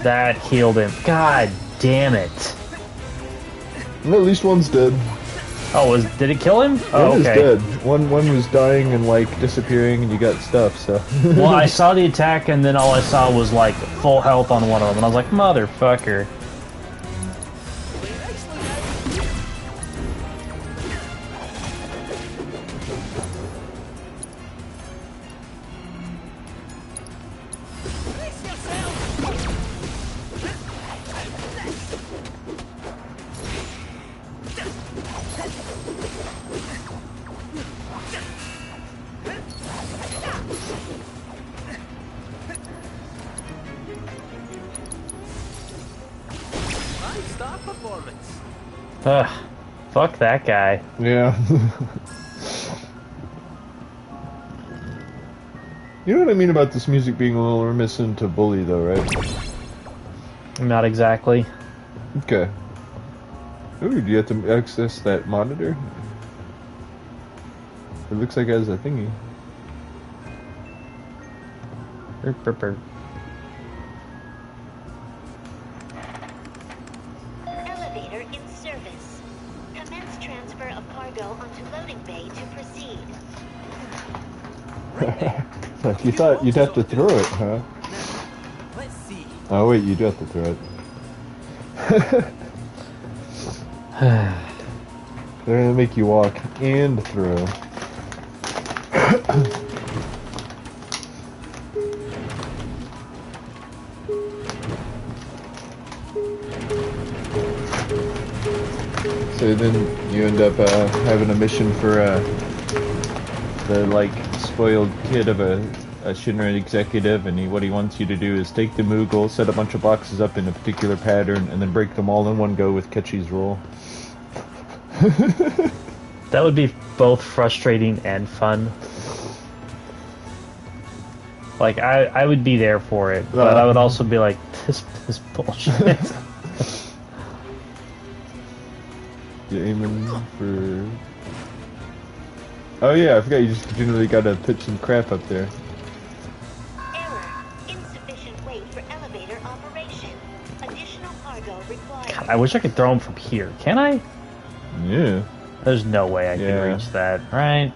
A: That healed him. God damn it.
B: No, at least one's dead.
A: Oh, did it kill him? Oh,
B: one
A: okay.
B: is dead. One was dying and like disappearing, and you got stuff. So.
A: Well, I saw the attack, and then all I saw was like full health on one of them, and I was like, motherfucker. Ugh, fuck that guy.
B: Yeah. You know what I mean about this music being a little reminiscent to Bully, though, right?
A: Not exactly.
B: Okay. Ooh, do you have to access that monitor? It looks like it has a thingy.
L: Elevator in service. Commence transfer of cargo onto loading bay to proceed.
B: Like you thought you'd have to throw it, huh?
J: Let's see.
B: Oh wait, you do have to throw it. They're gonna make you walk and throw. So then you end up having a mission for the like spoiled kid of a Shinra executive, and what he wants you to do is take the Moogle, set a bunch of boxes up in a particular pattern, and then break them all in one go with Ketchy's roll.
A: That would be both frustrating and fun. Like, I would be there for it, but I would also be like, this bullshit.
B: You aiming for... Oh yeah, I forgot you just generally gotta pitch some crap up there.
L: Error. Insufficient weight for elevator operation. Additional cargo required.
A: God, I wish I could throw him from here. Can I?
B: Yeah.
A: There's no way I can reach that, right?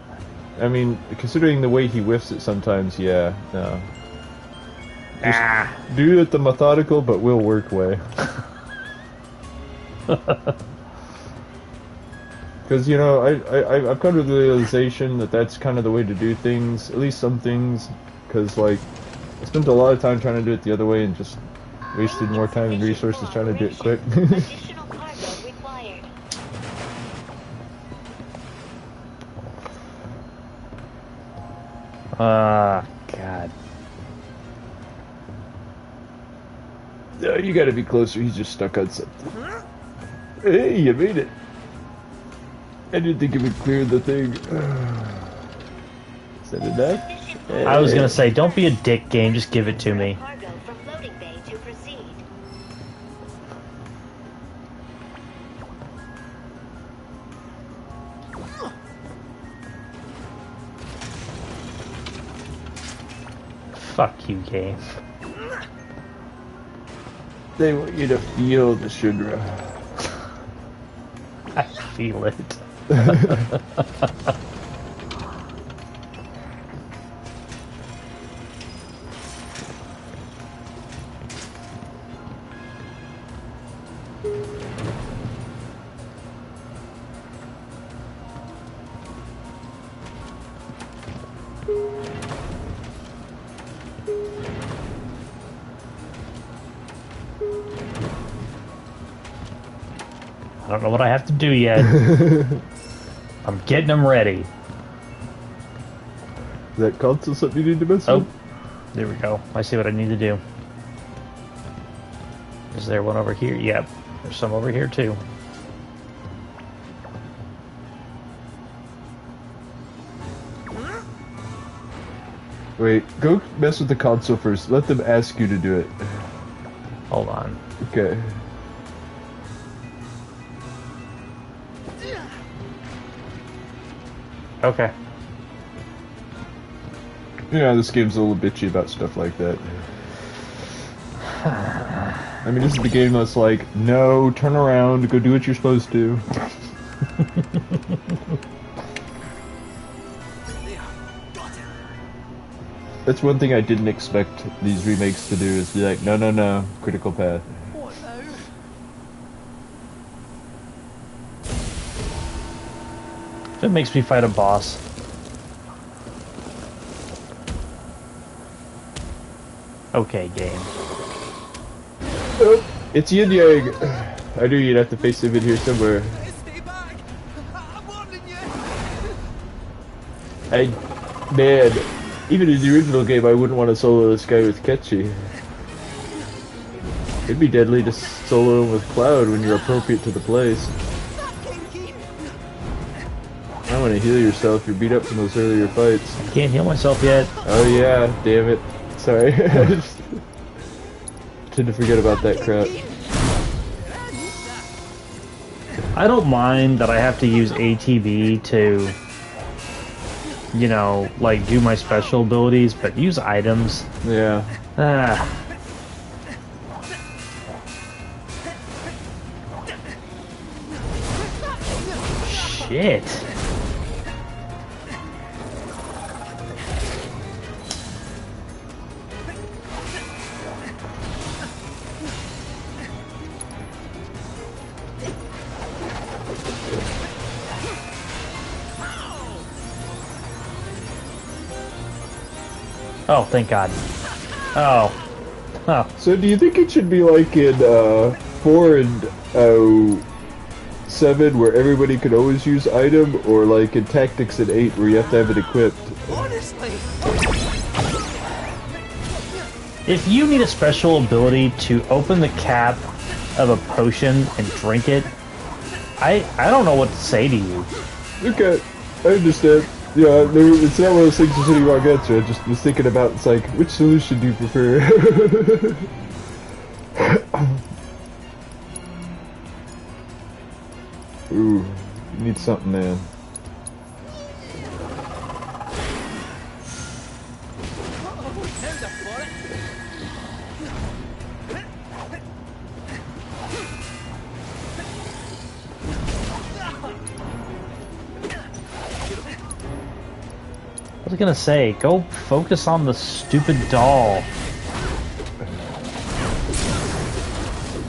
B: I mean, considering the way he whiffs it sometimes, yeah, no. Just do it the methodical but will work way. Because, you know, I've come to the realization that that's kind of the way to do things, at least some things, because, like, I spent a lot of time trying to do it the other way and just wasted more time and resources trying to do it quick.
L: Additional cargo required.
A: God.
B: No, you gotta be closer, he's just stuck on something. Hey, you made it! I didn't think it would clear the thing. Is that enough? Hey.
A: I was gonna say, don't be a dick game, just give it to me.
L: Cargo from loading bay to proceed.
A: Fuck you, game.
B: They want you to feel the Shinra.
A: I feel it. I don't know what I have to do yet. I'm getting them ready.
B: Is that console something you need to mess
A: Oh,
B: with?
A: there we go. I see what I need to do. Is there one over here? Yep. There's some over here too.
B: Wait, go mess with the console first. Let them ask you to do it.
A: Hold on.
B: Okay.
A: Okay.
B: Yeah, this game's a little bitchy about stuff like that. I mean, this is the game that's like, no, turn around, go do what you're supposed to. That's one thing I didn't expect these remakes to do, is be like, no, no, no, critical path.
A: It makes me fight a boss. Okay, game.
B: Oh, it's Yin Yang. I knew you'd have to face him in here somewhere. Man, even in the original game, I wouldn't want to solo this guy with Ketchy. It'd be deadly to solo him with Cloud when you're appropriate to the place. I want to heal yourself. You're beat up from those earlier fights.
A: I can't heal myself yet.
B: Oh yeah, damn it. Sorry. I just tend to forget about that crap.
A: I don't mind that I have to use ATB to, you know, like do my special abilities, but use items.
B: Yeah.
A: Shit. Oh, thank God. Oh. Huh.
B: So do you think it should be like in 4 and 7 where everybody could always use item, or like in Tactics in 8 where you have to have it equipped?
G: Honestly.
A: If you need a special ability to open the cap of a potion and drink it, I don't know what to say to you.
B: Okay, I understand. Yeah, it's not one of those things that's any wrong answer. I just was thinking about, it's like, which solution do you prefer? Ooh, you need something, man.
A: I was gonna say, go focus on the stupid doll.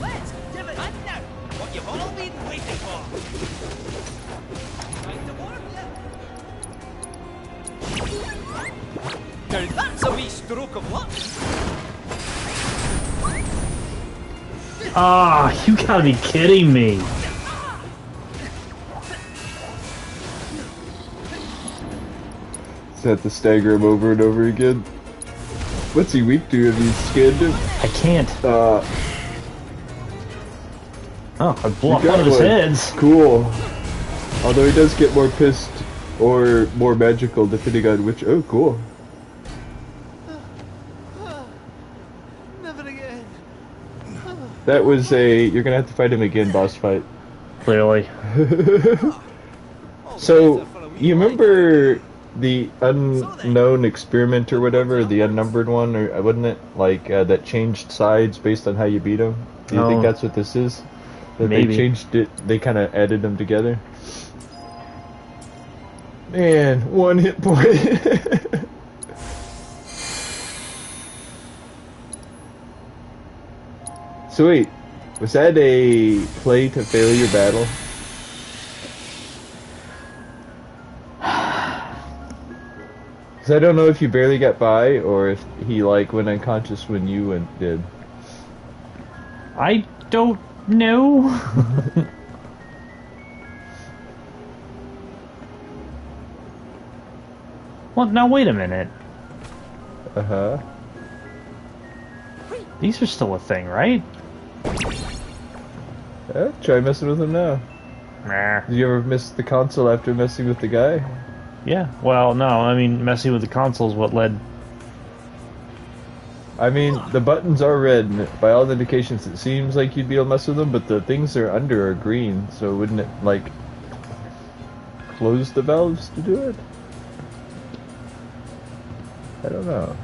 G: Let's give it a now. What you've all been waiting for. Time to warn you. Now that's a wee stroke of luck.
A: Ah, you gotta be kidding me.
B: Just have to stagger him over and over again. What's he weak to? Have you scanned him?
A: I can't.
B: Oh,
A: I blew up one of his heads.
B: Cool. Although he does get more pissed or more magical depending on which. Oh, cool.
G: Never again.
B: That was a. You're gonna have to fight him again, boss fight.
A: Clearly.
B: So, you remember the unknown experiment or whatever, the unnumbered one, or wasn't it like that changed sides based on how you beat him? Do you think that's what this is? That
A: Maybe.
B: they changed it, they kind of added them together. Man, 1 hit point. So wait, was that a play to fail your battle? Because I don't know if you barely got by, or if he like went unconscious when you did.
A: I don't know. Well, now wait a minute.
B: Uh-huh.
A: These are still a thing, right?
B: Yeah, try messing with him now.
A: Nah.
B: Did you ever miss the console after messing with the guy?
A: Yeah, well, no, I mean, messing with the console is what led...
B: I mean, the buttons are red, and by all the indications it seems like you'd be able to mess with them, but the things they're under are green, so wouldn't it, like... close the valves to do it? I don't know.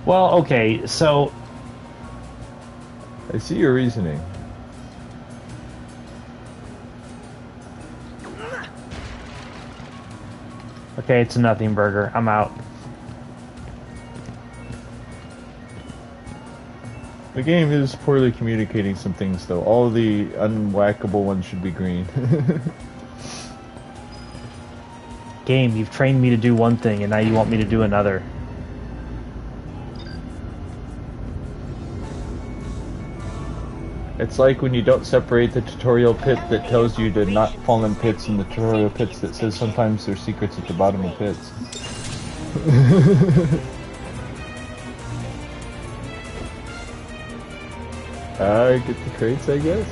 A: Well, okay, so
B: I see your reasoning.
A: okay, it's a nothing burger. I'm out.
B: The game is poorly communicating some things, though. All the unwhackable ones should be green.
A: Game, you've trained me to do one thing, and now you want me to do another.
B: It's like when you don't separate the tutorial pit that tells you to not fall in pits and the tutorial pits that says sometimes there's secrets at the bottom of pits. Get the crates, I guess?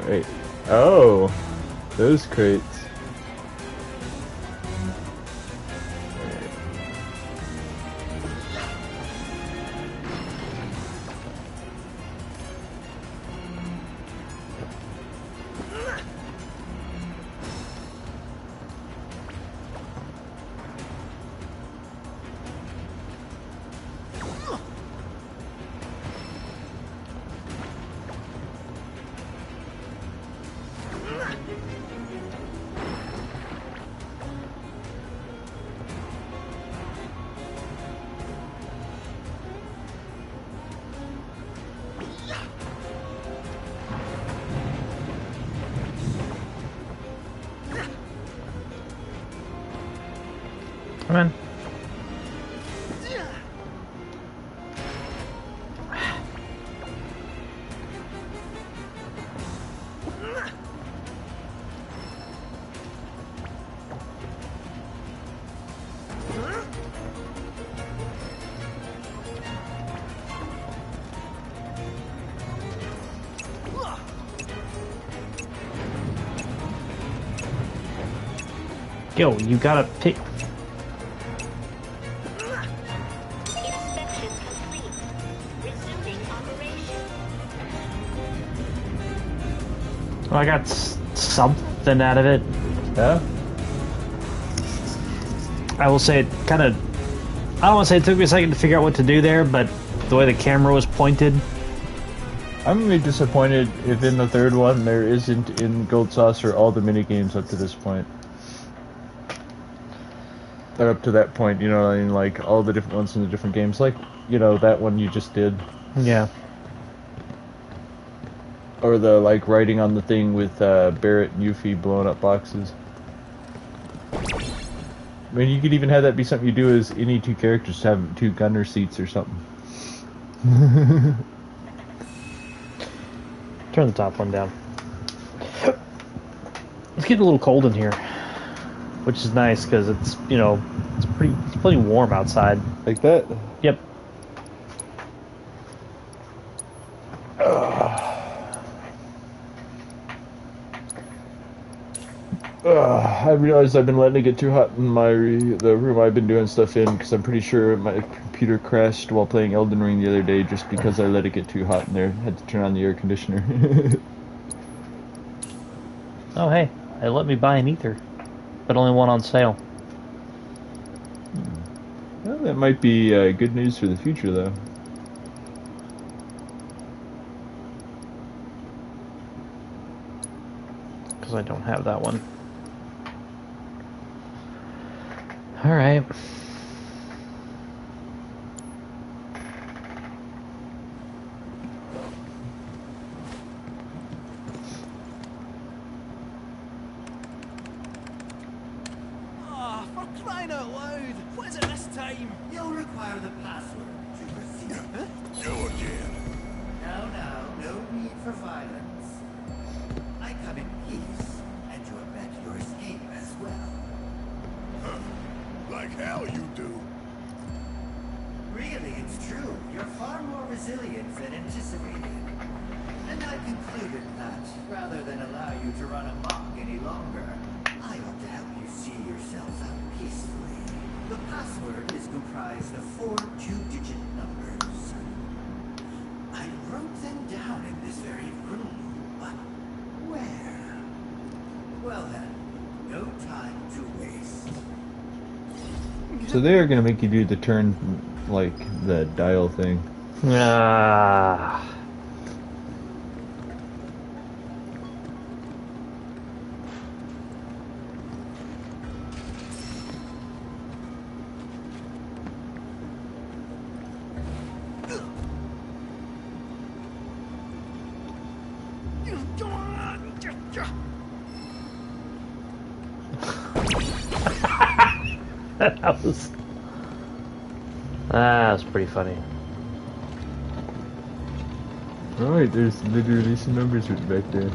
B: Alright. Oh! Those crates.
A: Come on. Yo, you gotta pick.
L: Inspection complete. Resuming operation.
A: Well, I got something out of it.
B: Yeah?
A: I will say it kind of. I don't want to say it took me a second to figure out what to do there, but the way the camera was pointed.
B: I'm gonna be disappointed if in the third one there isn't in Gold Saucer all the minigames up to this point. But up to that point, you know, I mean, like all the different ones in the different games, like, you know, that one you just did.
A: Yeah.
B: Or the, like, writing on the thing with Barrett and Yuffie blowing up boxes. I mean, you could even have that be something you do as any two characters, have two gunner seats or something.
A: Turn the top one down. It's getting a little cold in here, which is nice because it's, you know, it's pretty warm outside.
B: Like that?
A: Yep.
B: I realized I've been letting it get too hot in the room I've been doing stuff in, because I'm pretty sure my computer crashed while playing Elden Ring the other day just because I let it get too hot in there. Had to turn on the air conditioner.
A: Oh, hey, they let me buy an ether, but only one on sale.
B: Well, that might be good news for the future, though.
A: Because I don't have that one. Alright.
I: Ah, for crying out loud! What is it this time?
K: You'll require the password to proceed.
D: Go again.
K: No need for violence. I come in peace, and to abet your escape as well.
D: Huh. Like hell you do.
K: Really, it's true. You're far more resilient than anticipated. And I concluded that, rather than allow you to run amok any longer, I ought to help you see yourselves out peacefully. The password is comprised of 4 two-digit numbers. I wrote them down in this very room, but where? Well then, no time to waste.
B: So they are gonna make you do the turn, like the dial thing.
A: Ah. That was pretty funny.
B: Alright, there's literally some numbers written back there.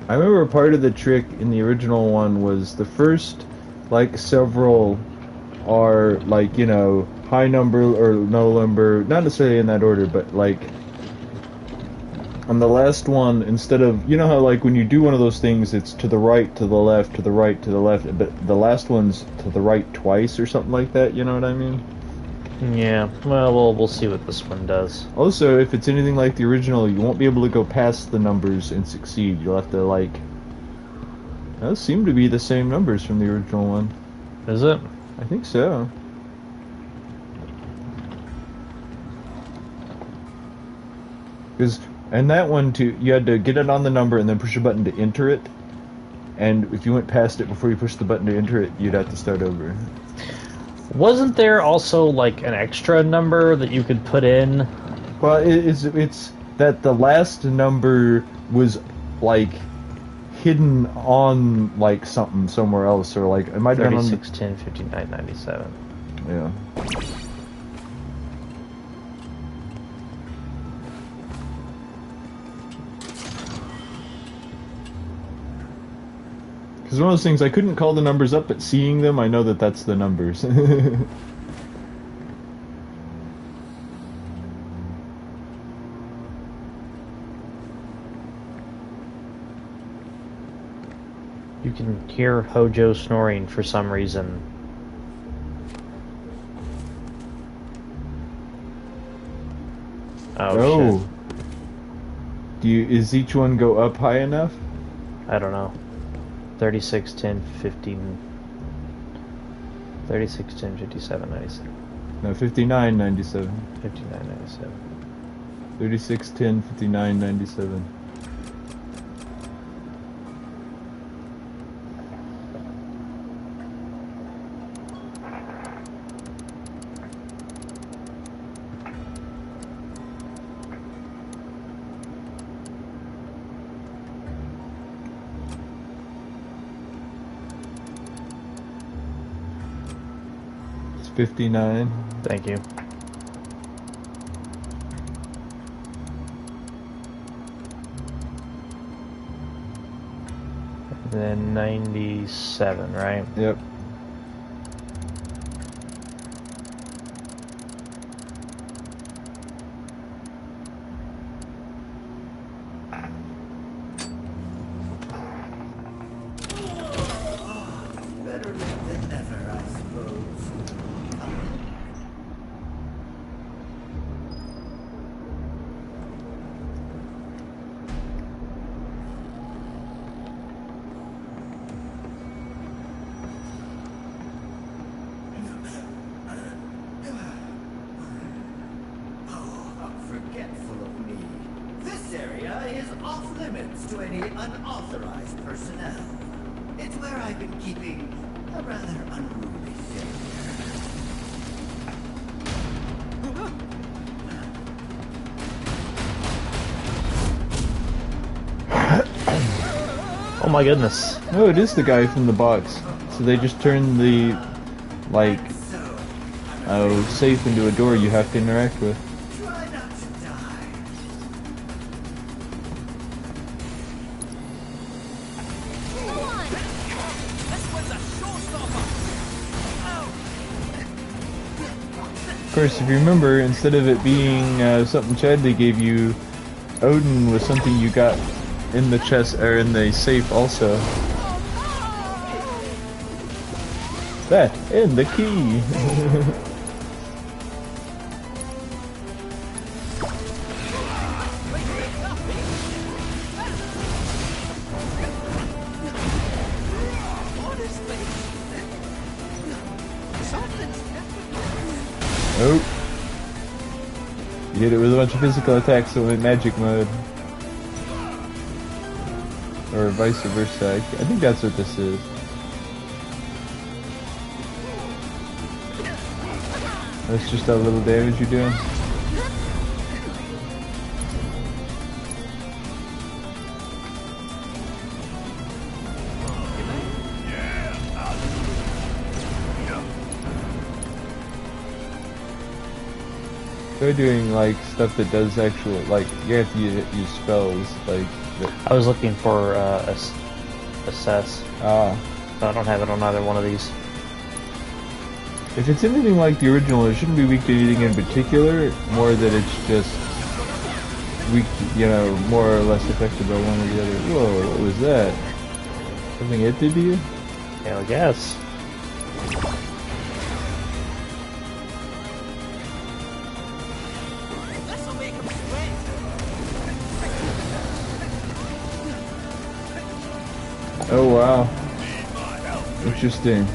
B: I remember part of the trick in the original one was the first, like, several are, like, you know, high number or low number, not necessarily in that order, but, like, on the last one, instead of, you know how, like, when you do one of those things, it's to the right, to the left, to the right, to the left, but the last one's to the right twice or something like that, you know what I mean?
A: Yeah, well, we'll see what this one does.
B: Also, if it's anything like the original, you won't be able to go past the numbers and succeed. You'll have to, like... Those seem to be the same numbers from the original one.
A: Is it?
B: I think so. Because, and that one too, you had to get it on the number and then push a button to enter it. And if you went past it before you pushed the button to enter it, you'd have to start over.
A: Wasn't there also, like, an extra number that you could put in?
B: Well, it's that the last number was, like, hidden on, like, something somewhere else, or, like, it might have been on...
A: 36, 10, 59, 97.
B: Yeah. Because one of those things, I couldn't call the numbers up, but seeing them, I know that that's the numbers.
A: You can hear Hojo snoring for some reason. Oh, shit.
B: Is each one go up high enough?
A: I don't know. 36, 10, 15... 36, 10, 57, 97.
B: No, 59, 97.
A: 59, 97.
B: 36, 10, 59, 97. It's 59.
A: Thank you. And then 97, right?
B: Yep.
K: Better late than never, I suppose. Oh, how forgetful of me. This area is off limits to any unauthorized personnel. It's where I've been keeping a rather unruly figure.
A: Oh my goodness.
B: No, it is the guy from the box. So they just turned the, like, safe into a door you have to interact with.
K: Try not to die.
B: Of course, if you remember, instead of it being something Chadley gave you, Odin was something you got in the chest, or in the safe also. That, and the key! Nope. You hit it with a bunch of physical attacks so in magic mode. Or vice versa. I think that's what this is. That's just that little damage you're doing. They're doing like stuff that does actual, like you have to use spells like that.
A: I was looking for assess.
B: Ah.
A: But I don't have it on either one of these.
B: If it's anything like the original, it shouldn't be weak to anything in particular, more that it's just weak, you know, more or less affected by one or the other. Whoa, what was that? Something it did to you?
A: Yeah, I guess.
B: Oh wow. Interesting.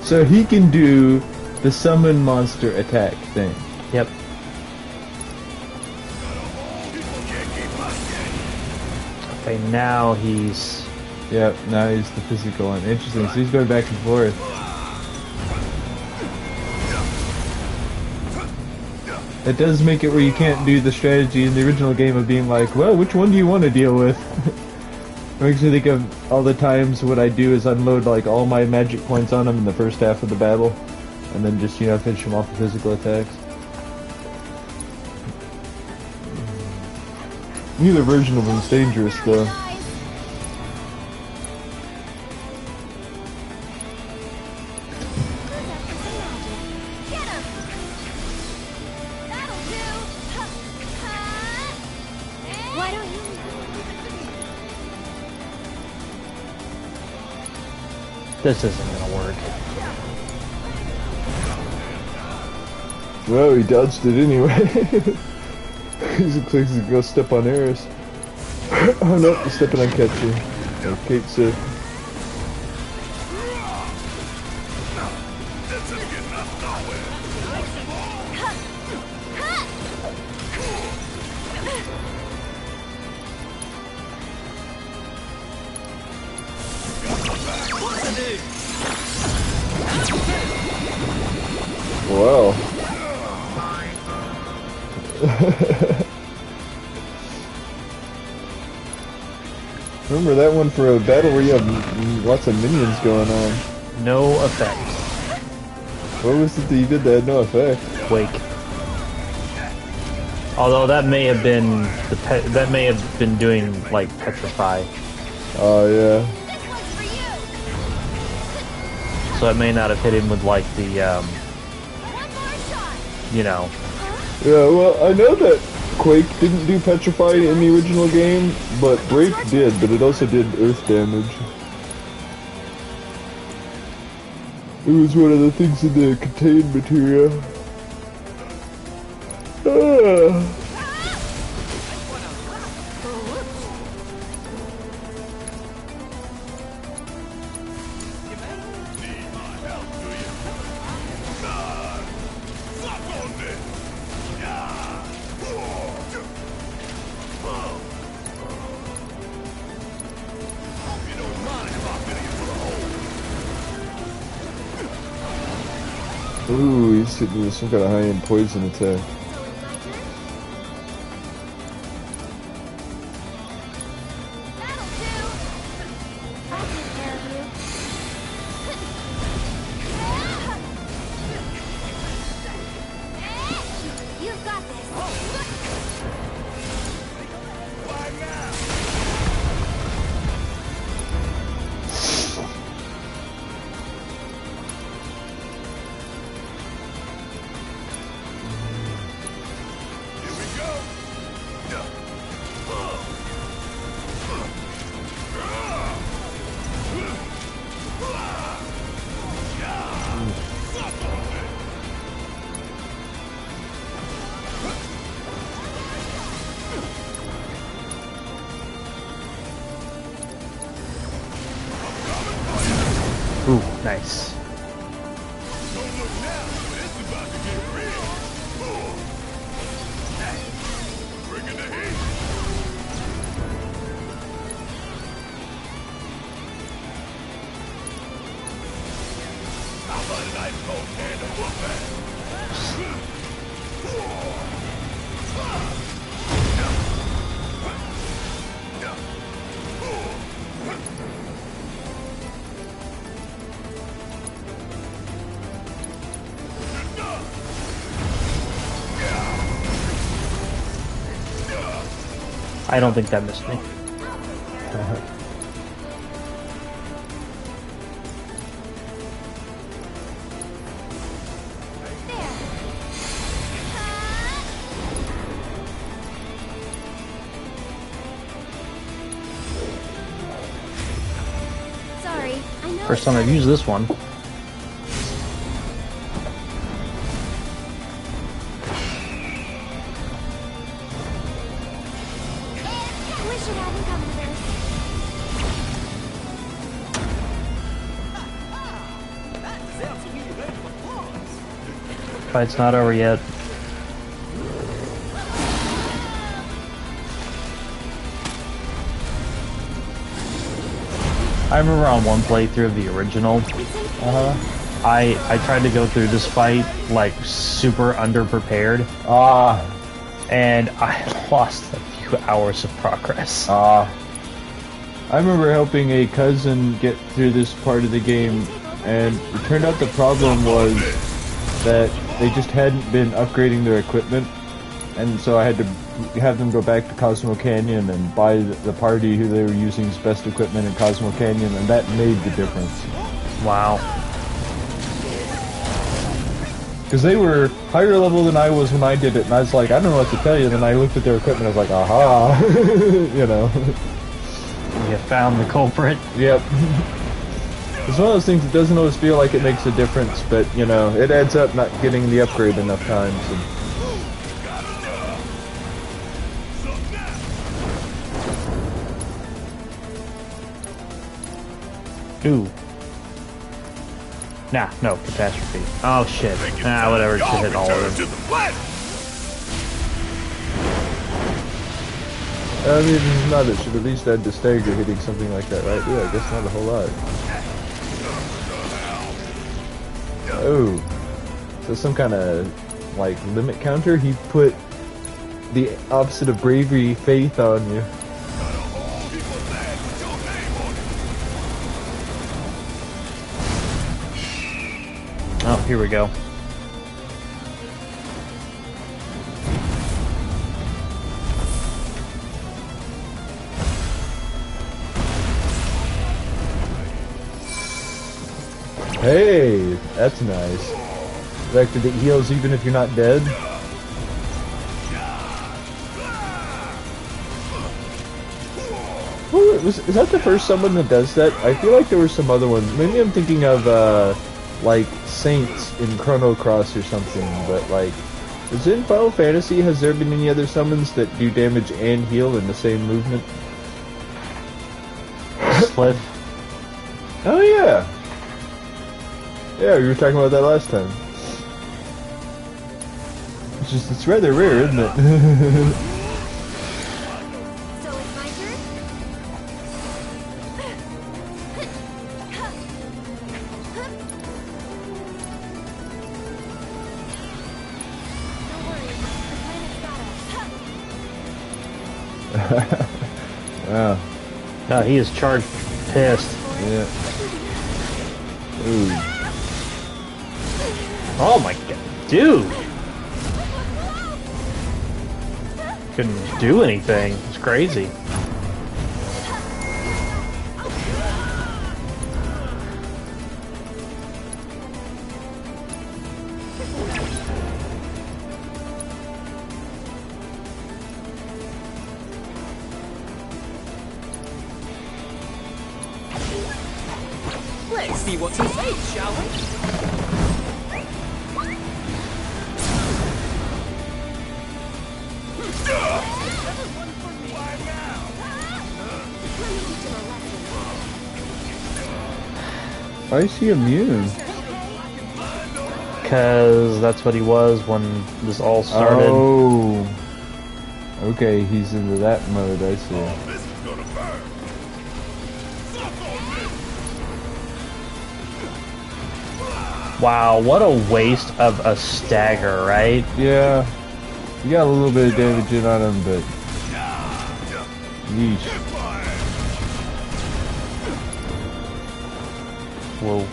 B: So he can do the summon monster attack thing.
A: Yep. Okay, now he's...
B: Yep, now he's the physical one. Interesting, so he's going back and forth. It does make it where you can't do the strategy in the original game of being like, well, which one do you want to deal with? It makes me think of all the times what I do is unload like all my magic points on him in the first half of the battle, and then just, you know, finish him off with physical attacks. Neither version of him's dangerous though.
A: This isn't gonna work.
B: Well, he dodged it anyway. He looks like he's gonna step on Eris. Oh no, he's stepping on Ketchy. Oh, Kate said. Wow. Remember that one for a battle where you have lots of minions going on.
A: No effect.
B: What was it that you did that had no effect?
A: Wake. Although that may have been that may have been doing like petrify.
B: Oh yeah.
A: So it may not have hit him with like the you know.
B: Yeah, well, I know that Quake didn't do Petrify in the original game, but Break did, but it also did earth damage. It was one of the things in the contained material. Ah. Ooh, he's hitting with some kind of high-end poison attack.
E: You've got this.
A: Ooh, nice. I don't think that missed me.
E: Sorry, I know.
A: First time I've used this one.
E: Wish it hadn't come to this.
A: Fight's not over yet. I remember on one playthrough of the original, I tried to go through this fight like super underprepared, and I lost a few hours of progress.
B: I remember helping a cousin get through this part of the game, and it turned out the problem was that they just hadn't been upgrading their equipment, and so I had to have them go back to Cosmo Canyon and buy the party who they were using's best equipment in Cosmo Canyon, and that made the difference.
A: Wow.
B: Because they were higher level than I was when I did it, and I was like, I don't know what to tell you, and then I looked at their equipment, I was like, aha, you know.
A: You found the culprit.
B: Yep. It's one of those things that doesn't always feel like it makes a difference, but, you know, it adds up not getting the upgrade enough times. And
A: Ooh. Nah, no, catastrophe. Oh shit. Nah, whatever, just hit all of them.
B: I mean, it's not, it should at least add the stagger hitting something like that, right? Yeah, I guess not a whole lot. Oh. So some kind of, like, limit counter? He put the opposite of bravery, faith on you.
A: Oh, here we go.
B: Hey, that's nice. The fact that it heals even if you're not dead. Ooh, is that the first summon that does that? I feel like there were some other ones. Maybe I'm thinking of, like, Saints in Chrono Cross or something, but, like, is it in Final Fantasy? Has there been any other summons that do damage and heal in the same movement?
A: Split.
B: Oh, yeah. Yeah, we were talking about that last time. It's just, it's rather rare, isn't it?
E: So it's my turn? Don't worry, the planet's got us.
B: Wow.
A: No, he is charged pissed.
B: Yeah. Ooh.
A: Oh my god, dude! Couldn't do anything. It's crazy.
J: Let's see what he says, shall we?
B: Why is he immune?
A: Because that's what he was when this all started.
B: Oh. Okay, he's into that mode, I see.
A: Wow, what a waste of a stagger, right?
B: Yeah. You got a little bit of damage in on him, but... Yeesh.
A: Whoa.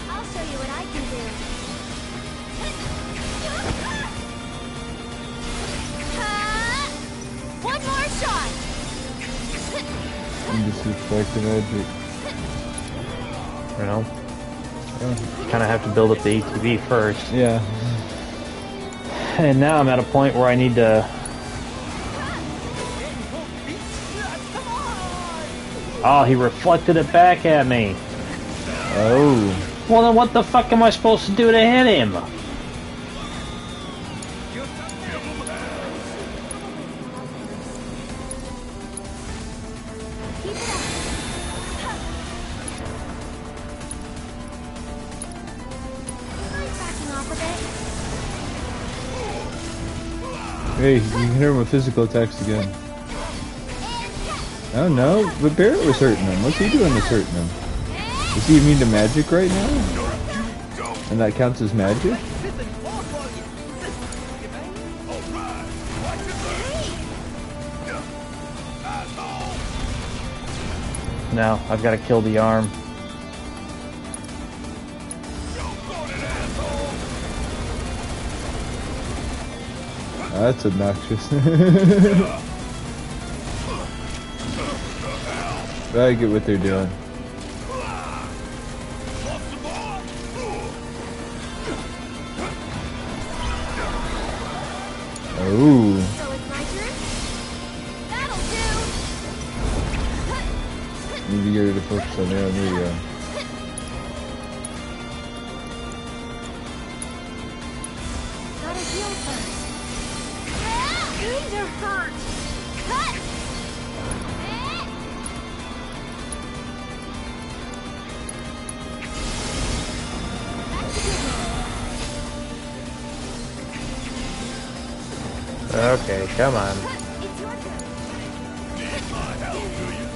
E: I'll show you what I can do. One more shot.
B: I'm just reflecting magic.
A: You know? Kind of have to build up the ATV first.
B: Yeah.
A: And now I'm at a point where I need to... Oh, he reflected it back at me.
B: Oh.
A: Well, then what the fuck am I supposed to do to hit him?
E: Backing off a bit.
B: Hey, you can hear him with physical attacks again. Oh no, but Barrett was hurting him. What's he doing that's hurting him? Is he immune to magic right now? And that counts as magic?
A: No, I've got to kill the arm.
B: Oh, that's obnoxious. I get what they're doing. Oh.
E: So it's my turn? That'll do!
B: Need to get her to focus on there. There you go.
E: Gotta heal first. These are hurt! Cut!
A: Okay, come on.
E: It's your turn.
D: Need my help, do you?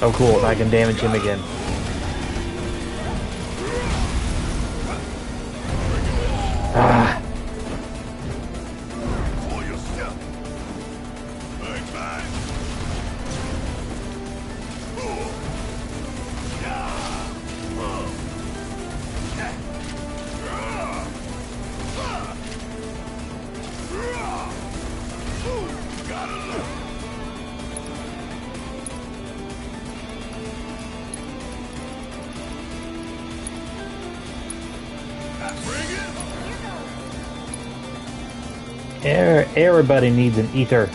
A: Oh cool, I can damage him again. Ah. Everybody needs an ether.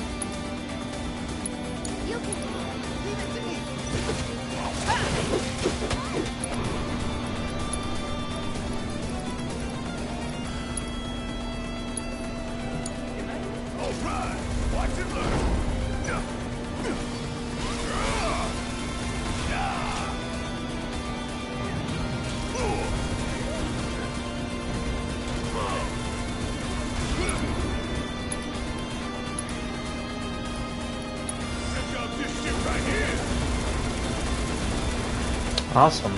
A: Awesome.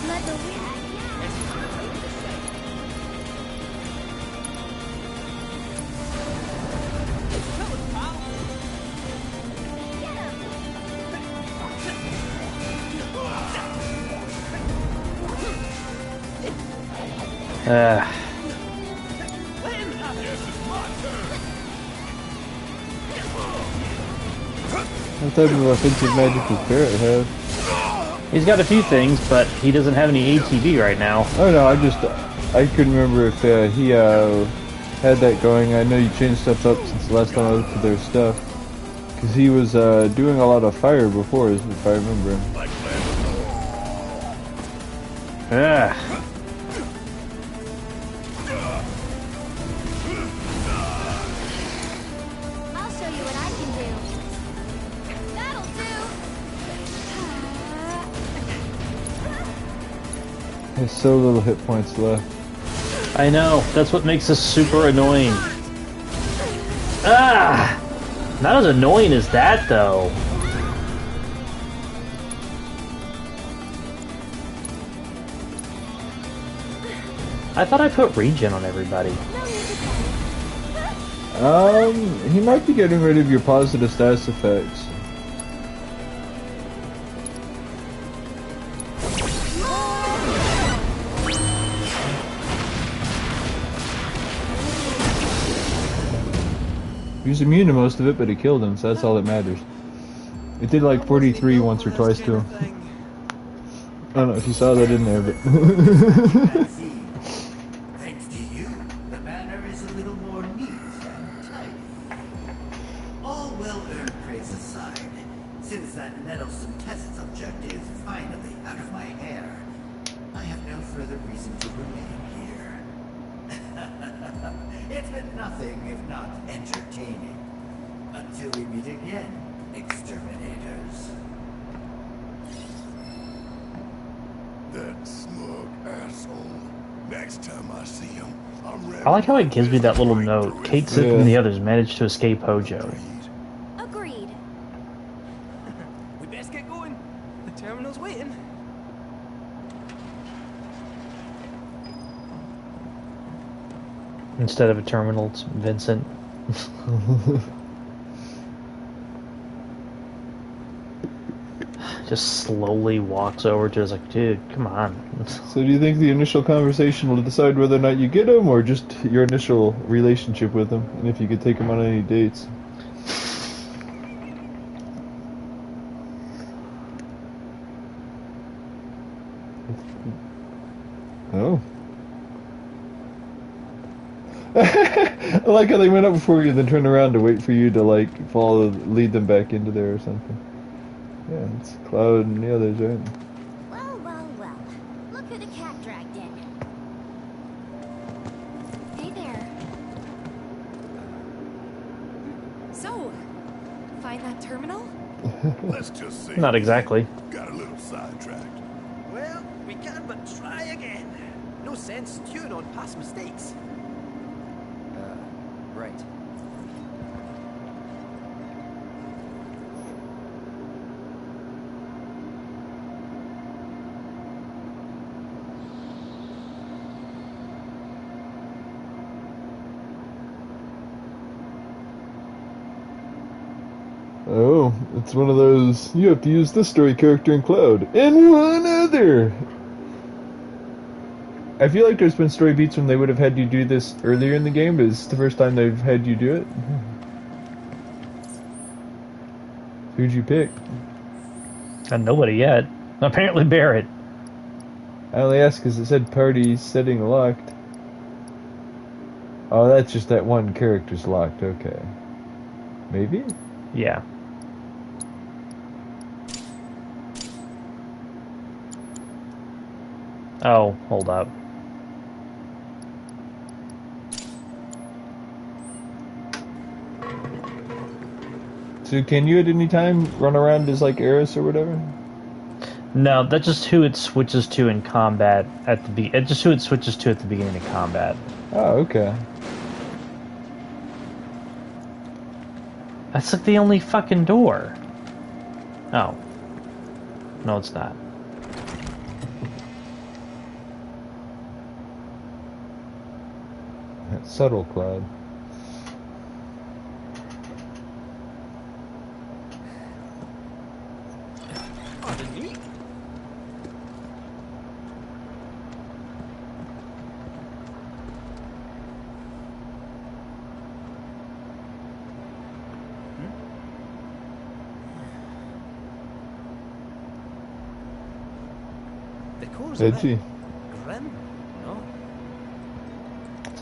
E: Let the wind.
B: What type of offensive magic does Barrett have?
A: He's got a few things, but he doesn't have any ATV right now.
B: Oh no, I couldn't remember if he had that going. I know you changed stuff up since the last time I looked at their stuff. Because he was doing a lot of fire before, if I remember.
A: Ugh.
E: I'll show you what I can do. That'll do.
B: There's so little hit points left.
A: I know. That's what makes this super annoying. Ah! Not as annoying as that, though. I thought I put regen on everybody.
B: He might be getting rid of your positive status effects. He was immune to most of it, but it killed him, so that's all that matters. It did like 43 once or twice to him. I don't know if you saw that in there, but...
K: Thanks to you, the banner is a little more neat and tidy. All well-earned praise aside, since that meddlesome test subject is finally out of my hair, I have no further reason to remain here. It's been nothing if not entertaining. Until we meet again, exterminators.
D: That smug asshole. Next time I see him, I'm ready.
A: I like how it gives me that little note. Kate, Sid, and the others managed to escape Hojo.
E: Agreed.
J: We best get going. The terminal's waiting.
A: Instead of a terminal, it's Vincent. Just slowly walks over to us like, dude, come on.
B: So do you think the initial conversation will decide whether or not you get him, or just your initial relationship with him, and if you could take him on any dates? Oh. I like how they went up before you, then turned around to wait for you to like lead them back into there or something. Yeah, it's Cloud and the others, right?
E: Well, well, well. Look who the cat dragged in. Hey there.
H: So, find that terminal?
D: Let's just say
A: Not exactly.
D: got a little sidetracked.
J: Well, we can but try again. No sense stewing on past mistakes.
F: Right.
B: Oh, it's one of those, you have to use this story character in Cloud, and one other! I feel like there's been story beats when they would have had you do this earlier in the game, but it's the first time they've had you do it. Who'd you pick?
A: Nobody yet. Apparently Barrett.
B: I only asked because it said party setting locked. Oh, that's just that one character's locked, okay. Maybe?
A: Yeah. Oh, hold up.
B: So can you at any time run around as like Eris or whatever?
A: No, that's just who it switches to in combat at the it's just who it switches to at the beginning of combat.
B: Oh, okay.
A: That's like the only fucking door. Oh. No, it's not.
B: That's subtle, Cloud.
J: Pardon me? The core's a bit
B: Edgy.
J: grim, no?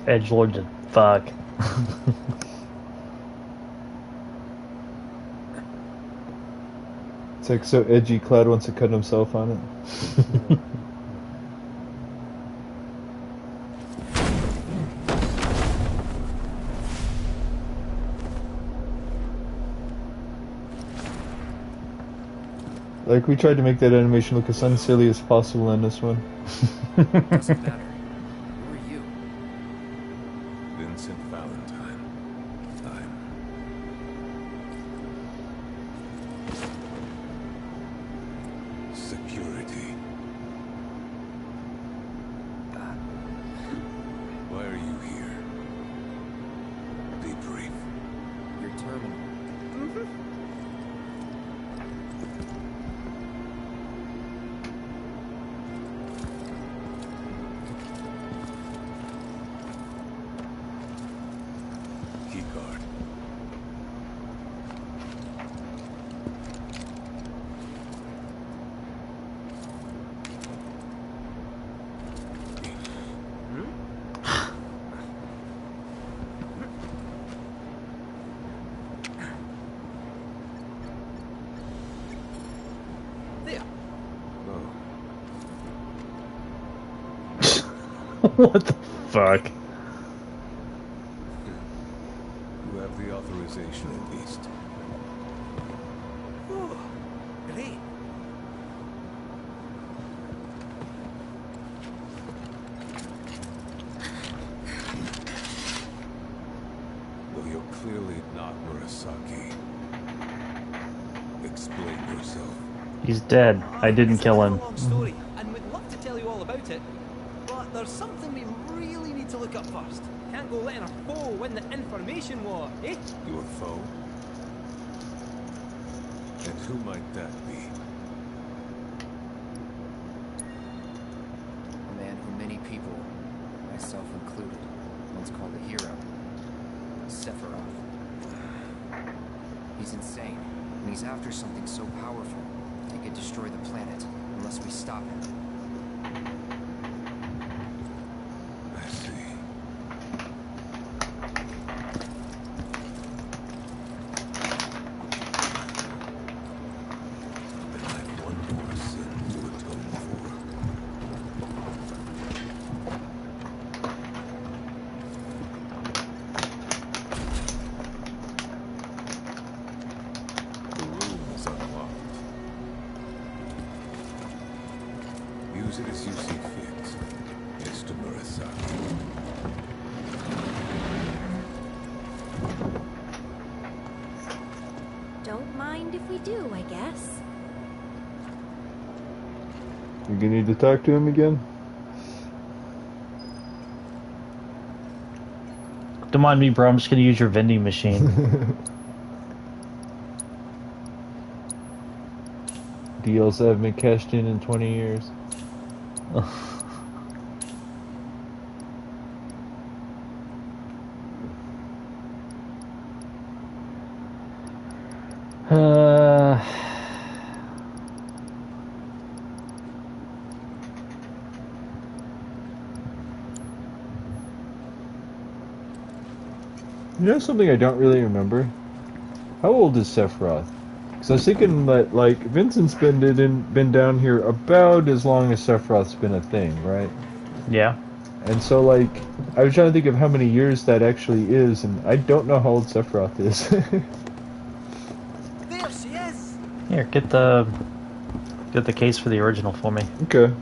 A: Edgelords and fuck.
B: It's like so edgy, Cloud wants to cut himself on it. Like, we tried to make that animation look as unsilly as possible in this one.
F: Doesn't matter. Who are you?
D: Vincent Valentine. I'm... security. Why are you here? Be brief.
F: Your terminal.
D: Keycard.
J: There.
D: Oh,
A: What the fuck?
D: you have the authorization at least.
J: Oh, great.
D: Well, you're clearly not Murasaki. Explain yourself.
A: He's dead. I didn't kill him.
J: It's a long story, and we'd love to tell you all about it. But there's something we really need to look up first. Can't go letting our foe win the information war, eh?
D: Your foe? And who might that be?
F: A man who many people, myself included, once called a hero. Sephiroth. He's insane, and he's after something so powerful, it could destroy the planet, unless we stop him.
D: I see. Then I've one more sin to atone for. The room is unlocked. Use it as you see fit, Mr. Murasaki.
E: Don't mind if we do, I guess.
B: You gonna need to talk to him again?
A: Don't mind me, bro. I'm just gonna use your vending machine.
B: Deals that have been cashed in 20 years.
A: Uh,
B: You know something I don't really remember? How old is Sephiroth? Because I was thinking that, like, Vincent's been down here about as long as Sephiroth's been a thing, right?
A: yeah.
B: And so, like, I was trying to think of how many years that actually is, and I don't know how old Sephiroth is.
J: There she is!
A: Here, get the case for the original for me.
B: Okay.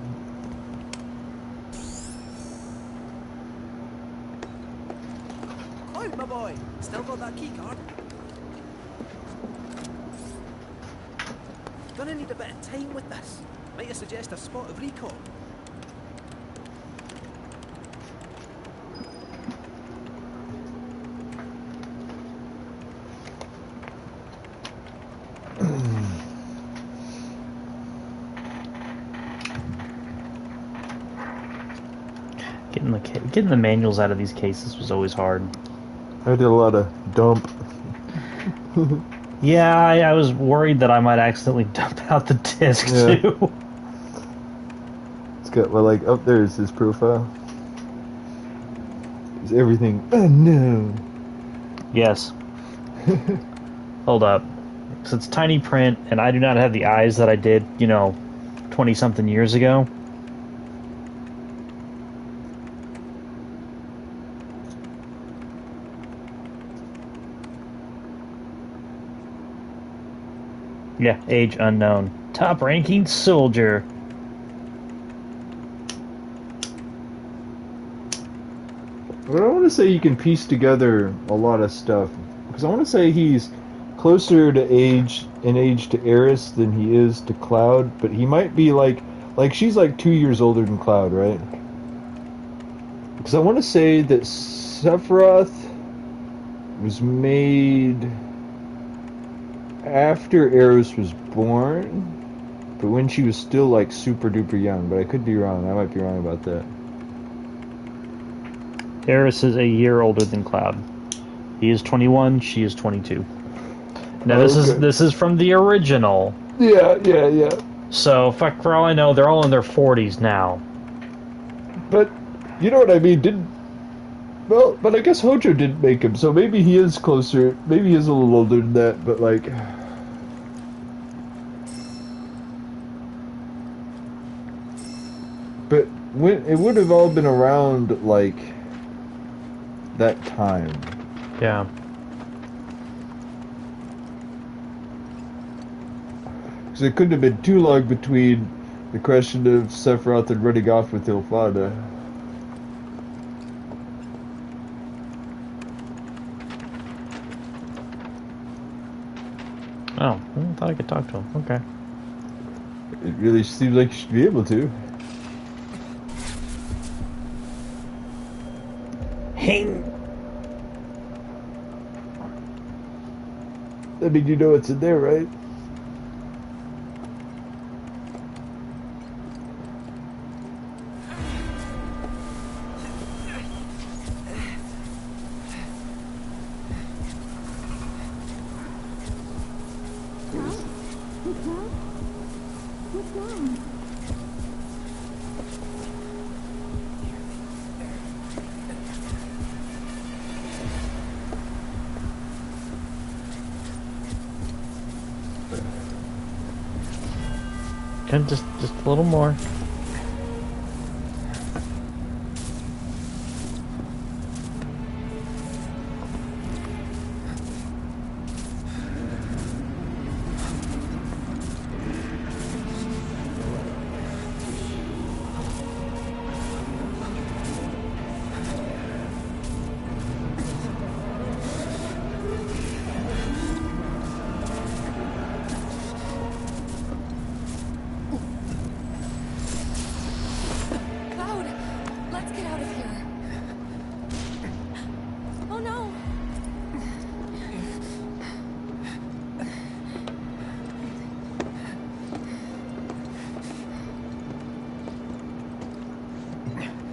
J: Out, my boy! Still got that key card? Gonna need a bit of time with this. Might I suggest a spot of recall?
A: Getting the manuals out of these cases was always hard.
B: I did a lot of dump.
A: Yeah, I was worried that I might accidentally dump out the disc
B: Yeah.
A: too.
B: It's got, well, like, up there is his profile. Is everything unknown?
A: Yes. Hold up. So it's tiny print, and I do not have the eyes that I did, 20-something years ago. Yeah, age unknown. Top ranking soldier.
B: But I want to say you can piece together a lot of stuff. Because I want to say he's closer to age to Eris than he is to Cloud, but he might be like she's like 2 years older than Cloud, right? Because I want to say that Sephiroth was made after Eris was born, but when she was still like super duper young. But I could be wrong. I might be wrong about that.
A: Eris is a year older than Cloud. He is 21. She is 22. Now this is from the original.
B: Yeah.
A: So fuck, for all I know, they're all in their 40s now.
B: But you know what I mean? But I guess Hojo didn't make him, so maybe he is closer. Maybe he is a little older than that. But like, but when it would have all been around like that time.
A: Yeah.
B: Because it couldn't have been too long between the question of Sephiroth and running off with Ilfana.
A: Oh, I thought I could talk to him. Okay.
B: It really seems like you should be able to.
A: Hing.
B: I mean, you know what's in there, right?
A: Just a little more.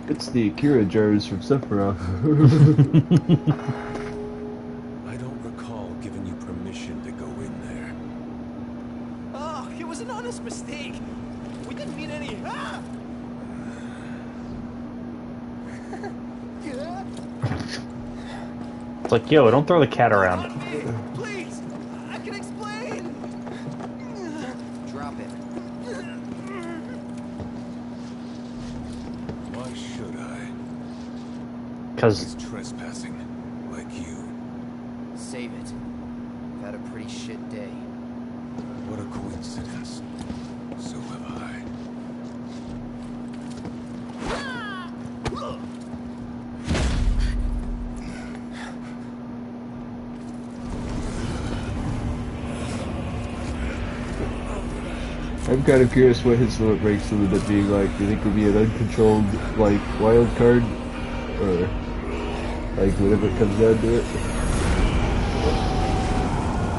B: It's the Akira jars from Sephiroth.
D: I don't recall giving you permission to go in there.
G: Oh, it was an honest mistake. We didn't mean any. Ah!
A: It's like, yo, don't throw the cat around.
G: Please, I can explain.
F: Drop it.
D: Why should I?
A: Because
D: He's trespassing, like you.
F: Save it. I've had a pretty shit day.
D: What a coincidence. So have I.
B: I'm kind of curious what his limit breaks will end up being like. Do you think it'll be an uncontrolled, like, wild card? Or, like, whatever it comes down to it?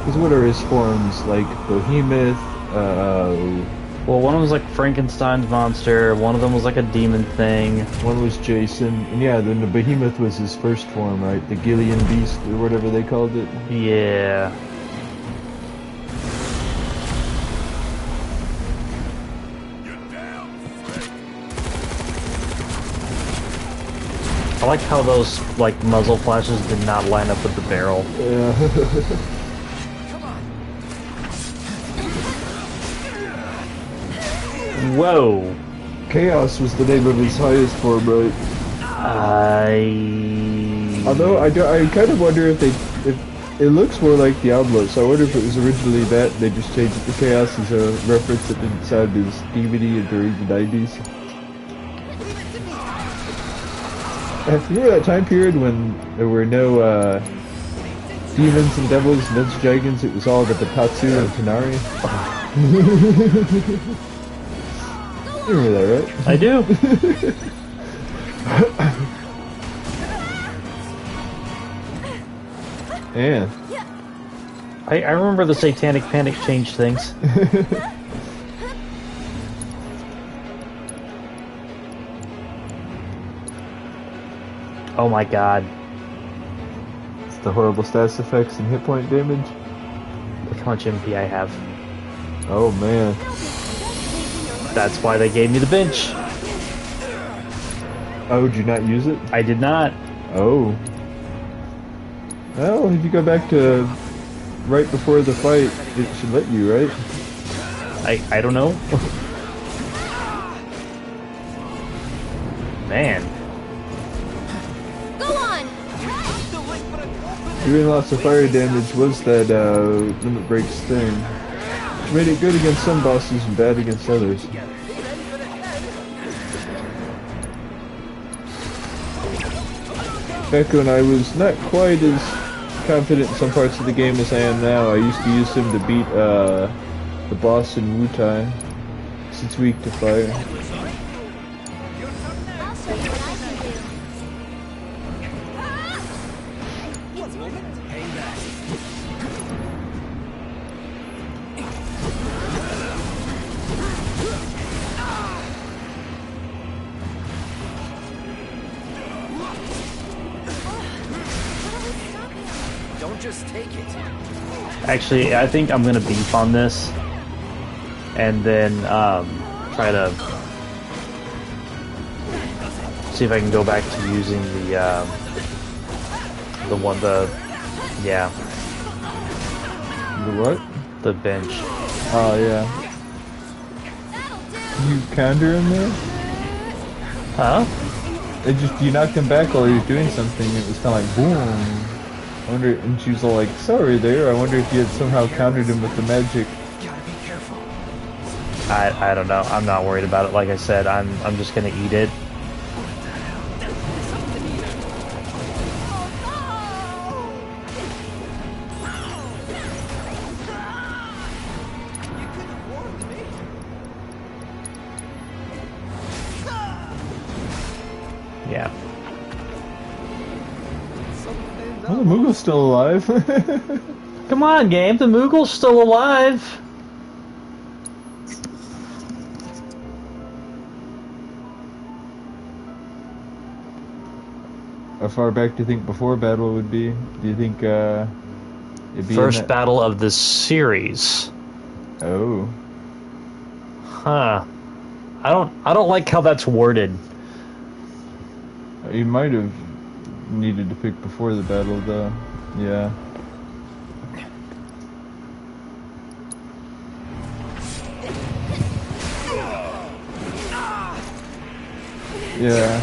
B: Because what are his forms? Like, Behemoth,
A: well, one of them was like Frankenstein's monster, one of them was like a demon thing.
B: one was Jason, and yeah, then the Behemoth was his first form, right? The Gillian Beast, or whatever they called it.
A: Yeah. I like how those, like, muzzle flashes did not line up with the barrel.
B: Yeah.
A: Whoa.
B: Chaos was the name of his highest form, right? Although I kind of wonder if It looks more like Diablo, so I wonder if it was originally that, they just changed it to Chaos as a reference that didn't sound as demony during the 90s. Remember that time period when there were no demons and devils and Ninja Dragons? It was all the Batatsu and Tanari. You remember that, right?
A: I do.
B: Yeah.
A: I remember the Satanic Panic changed things. Oh my god.
B: It's the horrible stats effects and hit point damage.
A: Look how much MP I have.
B: Oh man.
A: That's why they gave me the bench.
B: Oh, did you not use it?
A: I did not.
B: Oh. Well, if you go back to right before the fight, it should let you, right?
A: I don't know. Man.
E: Go on.
B: Doing lots of fire damage was that limit breaks thing. Which made it good against some bosses and bad against others. Back when I was not quite as confident in some parts of the game as I am now, I used to use him to beat the boss in Wutai, since it's weak to fire.
E: I'll show you what I can
F: Don't just take it.
A: Actually, I think I'm gonna beef on this, and then try to see if I can go back to using the yeah.
B: The what?
A: The bench.
B: Oh yeah. You counter him there?
A: Huh?
B: It just, you knocked him back while he was doing something. It was kind of like boom. I wonder, and she was all like, "Sorry there." I wonder if you had somehow countered him with the magic.
A: I don't know. I'm not worried about it. Like I said, I'm just gonna eat it. Yeah.
B: Oh, the Moogle's still alive.
A: Come on, game. The Moogle's still alive.
B: How far back do you think before battle would be? Do you think it'd be
A: First battle of the series.
B: Oh.
A: Huh. I don't like how that's worded.
B: You might have needed to pick before the battle, though. Yeah. Yeah.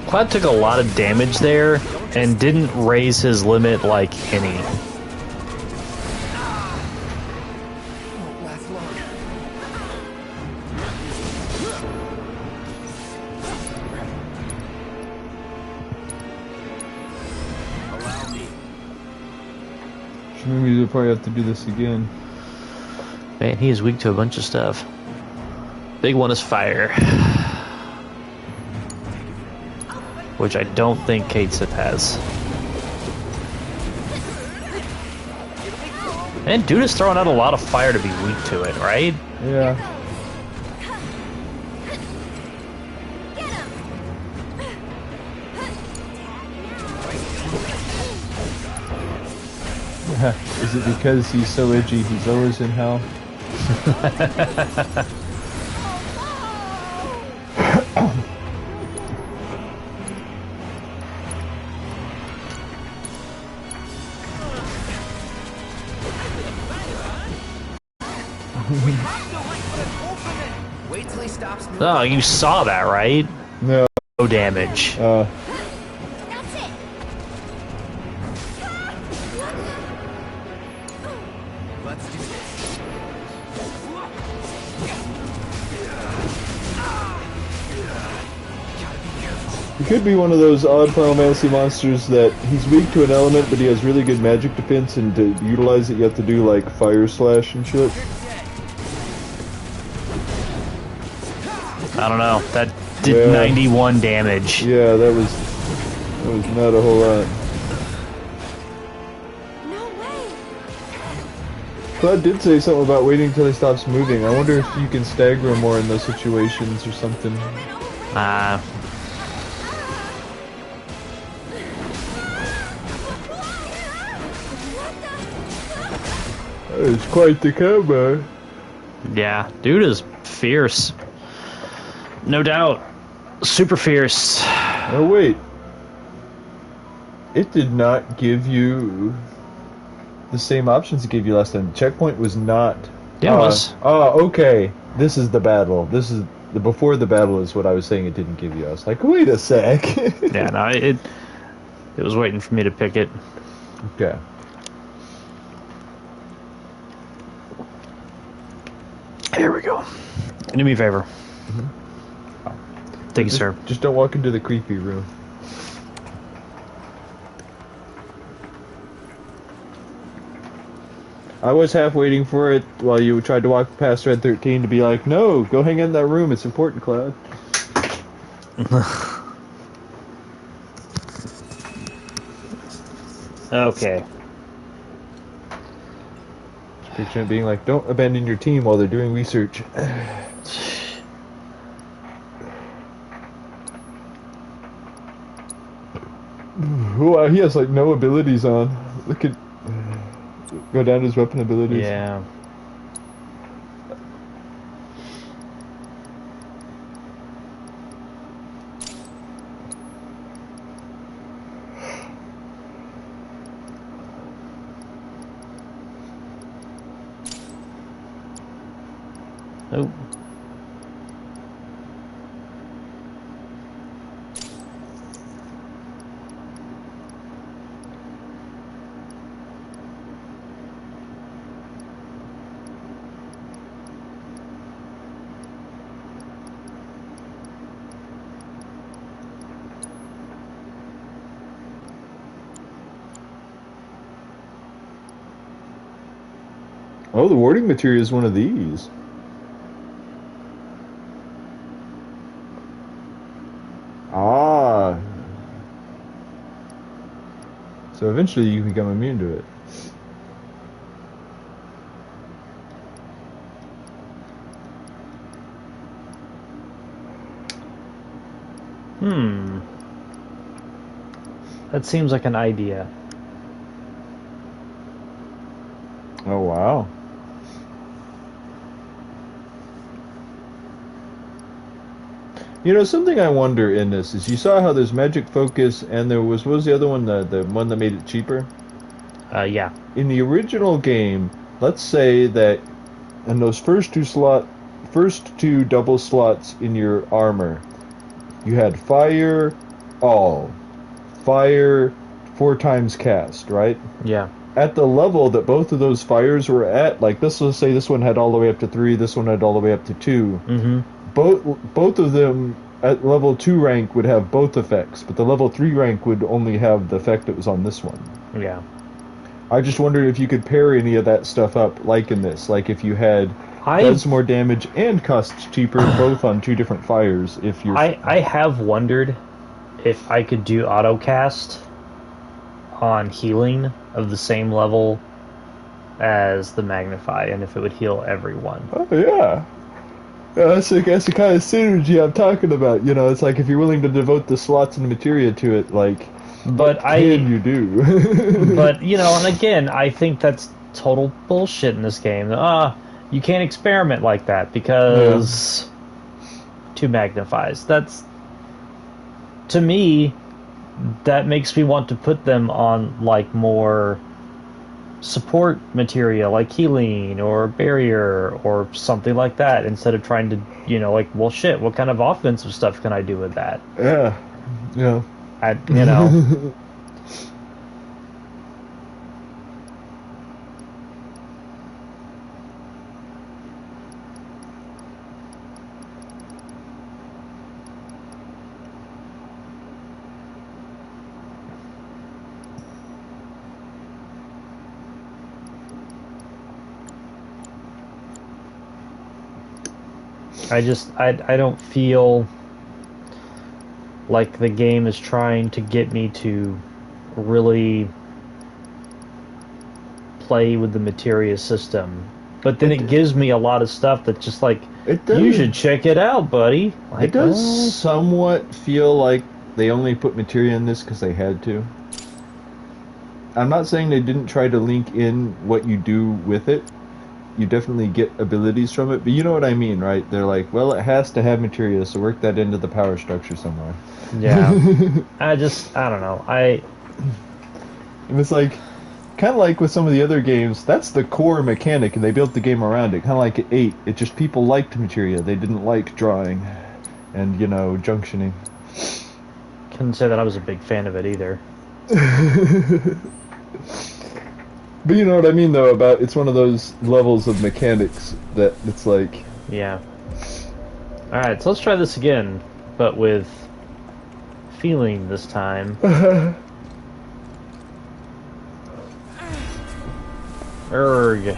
A: Cloud took a lot of damage there and didn't raise his limit like any.
B: Maybe we'll probably have to do this again.
A: Man, he is weak to a bunch of stuff. Big one is fire. Which I don't think Kate Sith has. And dude is throwing out a lot of fire to be weak to it, right?
B: Yeah. Is it because he's so edgy he's always in hell?
F: Wait till he stops moving.
A: Oh, you saw that, right?
B: No.
A: damage.
E: That's it.
F: Let's do this.
B: He could be one of those odd Final Fantasy monsters that he's weak to an element, but he has really good magic defense, and to utilize it, you have to do like Fire Slash and shit.
A: I don't know. That did 91 damage.
B: Yeah, that was not a whole lot.
E: No way.
B: Cloud did say something about waiting until he stops moving. I wonder if you can stagger him more in those situations or something. It's quite the combo.
A: Yeah, dude is fierce. No doubt. Super fierce.
B: Oh, wait. It did not give you the same options it gave you last time. Checkpoint was not...
A: Yeah, it was.
B: Oh, okay. This is the battle. This is... Before the battle is what I was saying it didn't give you. I was like, wait a sec.
A: Yeah, no, it was waiting for me to pick it.
B: Okay.
A: Here we go. Do me a favor. Thank you, sir.
B: Just don't walk into the creepy room. I was half waiting for it while you tried to walk past Red 13 to be like, no, go hang in that room. It's important, Cloud.
A: Okay.
B: Picture it being like, don't abandon your team while they're doing research. Wow, he has like no abilities on. Look at... Go down to his weapon abilities.
A: Yeah. Oh.
B: Oh, the warding material is one of these. Ah. So eventually you can become immune to it.
A: That seems like an idea.
B: Oh, wow. You know, something I wonder in this is you saw how there's magic focus and there was, what was the other one, the one that made it cheaper?
A: Yeah.
B: In the original game, let's say that in those first two double slots in your armor, you had fire, all. Fire 4 times cast, right?
A: Yeah.
B: At the level that both of those fires were at, like this, let's say this one had all the way up to 3, this one had all the way up to 2.
A: Mm-hmm.
B: Both of them at level 2 rank would have both effects, but the level 3 rank would only have the effect that was on this one.
A: Yeah.
B: I just wondered if you could pair any of that stuff up, like in this, like if you had does more damage and costs cheaper, both on 2 different fires. If you,
A: I have wondered if I could do autocast on healing of the same level as the magnify, and if it would heal everyone.
B: Oh yeah. That's the kind of synergy I'm talking about. You know, it's like if you're willing to devote the slots and the materia to it, like, what can you do?
A: But, you know, and again, I think that's total bullshit in this game. You can't experiment like that because 2 magnifies. That's, to me, that makes me want to put them on, like, more support materia like healing or barrier or something like that instead of trying to, like, well, shit, what kind of offensive stuff can I do with that?
B: Yeah. Yeah.
A: You know. I don't feel like the game is trying to get me to really play with the materia system. But then it gives me a lot of stuff that's just like, you should check it out, buddy. Like,
B: it does somewhat feel like they only put materia in this because they had to. I'm not saying they didn't try to link in what you do with it. You definitely get abilities from it, but you know what I mean, right? They're like, well, it has to have materia, so work that into the power structure somewhere.
A: Yeah. I don't know.
B: It was like, kind of like with some of the other games, that's the core mechanic, and they built the game around it. Kind of like at 8, it just people liked materia. They didn't like drawing and, junctioning.
A: Couldn't say that I was a big fan of it either.
B: But you know what I mean, though, about it's one of those levels of mechanics that it's like...
A: Yeah. Alright, so let's try this again, but with feeling this time. Erg.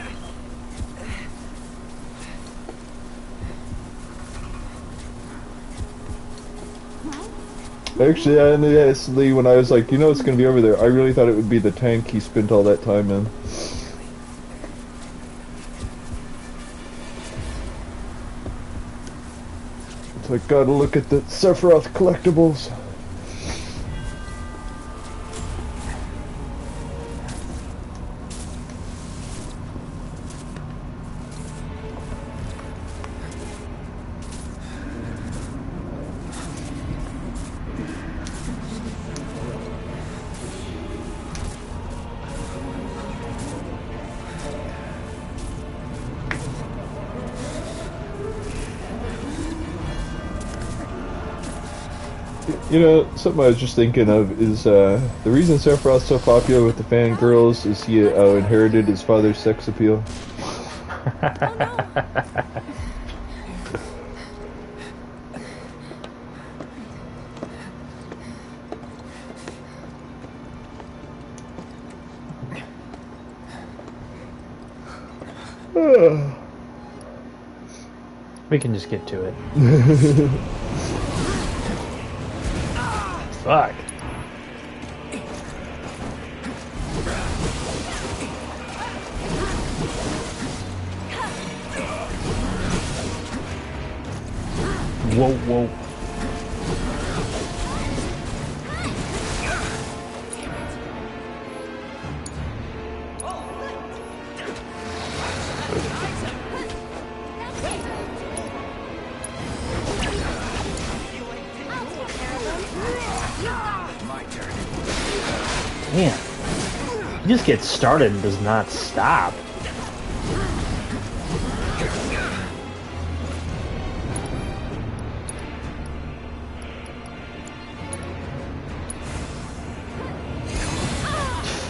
B: Actually, honestly, when I was like, it's going to be over there, I really thought it would be the tank he spent all that time in. It's like, gotta look at the Sephiroth collectibles. Something I was just thinking of is the reason Sephiroth's so popular with the fangirls is he inherited his father's sex appeal.
A: We can just get to it. Fuck. Whoa, whoa. Damn. He just gets started and does not stop.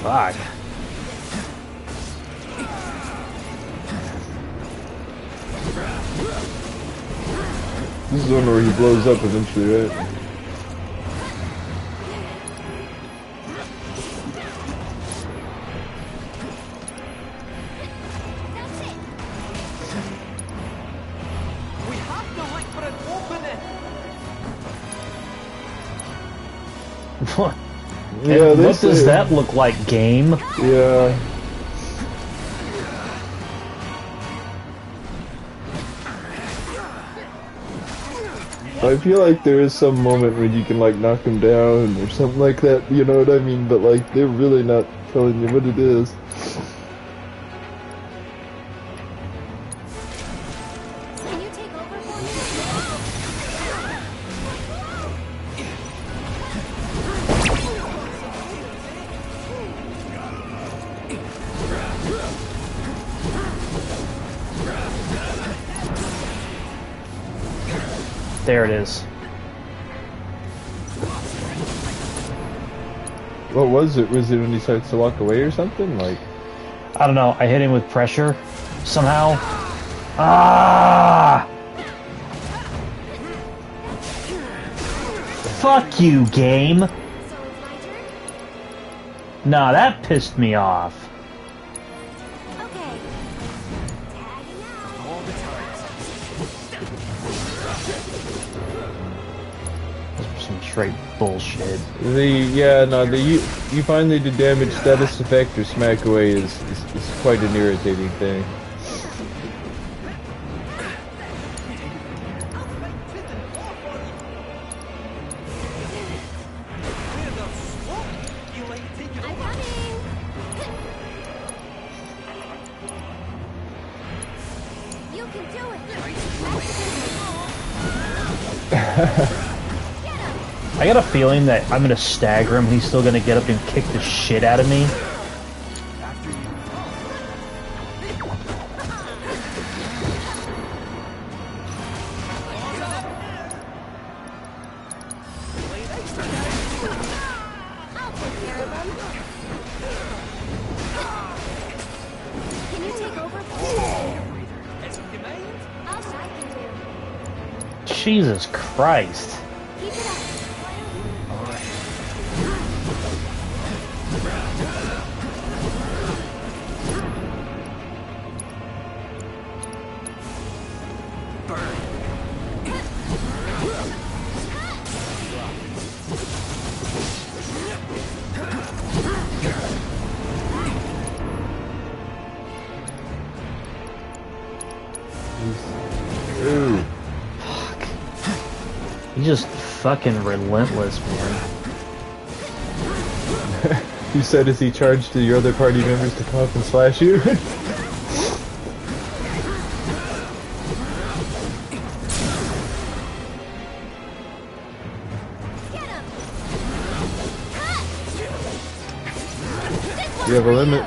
A: Fuck.
B: This is the one where he blows up eventually, right?
A: What?
B: Yeah,
A: what does that look like, game?
B: Yeah. I feel like there is some moment when you can like knock him down or something like that, you know what I mean? But like they're really not telling you what it is.
E: Can you take over for me?
A: There it is.
B: What was it? Was it when he starts to walk away or something? Like,
A: I don't know. I hit him with pressure somehow. Ah! Fuck you, game. Nah, that pissed me off. Some straight bullshit.
B: You finally did damage status effect or smack away is quite an irritating thing.
A: I got a feeling that I'm gonna stagger him. He's still gonna get up and kick the shit out of me. Jesus Christ.
B: Ooh.
A: Fuck. He's just fucking relentless, man.
B: You said as he charged to your other party members to come up and slash you? You have a limit.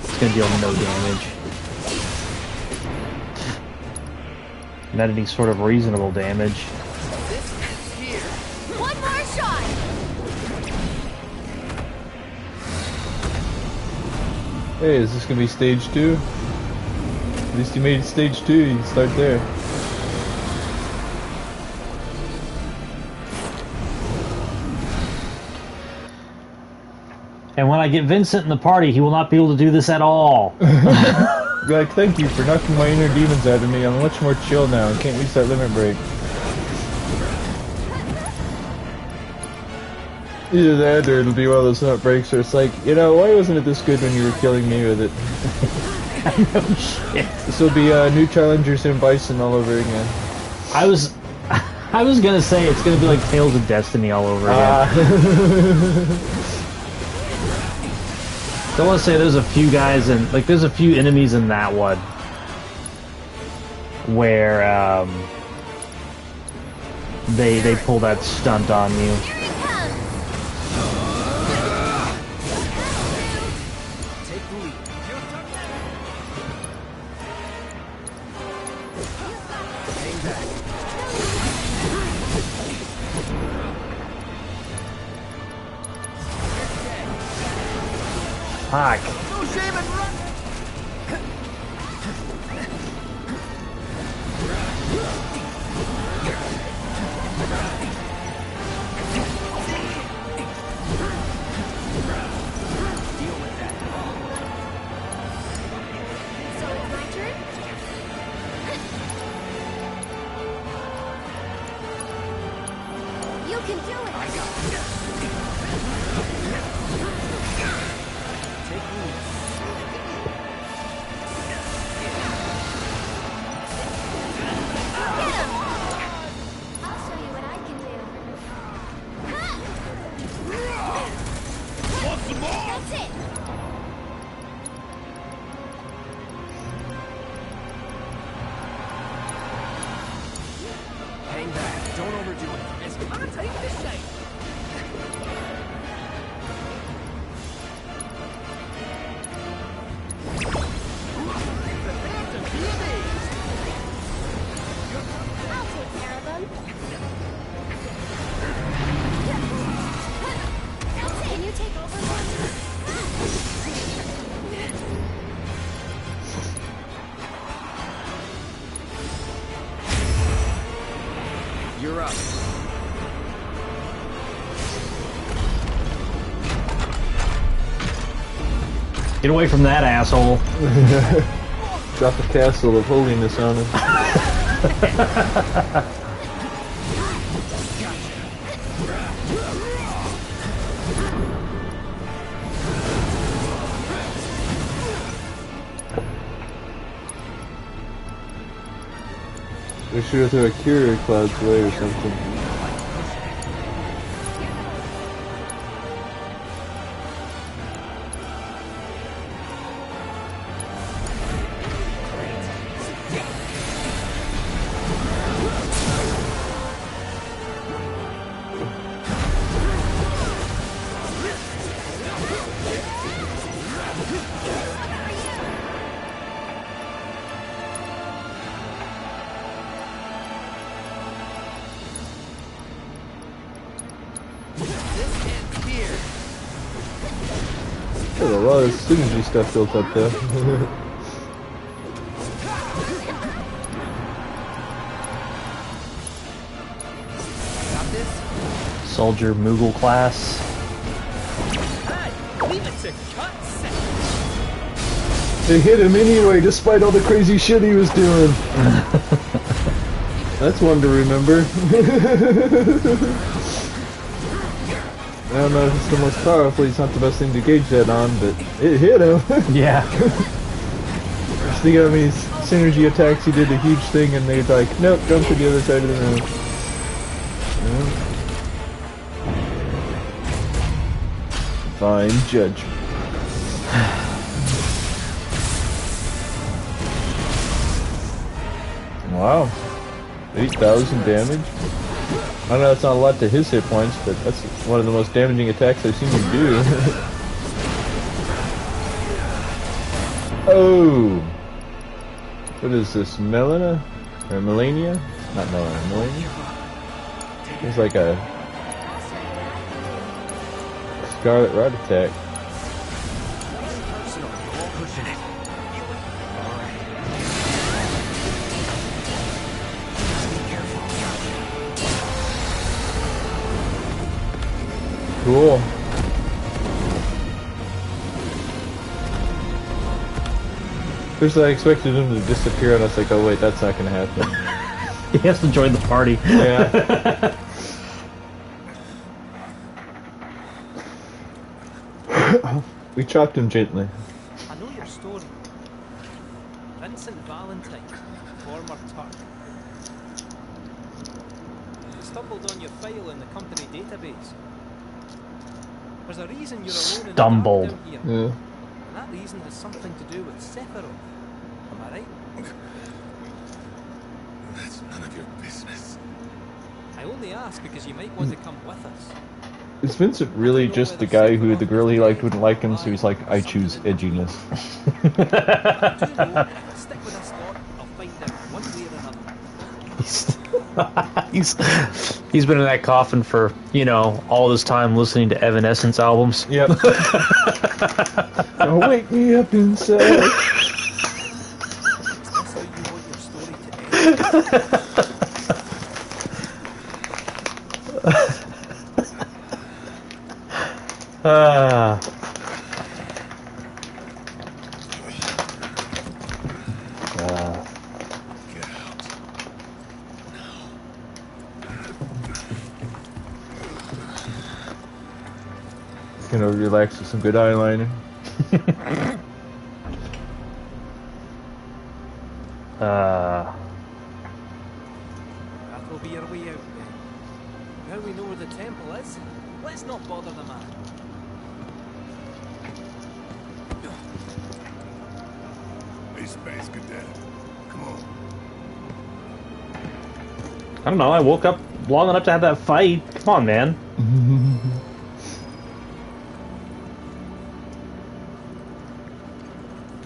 A: It's gonna deal no damage. Not any sort of reasonable damage.
E: One more shot.
B: Hey, is this gonna be stage 2? At least you made it stage 2, you can start there.
A: And when I get Vincent in the party, he will not be able to do this at all.
B: Be like, thank you for knocking my inner demons out of me. I'm much more chill now and can't reach that limit break. Either that or it'll be one of those limit breaks where it's like, you know, why wasn't it this good when you were killing me with it?
A: No shit.
B: This will be new challengers in Bison all over again.
A: I was gonna say it's gonna be like Tales of Destiny all over again. I want to say there's a few guys and like there's a few enemies in that one where they pull that stunt on you. Fuck. Get away from that asshole.
B: Drop a castle of holiness on him. We should throw a Curie Cloud's way or something. Got a lot of synergy stuff built up there.
A: Soldier Moogle class.
B: They hit him anyway, despite all the crazy shit he was doing. That's one to remember. I don't know if it's the most powerful, it's not the best thing to gauge that on, but it hit him.
A: Yeah.
B: Just think of how many synergy attacks he did a huge thing and they're like, nope, jump to the other side of the room. Fine judgment. Wow. 8,000 damage? I know that's not a lot to his hit points, but that's one of the most damaging attacks I've seen him do. Oh! What is this, Melina? Or Melania? Not Melina, Melania? It's like a Scarlet Rot attack. Cool. First I expected him to disappear and I was like, oh wait, that's not gonna happen.
A: He has to join the party.
B: Yeah. We chopped him gently.
I: I know your story. Vincent Valentine, former Turk. Stumbled on your file in the company database. There's a reason you're alone
A: Stumbled.
I: in the dark down here.
B: Yeah.
I: And that reason has something to do with Sephiroth. Am I right?
D: That's none of your business.
I: I only ask because you might want to come with us.
B: Is Vincent really just the guy who the girl he liked wouldn't like him, so he's like, I choose edginess?
I: Stick with us, Lord. I'll find out one way or another.
A: He's been in that coffin for, you know, all this time listening to Evanescence albums.
B: Yep. Now wake me up inside.
I: That's how you want your story to end.
D: Get out.
B: Gonna relax with some good eyeliner.
I: That will be our way out then. Now we know where the temple is, let's not bother the man.
D: Hey, Space Cadet. Come on.
A: I don't know, I woke up long enough to have that fight. Come on, man.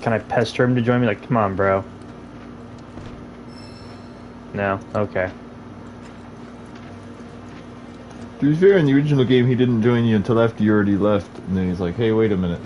A: Can I pester him to join me? Like, come on, bro. No? Okay.
B: To be fair, in the original game, he didn't join you until after you already left, and then he's like, hey, wait a minute.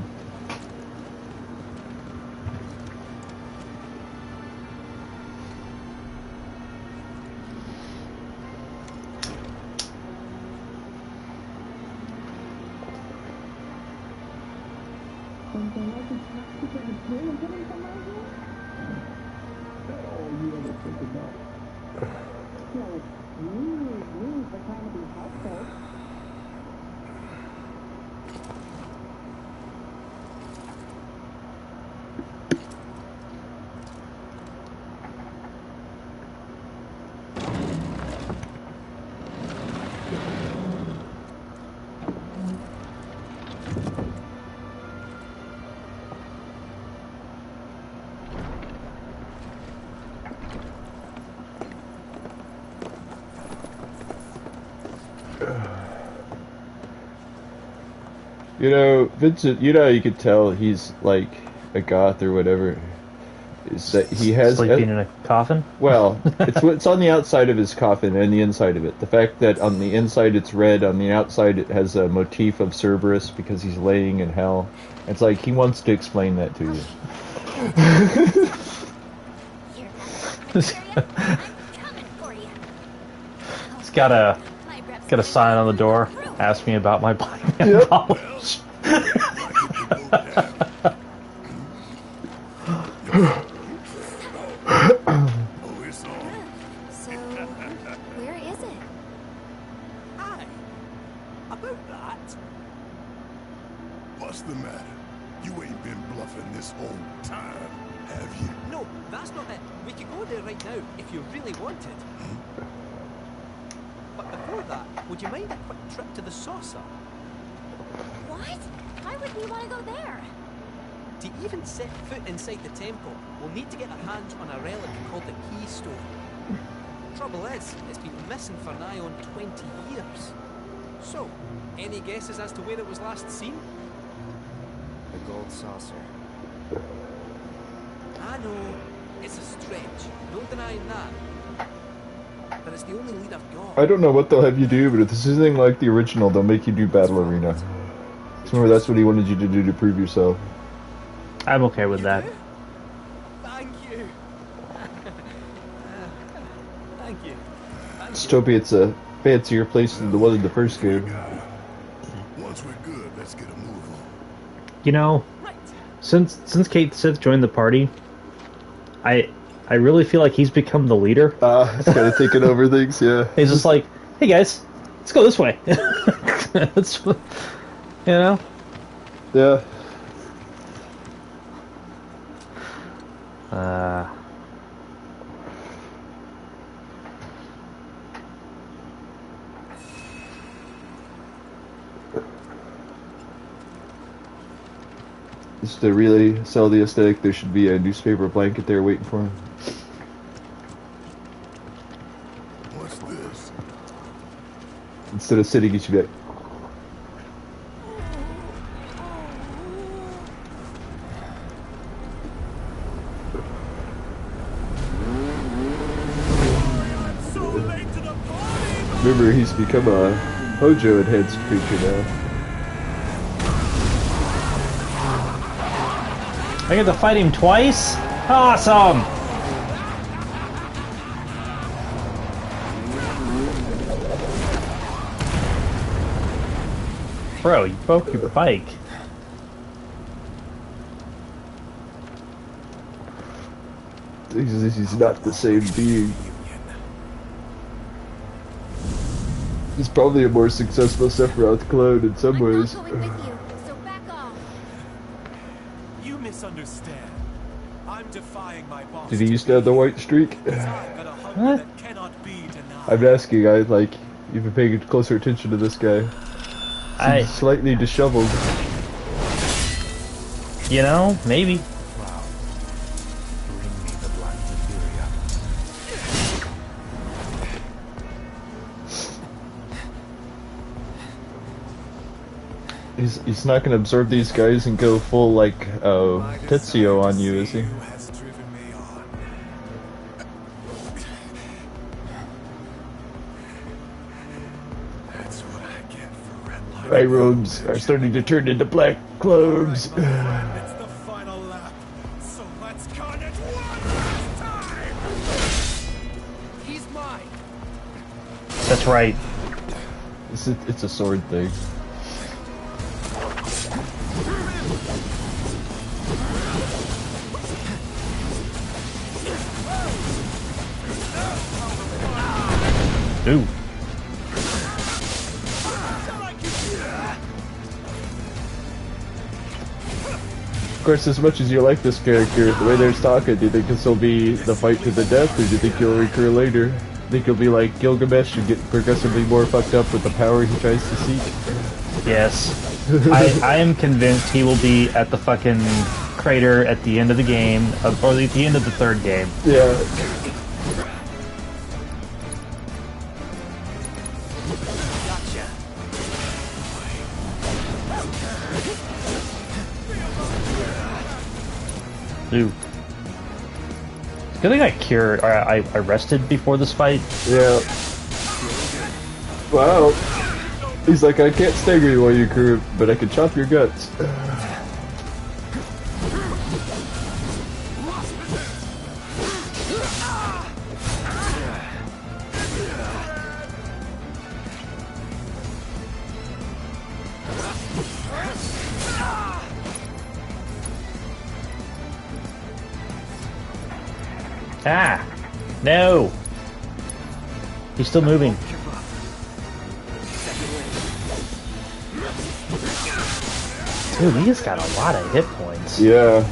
B: You know, Vincent, you know how you could tell he's like a goth or whatever? Is that he has
A: Sleeping in a coffin?
B: Well, it's on the outside of his coffin and the inside of it. The fact that on the inside it's red, on the outside it has a motif of Cerberus because he's laying in hell. It's like he wants to explain that to you.
A: It's got a sign on the door. Ask me about my blind man polish.
E: So, where is it?
G: Aye. About that.
D: What's the matter? You ain't been bluffing this whole time, have you?
G: No, that's not it. We could go there right now if you really wanted. But before that, would you mind a quick trip to the saucer?
E: What? Why would we want to go there?
G: To even set foot inside the temple, we'll need to get our hands on a relic called the Keystone. Trouble is, it's been missing for nigh on 20 years. So, any guesses as to where it was last seen?
F: The gold saucer.
G: I know, it's a stretch, no denying that. But it's the only lead I've got.
B: I don't know what they'll have you do, but if this is anything like the original, they'll make you do Battle Arena. Remember, that's what he wanted you to do to prove yourself.
A: I'm okay with that.
G: Thank you. Thank you.
B: Stopey, it's a fancier place than the one in the first game.
D: Once we're good, let's get a move on.
A: You know, since Kate Sith joined the party, I really feel like he's become the leader.
B: He's kind of taking over things, yeah.
A: He's just like, hey guys, let's go this way. It's, you know?
B: Yeah. Just to really sell the aesthetic, there should be a newspaper blanket there waiting for him.
D: What's this?
B: Instead of sitting, you should be like, remember, he's become a Hojo enhanced creature now.
A: I get to fight him twice? Awesome! Bro, you broke your bike.
B: He's not the same being. He's probably a more successful Sephiroth clone in some ways.
M: You misunderstand. I'm defying my boss.
B: Did he used to have the white streak?
A: What?
B: I'm asking, like, you've been paying closer attention to this guy. He's slightly disheveled.
A: You know, maybe.
B: He's not gonna absorb these guys and go full, like, Tetsuo on you, is he? My robes are starting to turn into black cloves.
M: It's the final lap, so let's carnage one last time! He's mine!
A: That's right.
B: It's a sword thing.
A: Ooh.
B: Of course, as much as you like this character, the way they're talking, do you think this will be the fight to the death, or do you think he'll recur later? Think he'll be like Gilgamesh and get progressively more fucked up with the power he tries to seek?
A: Yes. I am convinced he will be at the fucking crater at the end of the game, or at the end of the third game.
B: Yeah.
A: Ooh. Good thing I cured, or I rested before this fight.
B: Yeah. Wow. He's like, I can't stagger you while you crew, but I can chop your guts.
A: Ah! No! He's still moving. Dude, he's got a lot of hit points.
B: Yeah.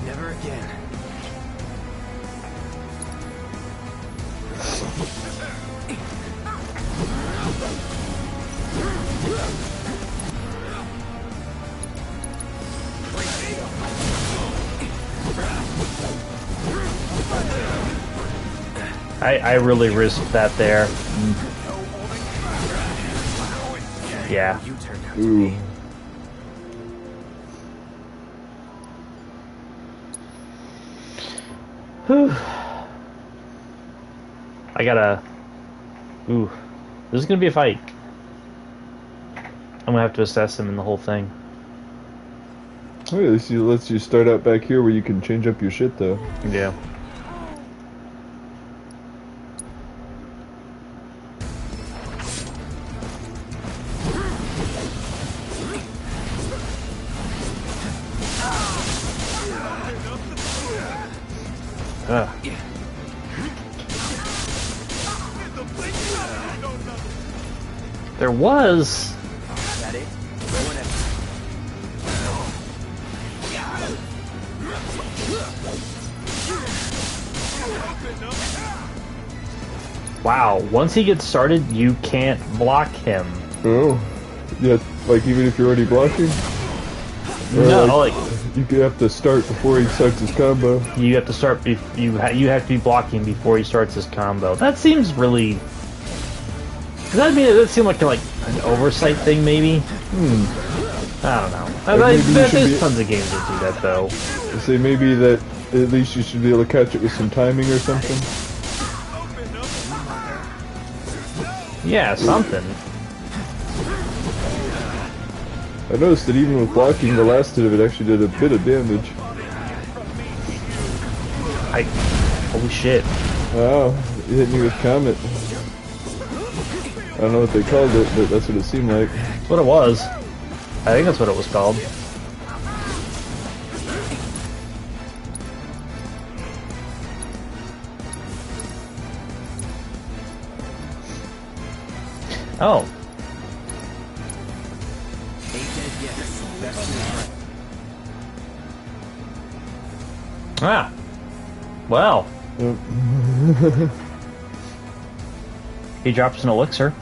F: Never again.
A: I really risked that there. Yeah.
F: You turned out to
B: Ooh.
F: be.
A: Whew. I gotta... Ooh. This is gonna be a fight. I'm gonna have to assess him in the whole thing.
B: Oh, at least you lets you start out back here where you can change up your shit, though.
A: Yeah. Ugh. There was...
F: That it?
A: Wow, once he gets started, you can't block him.
B: Oh. Yeah, like even if you're already blocking? Or
A: No, like...
B: You have to start before he starts his combo.
A: You have to start. You have to be blocking before he starts his combo. That seems really. Does that mean that seemed like an oversight thing? Maybe. I don't know. There's tons of games that do that though.
B: I say maybe that at least you should be able to catch it with some timing or something.
A: Yeah, something.
B: I noticed that even with blocking, the last hit of it actually did a bit of damage.
A: Holy shit.
B: Wow, it hit me with Comet. I don't know what they called it, but that's what it seemed like.
A: That's what it was. I think that's what it was called. Oh. Ah. Well. He drops an elixir.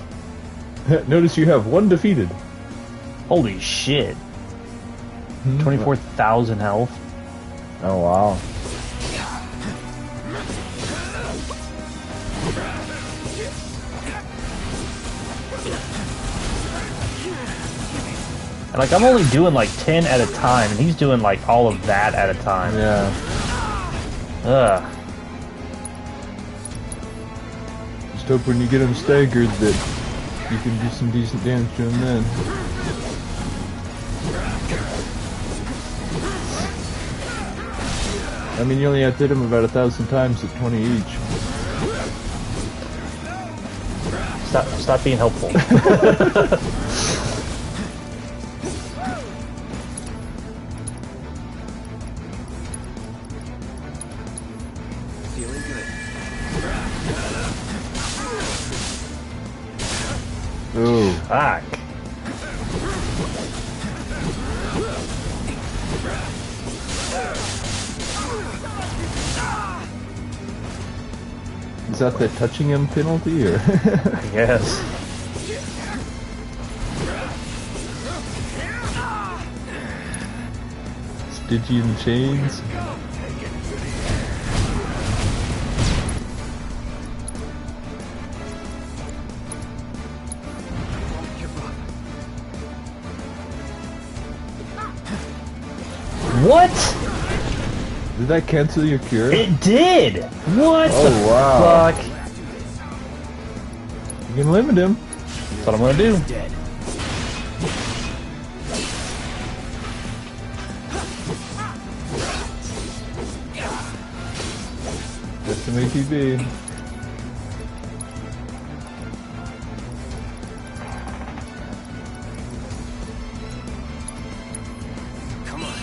B: Notice you have one defeated.
A: Holy shit. 24,000 health.
B: Oh, wow.
A: And like, I'm only doing like 10 at a time, and he's doing like all of that at a time.
B: Yeah.
A: Ugh.
B: Just hope when you get him staggered that you can do some decent damage to him then. I mean, you only have to hit him about 1,000 times at 20 each.
A: Stop being helpful.
B: Ooh.
A: Fuck.
B: Is that the touching him penalty, or?
A: I guess.
B: Stygian chains.
A: What?
B: Did that cancel your cure?
A: It did! What
B: Oh,
A: the
B: wow.
A: fuck?
B: You can limit him.
A: That's what I'm gonna do.
B: Just to make you be.
F: Come on.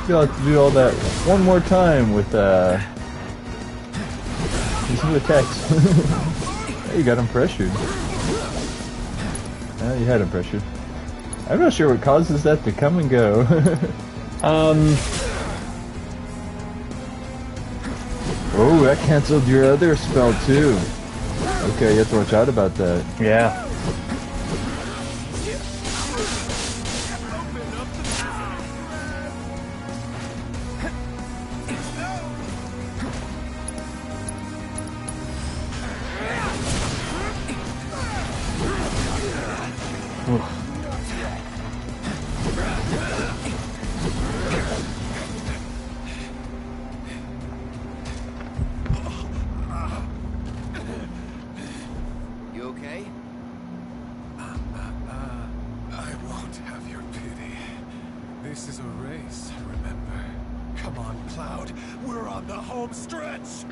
B: You'll have to do all that one more time with these new attacks. Hey, you got him pressured. You had him pressured. I'm not sure what causes that to come and go. Oh, that canceled your other spell too. Okay, you have to watch out about that.
A: Yeah.
F: You okay?
M: I won't have your pity. This is a race, remember? Come on, Cloud. We're on the home stretch!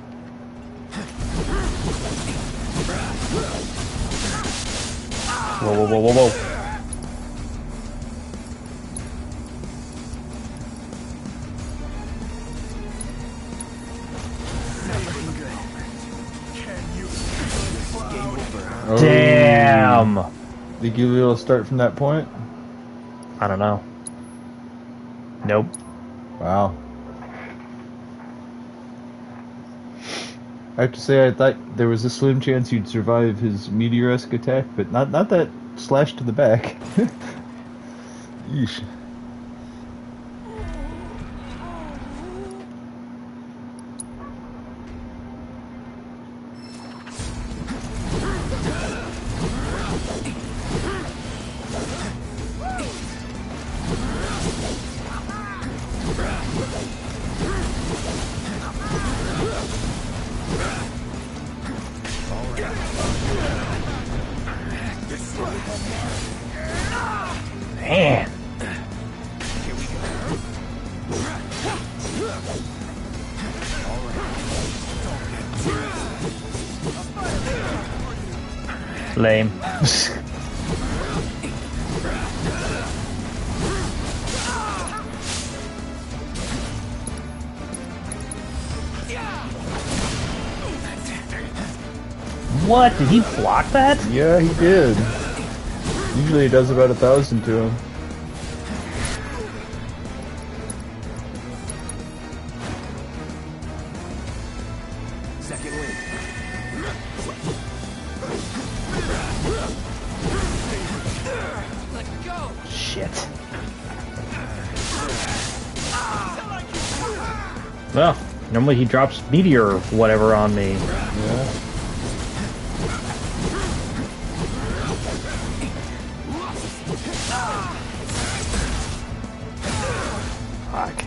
A: Whoa, whoa, whoa, whoa, whoa.
B: Oh.
A: Damn!
B: Think you'll be able to start from that point?
A: I don't know. Nope.
B: Wow. I have to say, I thought there was a slim chance you'd survive his meteor-esque attack, but not that slash to the back. Yeesh.
A: Man. Lame. What? Did he block that?
B: Yeah, he did. Usually he does about 1,000 to him.
F: Second wing.
M: Let go!
A: Shit. Well, normally he drops meteor or whatever on me.
B: Yeah.
A: Fuck.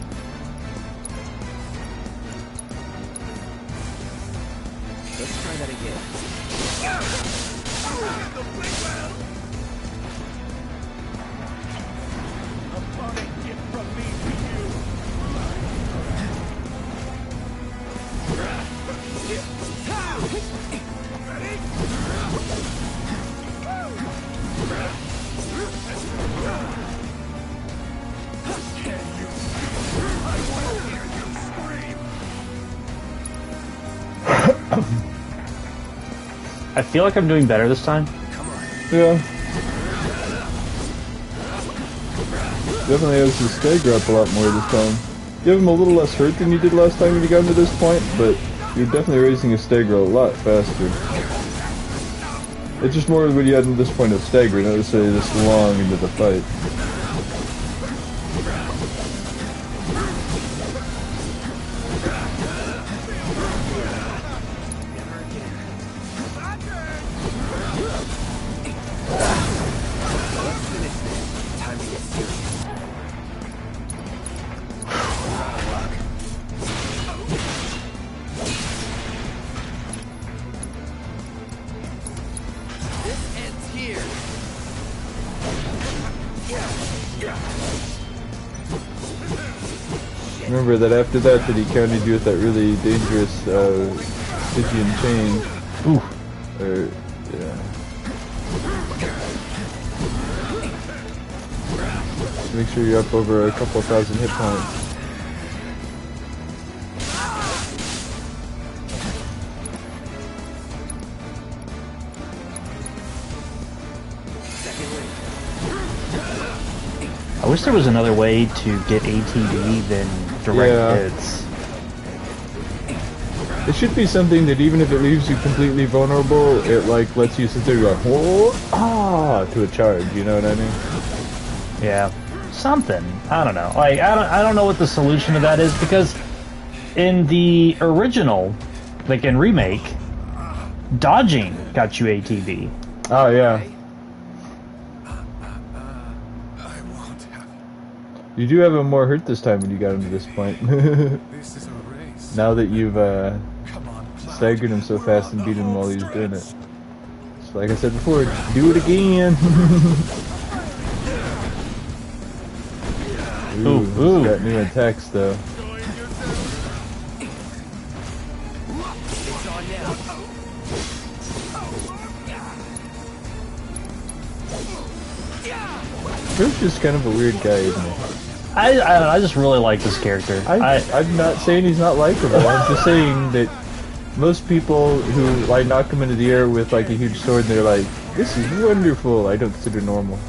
F: Let's try that again.
M: A parting gift from me to you! Can you? I want to hear you scream!
A: I feel like I'm doing better this time.
B: Yeah. Definitely has to stagger up a lot more this time. Give him a little less hurt than you did last time when you got him to this point, but you're definitely raising his stagger a lot faster. It's just more when you had him to this point of stagger, not necessarily this long into the fight. Remember that after that he countered you with that really dangerous Stygian chain.
A: Ooh.
B: Or, yeah. Just make sure you're up over a couple thousand hit points.
A: I wish there was another way to get ATB than direct hits.
B: It should be something that even if it leaves you completely vulnerable, it like lets you sit there going, oh, to a charge. You know what I mean?
A: Yeah, something. I don't know. Like I don't know what the solution to that is, because in the original, like in remake, dodging got you ATB.
B: Oh yeah. You do have him more hurt this time when you got him to this point.
M: This is a race.
B: Now that you've staggered him so fast and beat him while he's doing it. So like I said before, do it again. Ooh, he's got new attacks though. He's just kind of a weird guy, isn't he?
A: I just really like this character.
B: I'm not saying he's not likable. I'm just saying that most people who like knock him into the air with like a huge sword, and they're like, "This is wonderful." I don't consider normal.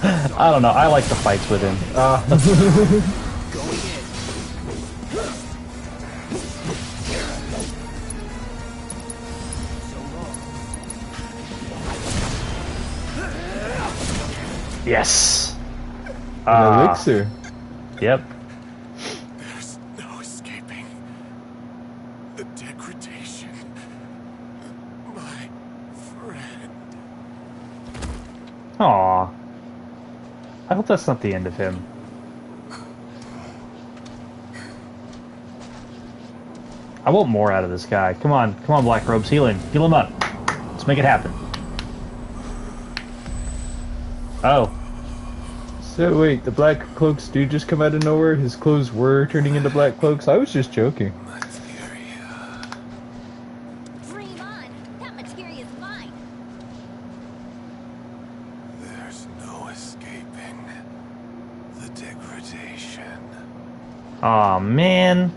A: I don't know. I like the fights with him. Yes.
B: An elixir.
A: Yep.
M: There's no escaping the degradation, my friend.
A: Aw. I hope that's not the end of him. I want more out of this guy. Come on, Black Robes, heal him. Heal him up. Let's make it happen. Oh.
B: So wait, the black cloaks do just come out of nowhere? His clothes were turning into black cloaks? I was just joking.
E: Dream on! That materia is mine!
M: There's no escaping the degradation.
A: Aw, man.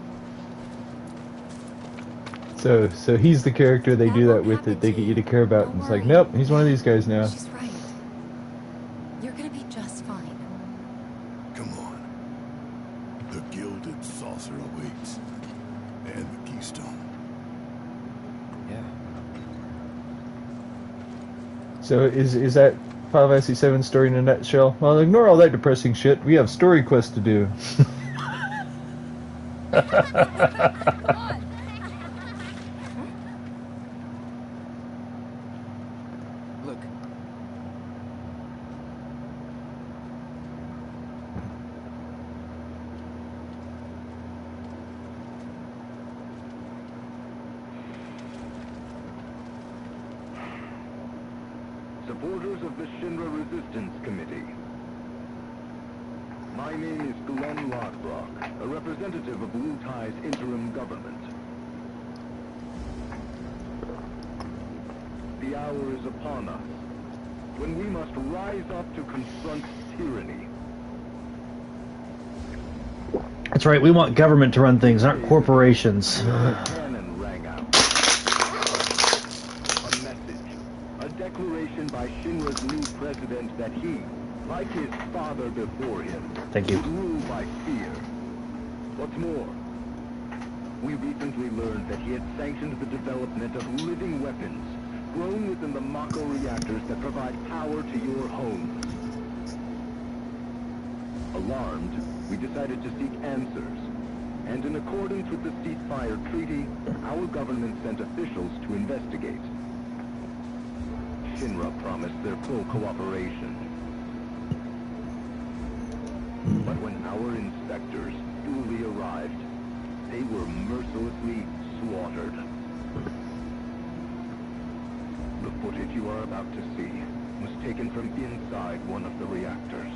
B: So he's the character they do that with, that they get you to care about, and it's like, nope, he's one of these guys now.
H: She's right. You're gonna be just fine.
D: Come on. The gilded saucer awaits. And the keystone.
F: Yeah.
B: So is that Final Fantasy VII story in a nutshell? Well, ignore all that depressing shit. We have story quests to do.
F: Look.
J: Supporters of the Shinra Resistance Committee. My name is Glenn Lockbrock, a representative of Wu Tai's interim government. The hour is upon us, when we must rise up to confront tyranny.
A: That's right, we want government to run things, not corporations.
J: The cannon rang out.
A: Thank you.
N: Rule by fear. What's more, we recently learned that he had sanctioned the development of living weapons grown within the Mako reactors that provide power to your homes. Alarmed, we decided to seek answers. And in accordance with the ceasefire treaty, our government sent officials to investigate. Shinra promised their full cooperation. But when our inspectors duly arrived, they were mercilessly slaughtered. The footage you are about to see was taken from inside one of the reactors.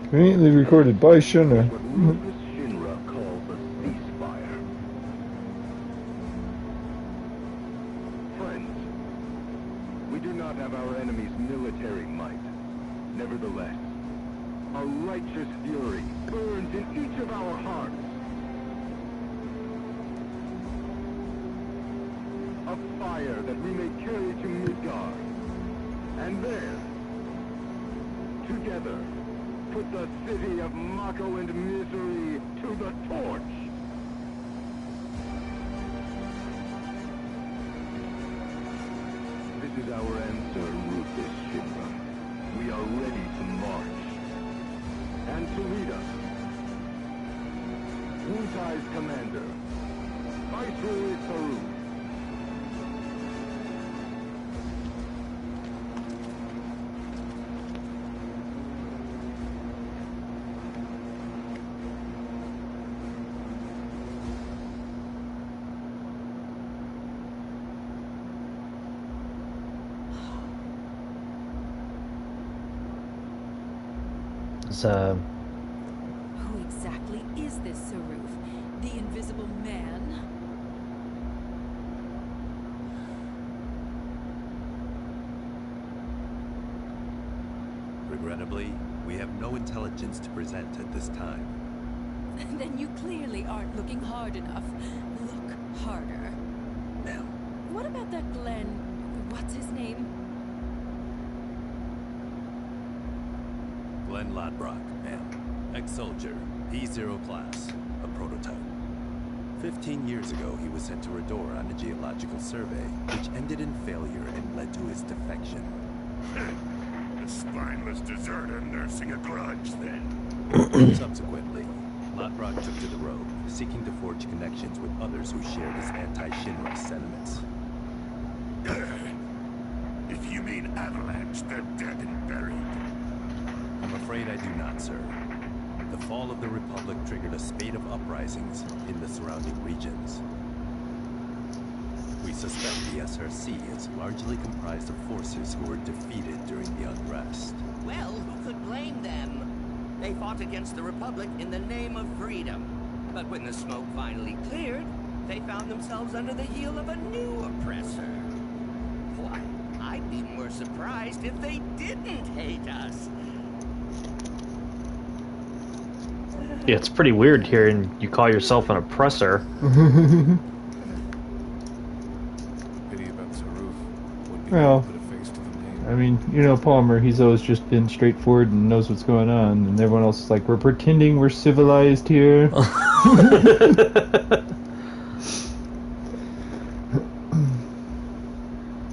B: Conveniently recorded by Shinra.
N: What ruthless Shinra calls a ceasefire. Friends, we do not have our enemy's military might. Nevertheless, a righteous fury burns in each of our hearts. A fire that we may carry to Midgard. And there, together, put the city of Mako and misery to the torch! This is our answer, ruthless Shinra. We are ready to march. And to lead us, Wutai's commander, Viceroy Saru.
H: Who exactly is this Saruf? The Invisible Man?
O: Regrettably, we have no intelligence to present at this time.
H: Then you clearly aren't looking hard enough. Look harder.
O: Ma'am.
H: What about that Glenn... what's his name?
O: Glenn Lodbrok, ma'am. Ex-soldier, P0 class, a prototype. 15 years ago, he was sent to Rador on a geological survey, which ended in failure and led to his defection.
D: A spineless deserter nursing a grudge, then.
O: Subsequently, Lodbrok took to the road, seeking to forge connections with others who shared his anti-Shinra sentiments.
D: If you mean Avalanche, they're dead and buried.
O: I'm afraid I do not, sir. The fall of the Republic triggered a spate of uprisings in the surrounding regions. We suspect the SRC is largely comprised of forces who were defeated during the unrest.
K: Well, who could blame them? They fought against the Republic in the name of freedom. But when the smoke finally cleared, they found themselves under the heel of a new oppressor. Why, I'd be more surprised if they didn't hate us.
A: Yeah, it's pretty weird hearing you call yourself an oppressor.
M: Pity about Saruf. Would be
B: Well,
M: able to put a face to the name.
B: I mean, you know, Palmer, he's always just been straightforward and knows what's going on, and everyone else is like, we're pretending we're civilized here.
O: The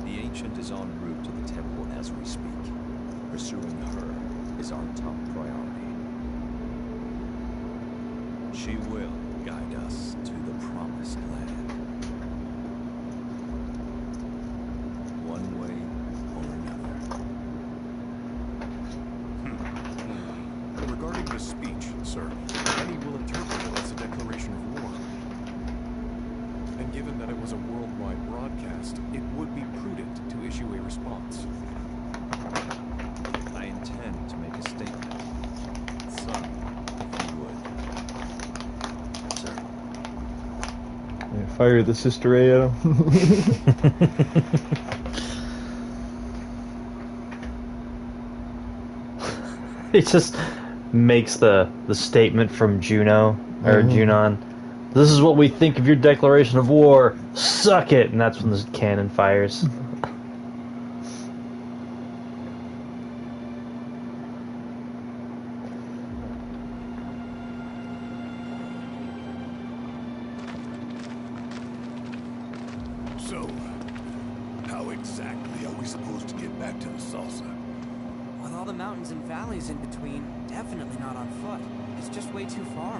O: Ancient is en route to the temple as we speak. Pursuing her is our top priority. She will guide us to the promised land. One way or another.
M: Regarding the speech, sir, many will interpret it as a declaration of war. And given that it was a worldwide broadcast, it would be prudent to issue a response.
O: I intend to make a statement. Son, if you would. Sir.
B: Yeah, fire the Sister Ray at him.
A: He just makes the statement from Juno or Junon. This is what we think of your declaration of war. Suck it! And that's when the cannon fires.
D: So, how exactly are we supposed to get back to the saucer?
G: With all the mountains and valleys in between, definitely not on foot. It's just way too far.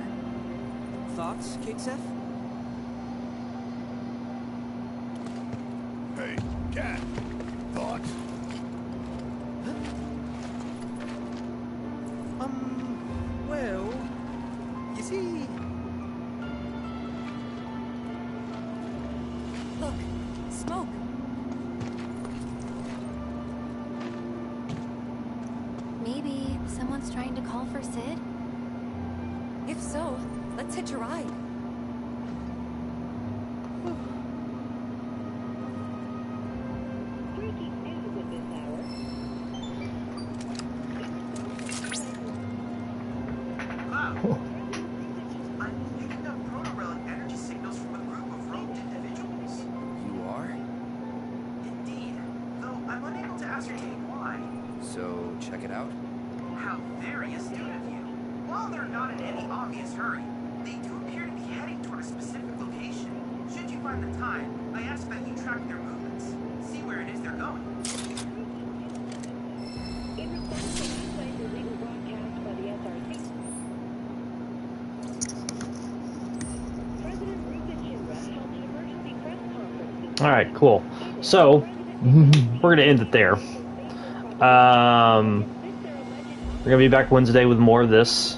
G: Thoughts, Kate Seth?
D: Hey, cat. Thoughts?
G: Well, you see...
H: Look, smoke. Maybe someone's trying to call for Sid? If so, let's hitch a ride.
K: I'm picking up proto-relic energy signals from a group of robed individuals.
F: You are?
K: Indeed, though I'm unable to ascertain why.
F: So, check it out.
K: How very astute of you. While they're not in any obvious hurry, they do appear to be heading toward a specific location. Should you find the time, I ask that you track their movements. See where it is they're going.
P: In response to an illegal broadcast by the SRC, President Ruth Chinra held an emergency press conference.
A: Alright, cool. So, we're gonna end it there. We're gonna be back Wednesday with more of this.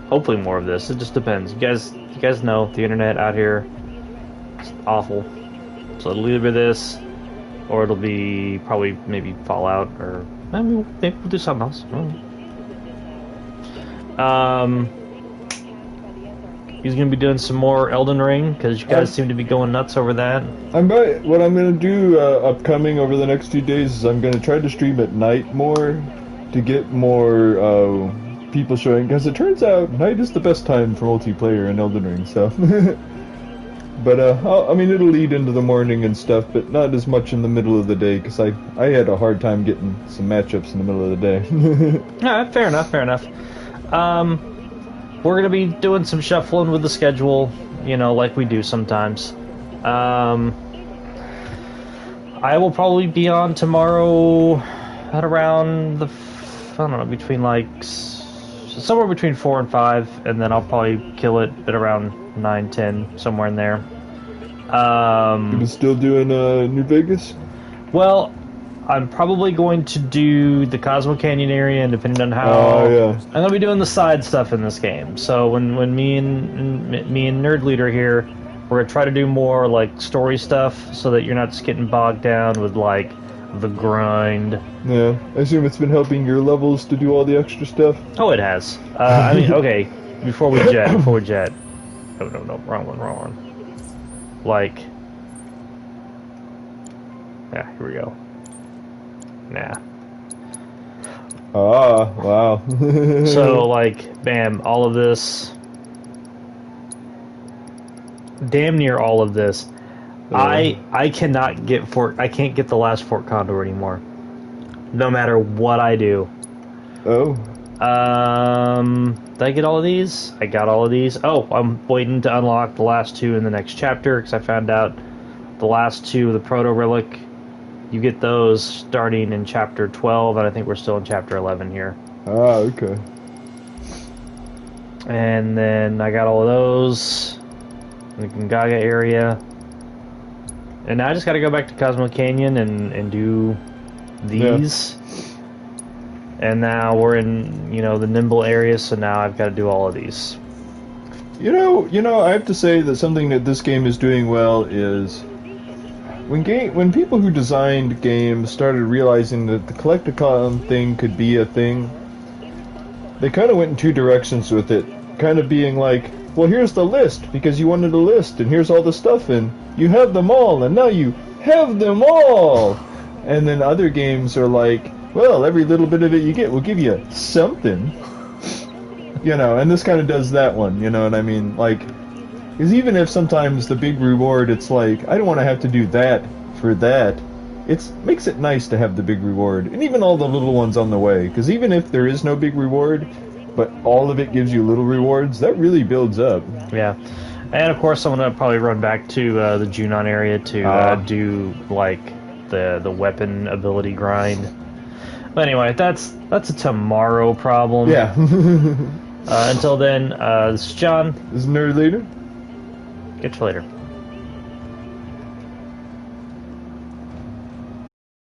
A: Hopefully more of this. It just depends. You guys know the internet out here is awful. So it'll either be this, or it'll be probably maybe Fallout, or maybe we'll do something else. He's gonna be doing some more Elden Ring because you guys seem to be going nuts over that.
B: What I'm gonna do upcoming over the next few days is I'm gonna try to stream at night more to get more people showing, because it turns out night is the best time for multiplayer in Elden Ring. So, but I mean it'll lead into the morning and stuff, but not as much in the middle of the day because I had a hard time getting some matchups in the middle of the day.
A: Alright, fair enough. We're gonna be doing some shuffling with the schedule, you know, like we do sometimes. I will probably be on tomorrow at around I don't know, between like somewhere between 4 and 5, and then I'll probably kill it at around 9, 10, somewhere in there.
B: You still doing New Vegas?
A: Well, I'm probably going to do the Cosmo Canyon area, and depending on how, I'm gonna be doing the side stuff in this game. So when me and Nerd Leader here, we're gonna try to do more like story stuff, so that you're not just getting bogged down with like the grind.
B: Yeah, I assume it's been helping your levels to do all the extra stuff.
A: Oh, it has. I mean, okay, before we jet. No, wrong one. Like, yeah, here we go. Nah.
B: Ah, wow.
A: So, like, bam, all of this. Damn near all of this. I can't get the last Fort Condor anymore. No matter what I do.
B: Oh.
A: Did I get all of these? I got all of these. Oh, I'm waiting to unlock the last 2 in the next chapter, because I found out the last 2 of the Proto Relic, you get those starting in chapter 12, and I think we're still in chapter 11 here.
B: Ah, okay.
A: And then I got all of those in the Gongaga area. And now I just gotta go back to Cosmo Canyon and do these. Yeah. And now we're in, the Nimble area, so now I've got to do all of these.
B: You know, I have to say that something that this game is doing well is when people who designed games started realizing that the collecticon thing could be a thing, they kind of went in 2 directions with it. Kind of being like, well, here's the list, because you wanted a list, and here's all the stuff, and you have them all, and now you have them all! And then other games are like, well, every little bit of it you get will give you something. And this kind of does that one, you know what I mean? Like, Because even if sometimes the big reward, it's like, I don't want to have to do that for that, it makes it nice to have the big reward. And even all the little ones on the way. Because even if there is no big reward, but all of it gives you little rewards, that really builds up.
A: Yeah. And of course, I'm going to probably run back to the Junon area to do, like, the weapon ability grind. But anyway, that's a tomorrow problem.
B: Yeah.
A: Until then, this is John.
B: This is Nerd Leader.
A: Catch you later.